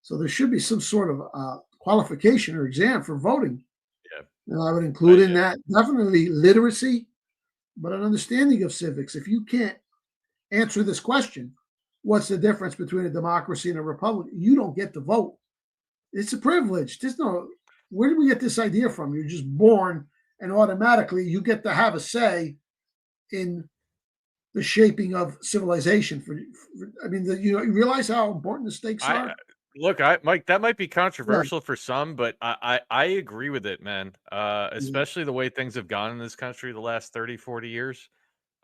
So there should be some sort of qualification or exam for voting. Yeah. And I would include in that definitely literacy, but an understanding of civics. If you can't answer this question, what's the difference between a democracy and a republic? You don't get to vote. It's a privilege. Where did we get this idea from? You're just born and automatically you get to have a say in the shaping of civilization. You realize how important the stakes are? Look, Mike, that might be controversial for some, but I agree with it, man. Especially the way things have gone in this country the last 30, 40 years.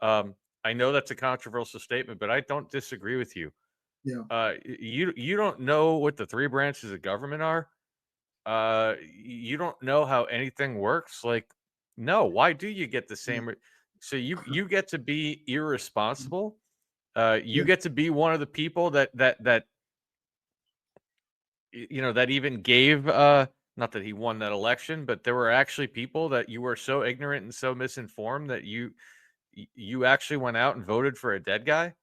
I know that's a controversial statement, but I don't disagree with you. Yeah. You don't know what the three branches of government are. you don't know how anything works. Like, no, why do you get the same? So you get to be irresponsible. You get to be one of the people that that even gave not that he won that election, but there were actually people that you were so ignorant and so misinformed that you actually went out and voted for a dead guy,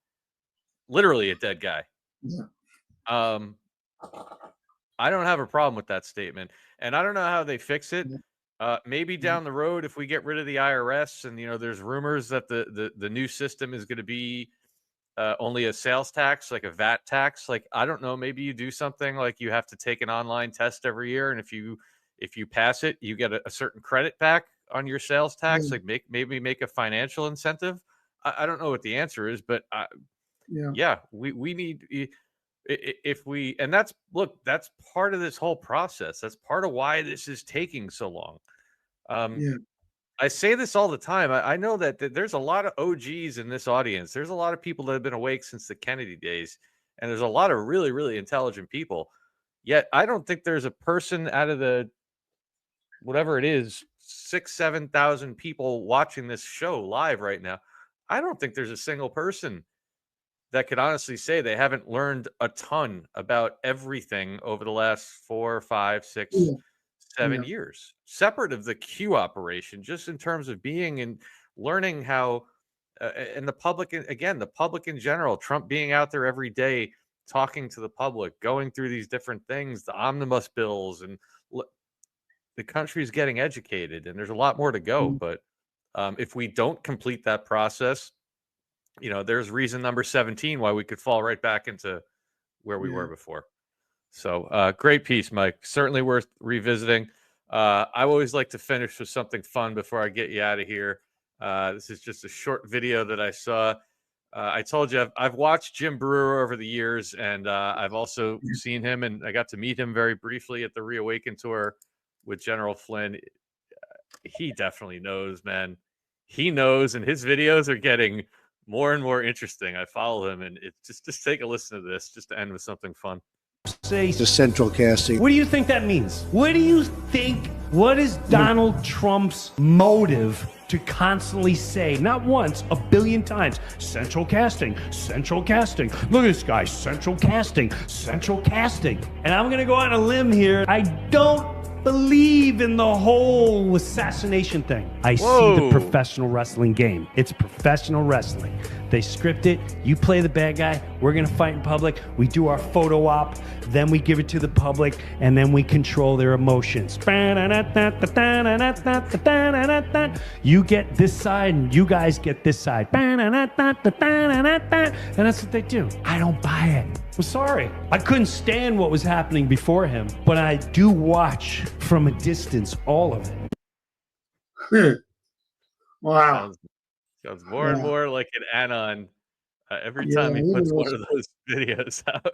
literally a dead guy. Yeah. I don't have a problem with that statement, and I don't know how they fix it. Maybe down the road, if we get rid of the IRS, and there's rumors that the new system is going to be only a sales tax, like a VAT tax. Like, I don't know, maybe you do something like you have to take an online test every year, and if you pass it, you get a certain credit back on your sales tax. Like, maybe make a financial incentive. I don't know what the answer is, but we need. If we, and that's part of this whole process. That's part of why this is taking so long. I say this all the time. I know that there's a lot of OGs in this audience. There's a lot of people that have been awake since the Kennedy days, and there's a lot of really, really intelligent people. Yet I don't think there's a person out of the whatever it is, 6,000-7,000 people watching this show live right now. I don't think there's a single person that could honestly say they haven't learned a ton about everything over the last 4, 5, 6, 7 years, separate of the Q operation, just in terms of being and learning how, and the public, again, the public in general, Trump being out there every day, talking to the public, going through these different things, the omnibus bills, and the country is getting educated, and there's a lot more to go. But if we don't complete that process, there's reason number 17 why we could fall right back into where we were before. So great piece, Mike. Certainly worth revisiting. I always like to finish with something fun before I get you out of here. This is just a short video that I saw. I told you I've watched Jim Brewer over the years, and I've also seen him, and I got to meet him very briefly at the Reawaken tour with General Flynn. He definitely knows, man. He knows, and his videos are getting more and more interesting. I follow him, and it's just take a listen to this, just to end with something fun. Say the central casting. What do you think that means? What do you think? What is Donald Trump's motive to constantly say, not once, a billion times, central casting, central casting. Look at this guy, central casting, central casting. And I'm going to go on a limb here. I don't believe in the whole assassination thing. I see the professional wrestling game. It's professional wrestling. They script it. You play the bad guy. We're going to fight in public. We do our photo op. Then we give it to the public. And then we control their emotions. You get this side and you guys get this side. And that's what they do. I don't buy it. I'm sorry. I couldn't stand what was happening before him. But I do watch from a distance all of it. Wow. Sounds more and more like an anon every time he puts one of those videos out.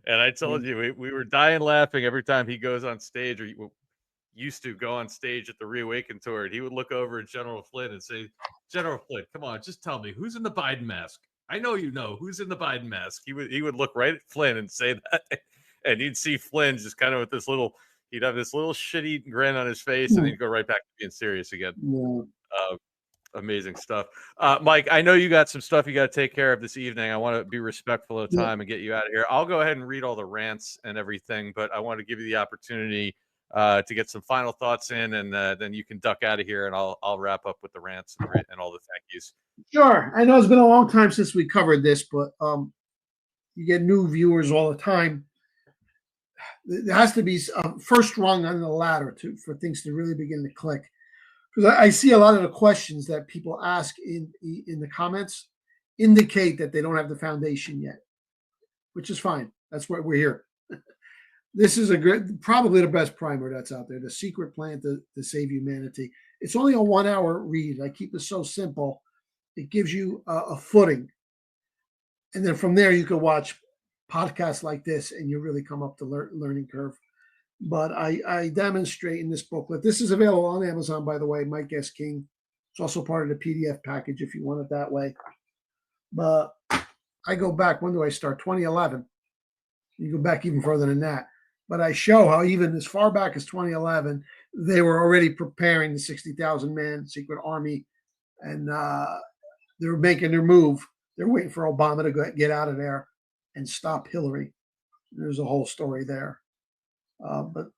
And I told you, we were dying laughing every time he goes on stage, or he used to go on stage at the Reawaken tour, and he would look over at General Flynn and say, General Flynn, come on, just tell me, who's in the Biden mask? I know you know who's in the Biden mask. He would look right at Flynn and say that, and you'd see Flynn just kind of with this little, he'd have this little shitty grin on his face, and he'd go right back to being serious again. Amazing stuff. Mike, I know you got some stuff you got to take care of this evening. I want to be respectful of time and get you out of here. I'll go ahead and read all the rants and everything, but I want to give you the opportunity to get some final thoughts in, and then you can duck out of here, and I'll wrap up with the rants and all the thank yous. Sure. I know it's been a long time since we covered this, but you get new viewers all the time. There has to be first rung on the ladder for things to really begin to click. Because I see a lot of the questions that people ask in the comments indicate that they don't have the foundation yet, which is fine. That's why we're here. This is probably the best primer that's out there, The Secret Plan to Save Humanity. It's only a 1-hour read. I keep it so simple. It gives you a footing. And then from there, you can watch podcasts like this, and you really come up the learning curve. But I demonstrate in this booklet. This is available on Amazon, by the way, Mike S. King. It's also part of the PDF package if you want it that way. But I go back, when do I start? 2011. You go back even further than that. but I show how even as far back as 2011, they were already preparing the 60,000 man secret army, and they were making their move. They're waiting for Obama to get out of there and stop Hillary. There's a whole story there. But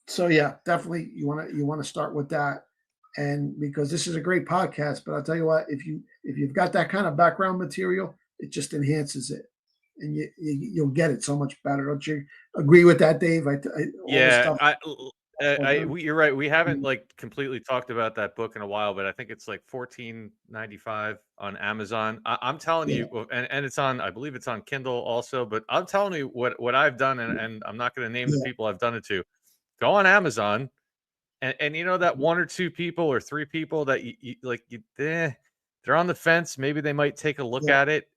so yeah, definitely you want to start with that, and because this is a great podcast. But I'll tell you what, if you've got that kind of background material, it just enhances it, and you'll get it so much better. Don't you agree with that, Dave? Yeah, you're right. We haven't like completely talked about that book in a while, but I think it's like $14.95 on Amazon. I'm telling you, and it's on, I believe it's on Kindle also. But I'm telling you what I've done, and I'm not going to name the people I've done it to. Go on Amazon, and you know that one or two people or three people that they're on the fence. Maybe they might take a look at it.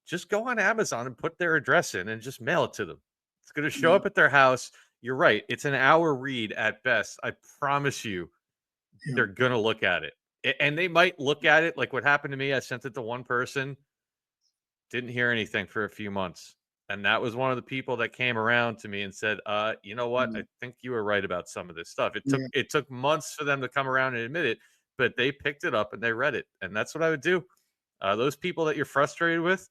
Just go on Amazon and put their address in and just mail it to them. It's going to show up at their house. You're right. It's an hour read at best. I promise you, they're going to look at it. And they might look at it like what happened to me. I sent it to one person, didn't hear anything for a few months. And that was one of the people that came around to me and said, you know what? I think you were right about some of this stuff. It took months for them to come around and admit it, but they picked it up and they read it. And that's what I would do. Those people that you're frustrated with,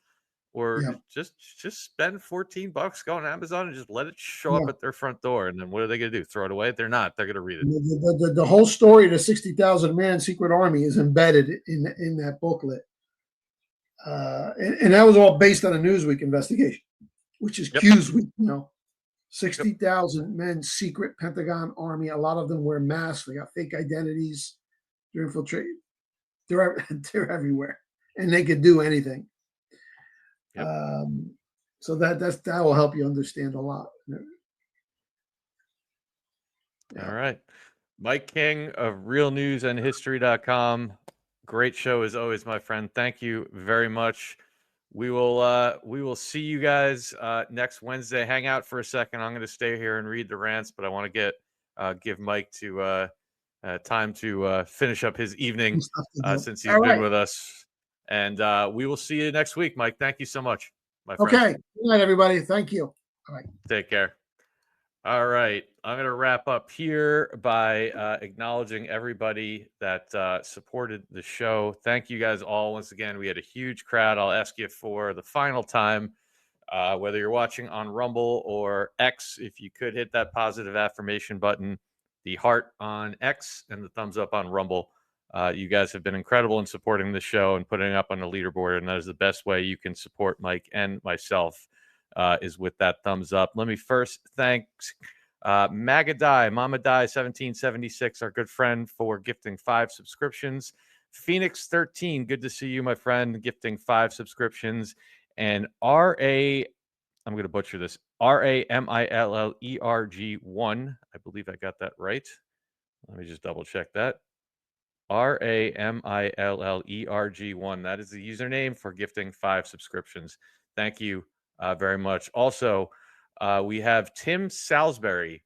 or just spend $14, go on Amazon and just let it show up at their front door. And then what are they going to do? Throw it away? They're not. They're going to read it. The whole story of the 60,000 man secret army is embedded in that booklet. And that was all based on a Newsweek investigation, which is Q's week, 60,000 men secret Pentagon army. A lot of them wear masks. They got fake identities. They're infiltrated. They're everywhere, and they could do anything. So that will help you understand a lot. All right. Mike King of realnewsandhistory.com. Great show as always, my friend. Thank you very much. We will see you guys next Wednesday. Hang out for a second. I'm going to stay here and read the rants, but I want to give Mike time to finish up his evening since he's been with us. And we will see you next week, Mike. Thank you so much, my friend. Okay. Good night, everybody. Thank you. All right. Take care. All right. I'm going to wrap up here by acknowledging everybody that supported the show. Thank you guys all. Once again, we had a huge crowd. I'll ask you for the final time, whether you're watching on Rumble or X, if you could hit that positive affirmation button, the heart on X, and the thumbs up on Rumble. You guys have been incredible in supporting the show and putting it up on the leaderboard, and that is the best way you can support Mike and myself, is with that thumbs up. Let me first thank Magadai, Mama Die 1776, our good friend, for gifting 5 subscriptions. Phoenix 13, good to see you, my friend, gifting 5 subscriptions. And I'm going to butcher this, RAMILLERG1. I believe I got that right. Let me just double check that. RAMILLERG1. That is the username for gifting 5 subscriptions. Thank you very much. Also, we have Tim Salisbury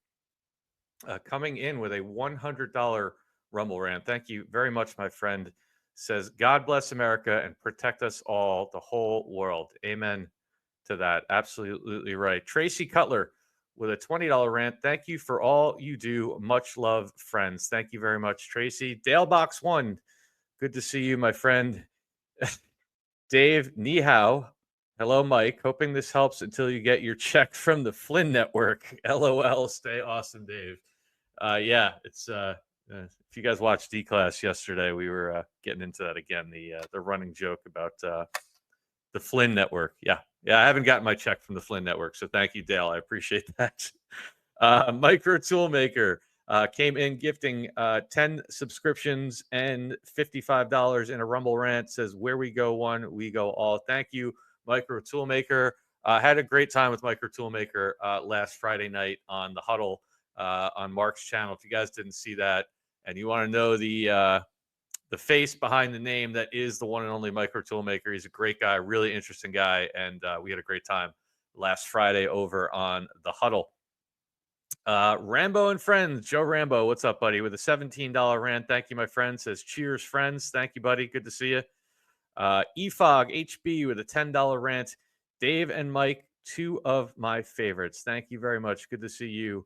coming in with a $100 Rumble rant. Thank you very much, my friend. Says, God bless America and protect us all, the whole world. Amen to that. Absolutely right. Tracy Cutler with a $20 rant. Thank you for all you do. Much love, friends. Thank you very much, Tracy. Dalebox1, good to see you, my friend. Dave Nihao. Hello, Mike. Hoping this helps until you get your check from the Flynn Network. LOL. Stay awesome, Dave. Yeah, it's if you guys watched D-Class yesterday, we were getting into that again. The running joke about the Flynn Network. Yeah, I haven't gotten my check from the Flynn Network, so thank you, Dale. I appreciate that. Micro Toolmaker came in gifting 10 subscriptions and $55 in a Rumble rant. Says, where we go one, we go all. Thank you, Micro Toolmaker. Had a great time with Micro Toolmaker last Friday night on the Huddle on Mark's channel. If you guys didn't see that and you want to know the face behind the name, that is the one and only Micro Toolmaker. He's a great guy, really interesting guy, and we had a great time last Friday over on the Huddle. Rambo and Friends, Joe Rambo, what's up, buddy? With a $17 rant. Thank you, my friend. Says, cheers, friends. Thank you, buddy. Good to see you. EFOG HB with a $10 rant. Dave and Mike two of my favorites. Thank you very much. Good to see you.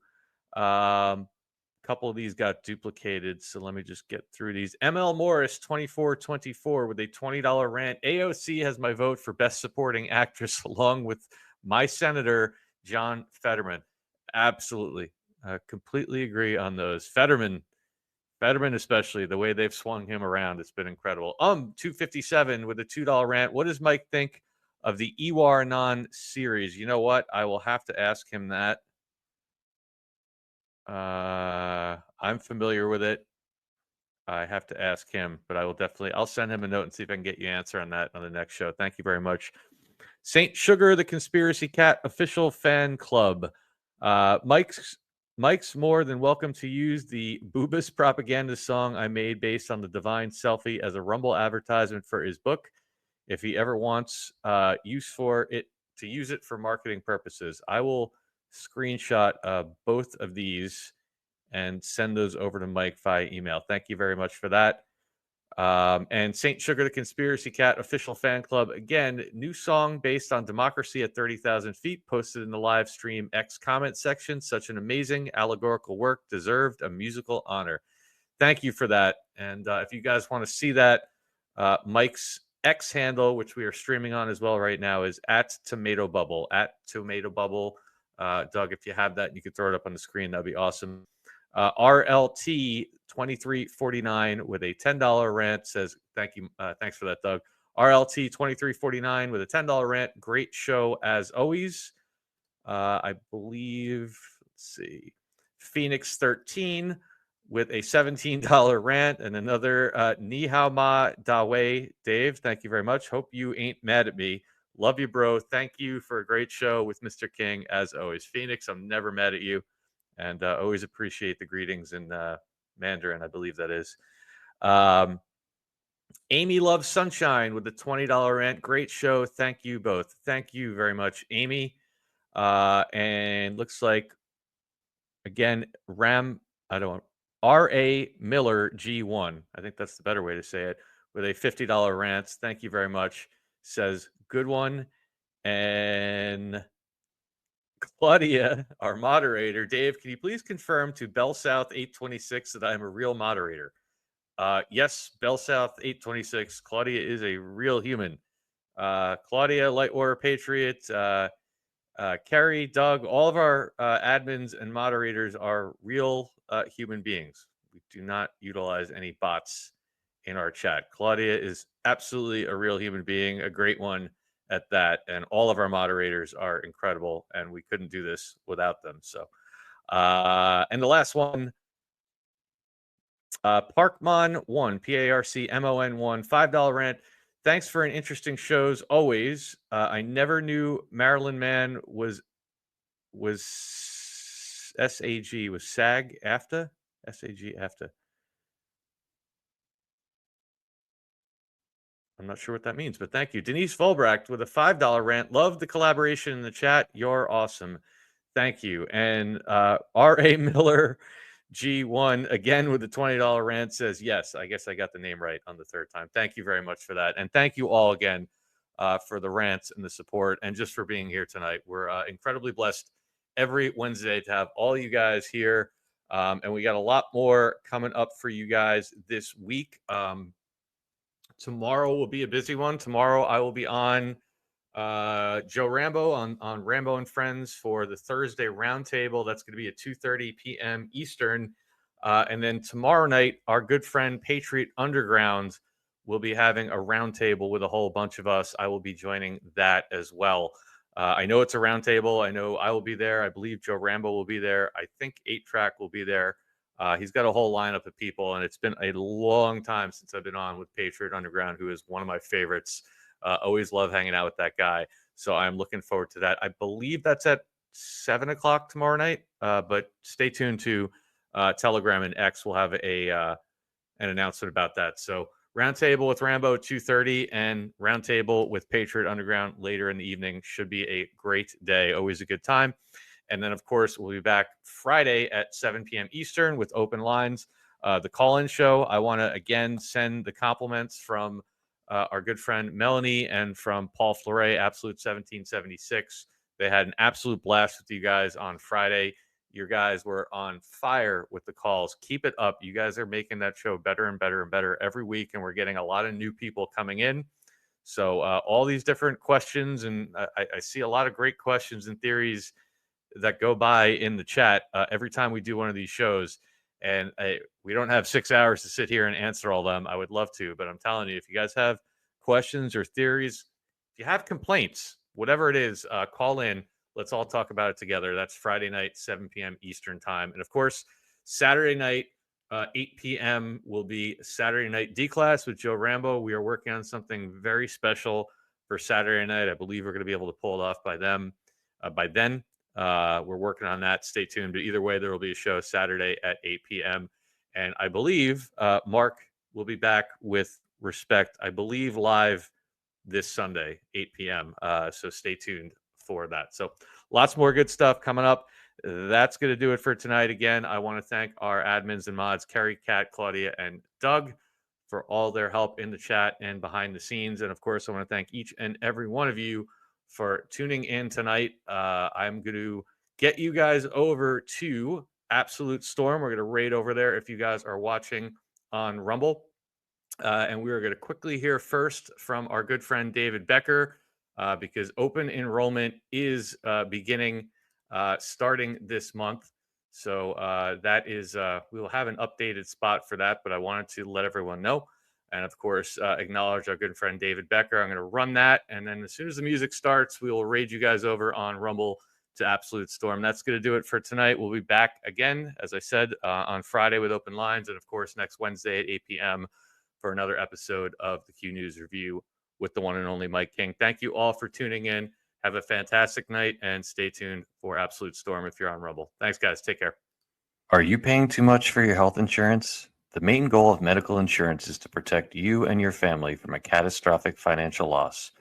Couple of these got duplicated, so let me just get through these. ML Morris 2424 with a $20 rant. AOC has my vote for best supporting actress along with my senator John Fetterman. Absolutely. Completely agree on those. Fetterman especially, the way they've swung him around, it's been incredible. 257 with a $2 rant. What does Mike think of the Ewar Anon series? You know what? I will have to ask him that. I'm familiar with it. I have to ask him, but I'll send him a note and see if I can get you an answer on that on the next show. Thank you very much. Saint Sugar, the Conspiracy Cat official fan club. Mike's more than welcome to use the Boobas propaganda song I made based on the Divine Selfie as a Rumble advertisement for his book. If he ever wants use it for marketing purposes, I will screenshot both of these and send those over to Mike via email. Thank you very much for that. And Saint Sugar, the Conspiracy Cat official fan club. Again, new song based on Democracy at 30,000 Feet, posted in the live stream X comment section. Such an amazing allegorical work, deserved a musical honor. Thank you for that. And if you guys want to see that, Mike's X handle, which we are streaming on as well right now, is @TomatoBubble. @TomatoBubble. Doug, if you have that, you could throw it up on the screen. That'd be awesome. RLT 2349 with a $10 rant says, thank you. Thanks for that, Doug. RLT 2349 with a $10 rant. Great show as always. I believe, let's see, Phoenix 13 with a $17 rant and another Ni Hao Ma Dawe. Dave, thank you very much. Hope you ain't mad at me. Love you, bro. Thank you for a great show with Mr. King, as always. Phoenix, I'm never mad at you, and always appreciate the greetings in Mandarin, I believe that is. Amy Loves Sunshine with the $20 rant. Great show. Thank you both. Thank you very much, Amy. And looks like, again, R.A. Miller G1. I think that's the better way to say it, with a $50 rant. Thank you very much. Says, good one. And Claudia, our moderator. Dave, can you please confirm to Bell South 826 that I am a real moderator? Yes, Bell South 826. Claudia is a real human. Claudia, Light Order Patriot, Kerry, Doug, all of our admins and moderators are real human beings. We do not utilize any bots in our chat. Claudia is absolutely a real human being, a great one at that, and all of our moderators are incredible, and we couldn't do this without them. So, and the last one, Parkmon1, PARCMON1, $5 rant. Thanks for an interesting shows always. I never knew Maryland Man was SAG, was SAG AFTA? SAG AFTA. I'm not sure what that means, but thank you. Denise Volbracht with a $5 rant. Love the collaboration in the chat. You're awesome. Thank you. And R.A. Miller G1, again with the $20 rant, says, yes, I guess I got the name right on the third time. Thank you very much for that. And thank you all again for the rants and the support and just for being here tonight. We're incredibly blessed every Wednesday to have all you guys here. And we got a lot more coming up for you guys this week. Tomorrow will be a busy one. Tomorrow I will be on Joe Rambo on Rambo and Friends for the Thursday roundtable. That's going to be at 2:30 p.m. Eastern. And then tomorrow night, our good friend Patriot Underground will be having a roundtable with a whole bunch of us. I will be joining that as well. I know it's a roundtable. I know I will be there. I believe Joe Rambo will be there. I think 8-Track will be there. He's got a whole lineup of people, and it's been a long time since I've been on with Patriot Underground, who is one of my favorites. Always love hanging out with that guy. So I'm looking forward to that. I believe that's at 7 o'clock tomorrow night, but stay tuned to Telegram and X. We'll have an announcement about that. So roundtable with Rambo 2:30 and roundtable with Patriot Underground later in the evening. Should be a great day. Always a good time. And then, of course, we'll be back Friday at 7 p.m. Eastern with open lines. The call-in show, I want to, again, send the compliments from our good friend Melanie and from Paul Fleury, Absolute 1776. They had an absolute blast with you guys on Friday. You guys were on fire with the calls. Keep it up. You guys are making that show better and better and better every week, and we're getting a lot of new people coming in. So all these different questions, and I see a lot of great questions and theories that go by in the chat every time we do one of these shows. And we don't have 6 hours to sit here and answer all them. I would love to, but I'm telling you, if you guys have questions or theories, if you have complaints, whatever it is, call in. Let's all talk about it together. That's Friday night, 7 p.m. Eastern time. And of course, Saturday night, 8 p.m. will be Saturday Night D-Class with Joe Rambo. We are working on something very special for Saturday night. I believe we're going to be able to pull it off by then. We're working on that. Stay tuned. But either way, there will be a show Saturday at 8 p.m. And I believe Mark will be back with Respect, I believe, live this Sunday, 8 p.m. So stay tuned for that. So lots more good stuff coming up. That's going to do it for tonight. Again, I want to thank our admins and mods, Kerry, Kat, Claudia, and Doug, for all their help in the chat and behind the scenes. And of course, I want to thank each and every one of you for tuning in tonight. I'm going to get you guys over to Absolute Storm. We're going to raid over there if you guys are watching on Rumble. And we are going to quickly hear first from our good friend David Becker, because open enrollment is beginning starting this month. So that is, we will have an updated spot for that, but I wanted to let everyone know. And of course, acknowledge our good friend David Becker. I'm going to run that. And then as soon as the music starts, we will raid you guys over on Rumble to Absolute Storm. That's going to do it for tonight. We'll be back again, as I said, on Friday with open lines. And of course, next Wednesday at 8 p.m. for another episode of the Q News Review with the one and only Mike King. Thank you all for tuning in. Have a fantastic night and stay tuned for Absolute Storm if you're on Rumble. Thanks, guys. Take care. Are you paying too much for your health insurance? The main goal of medical insurance is to protect you and your family from a catastrophic financial loss.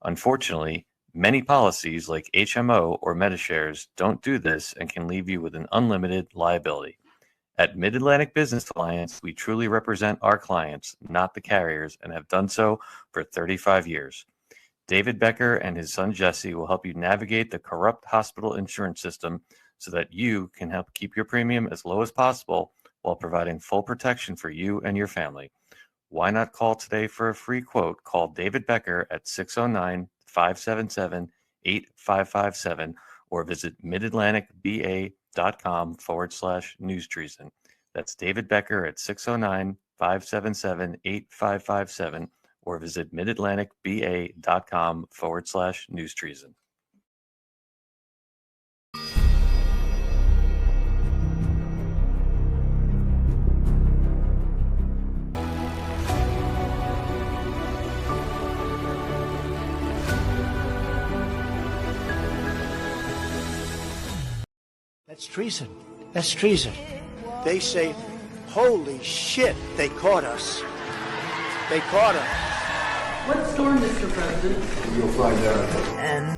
Unfortunately, many policies like HMO or Medishares don't do this and can leave you with an unlimited liability. At Mid-Atlantic Business Alliance, we truly represent our clients, not the carriers, and have done so for 35 years. David Becker and his son Jesse will help you navigate the corrupt hospital insurance system so that you can help keep your premium as low as possible while providing full protection for you and your family. Why not call today for a free quote? Call David Becker at 609-577-8557 or visit midatlanticba.com/NewsTreason. That's David Becker at 609-577-8557 or visit midatlanticba.com/NewsTreason. That's treason. That's treason. They say, holy shit, they caught us. They caught us. What storm, Mr. President? You'll find out. And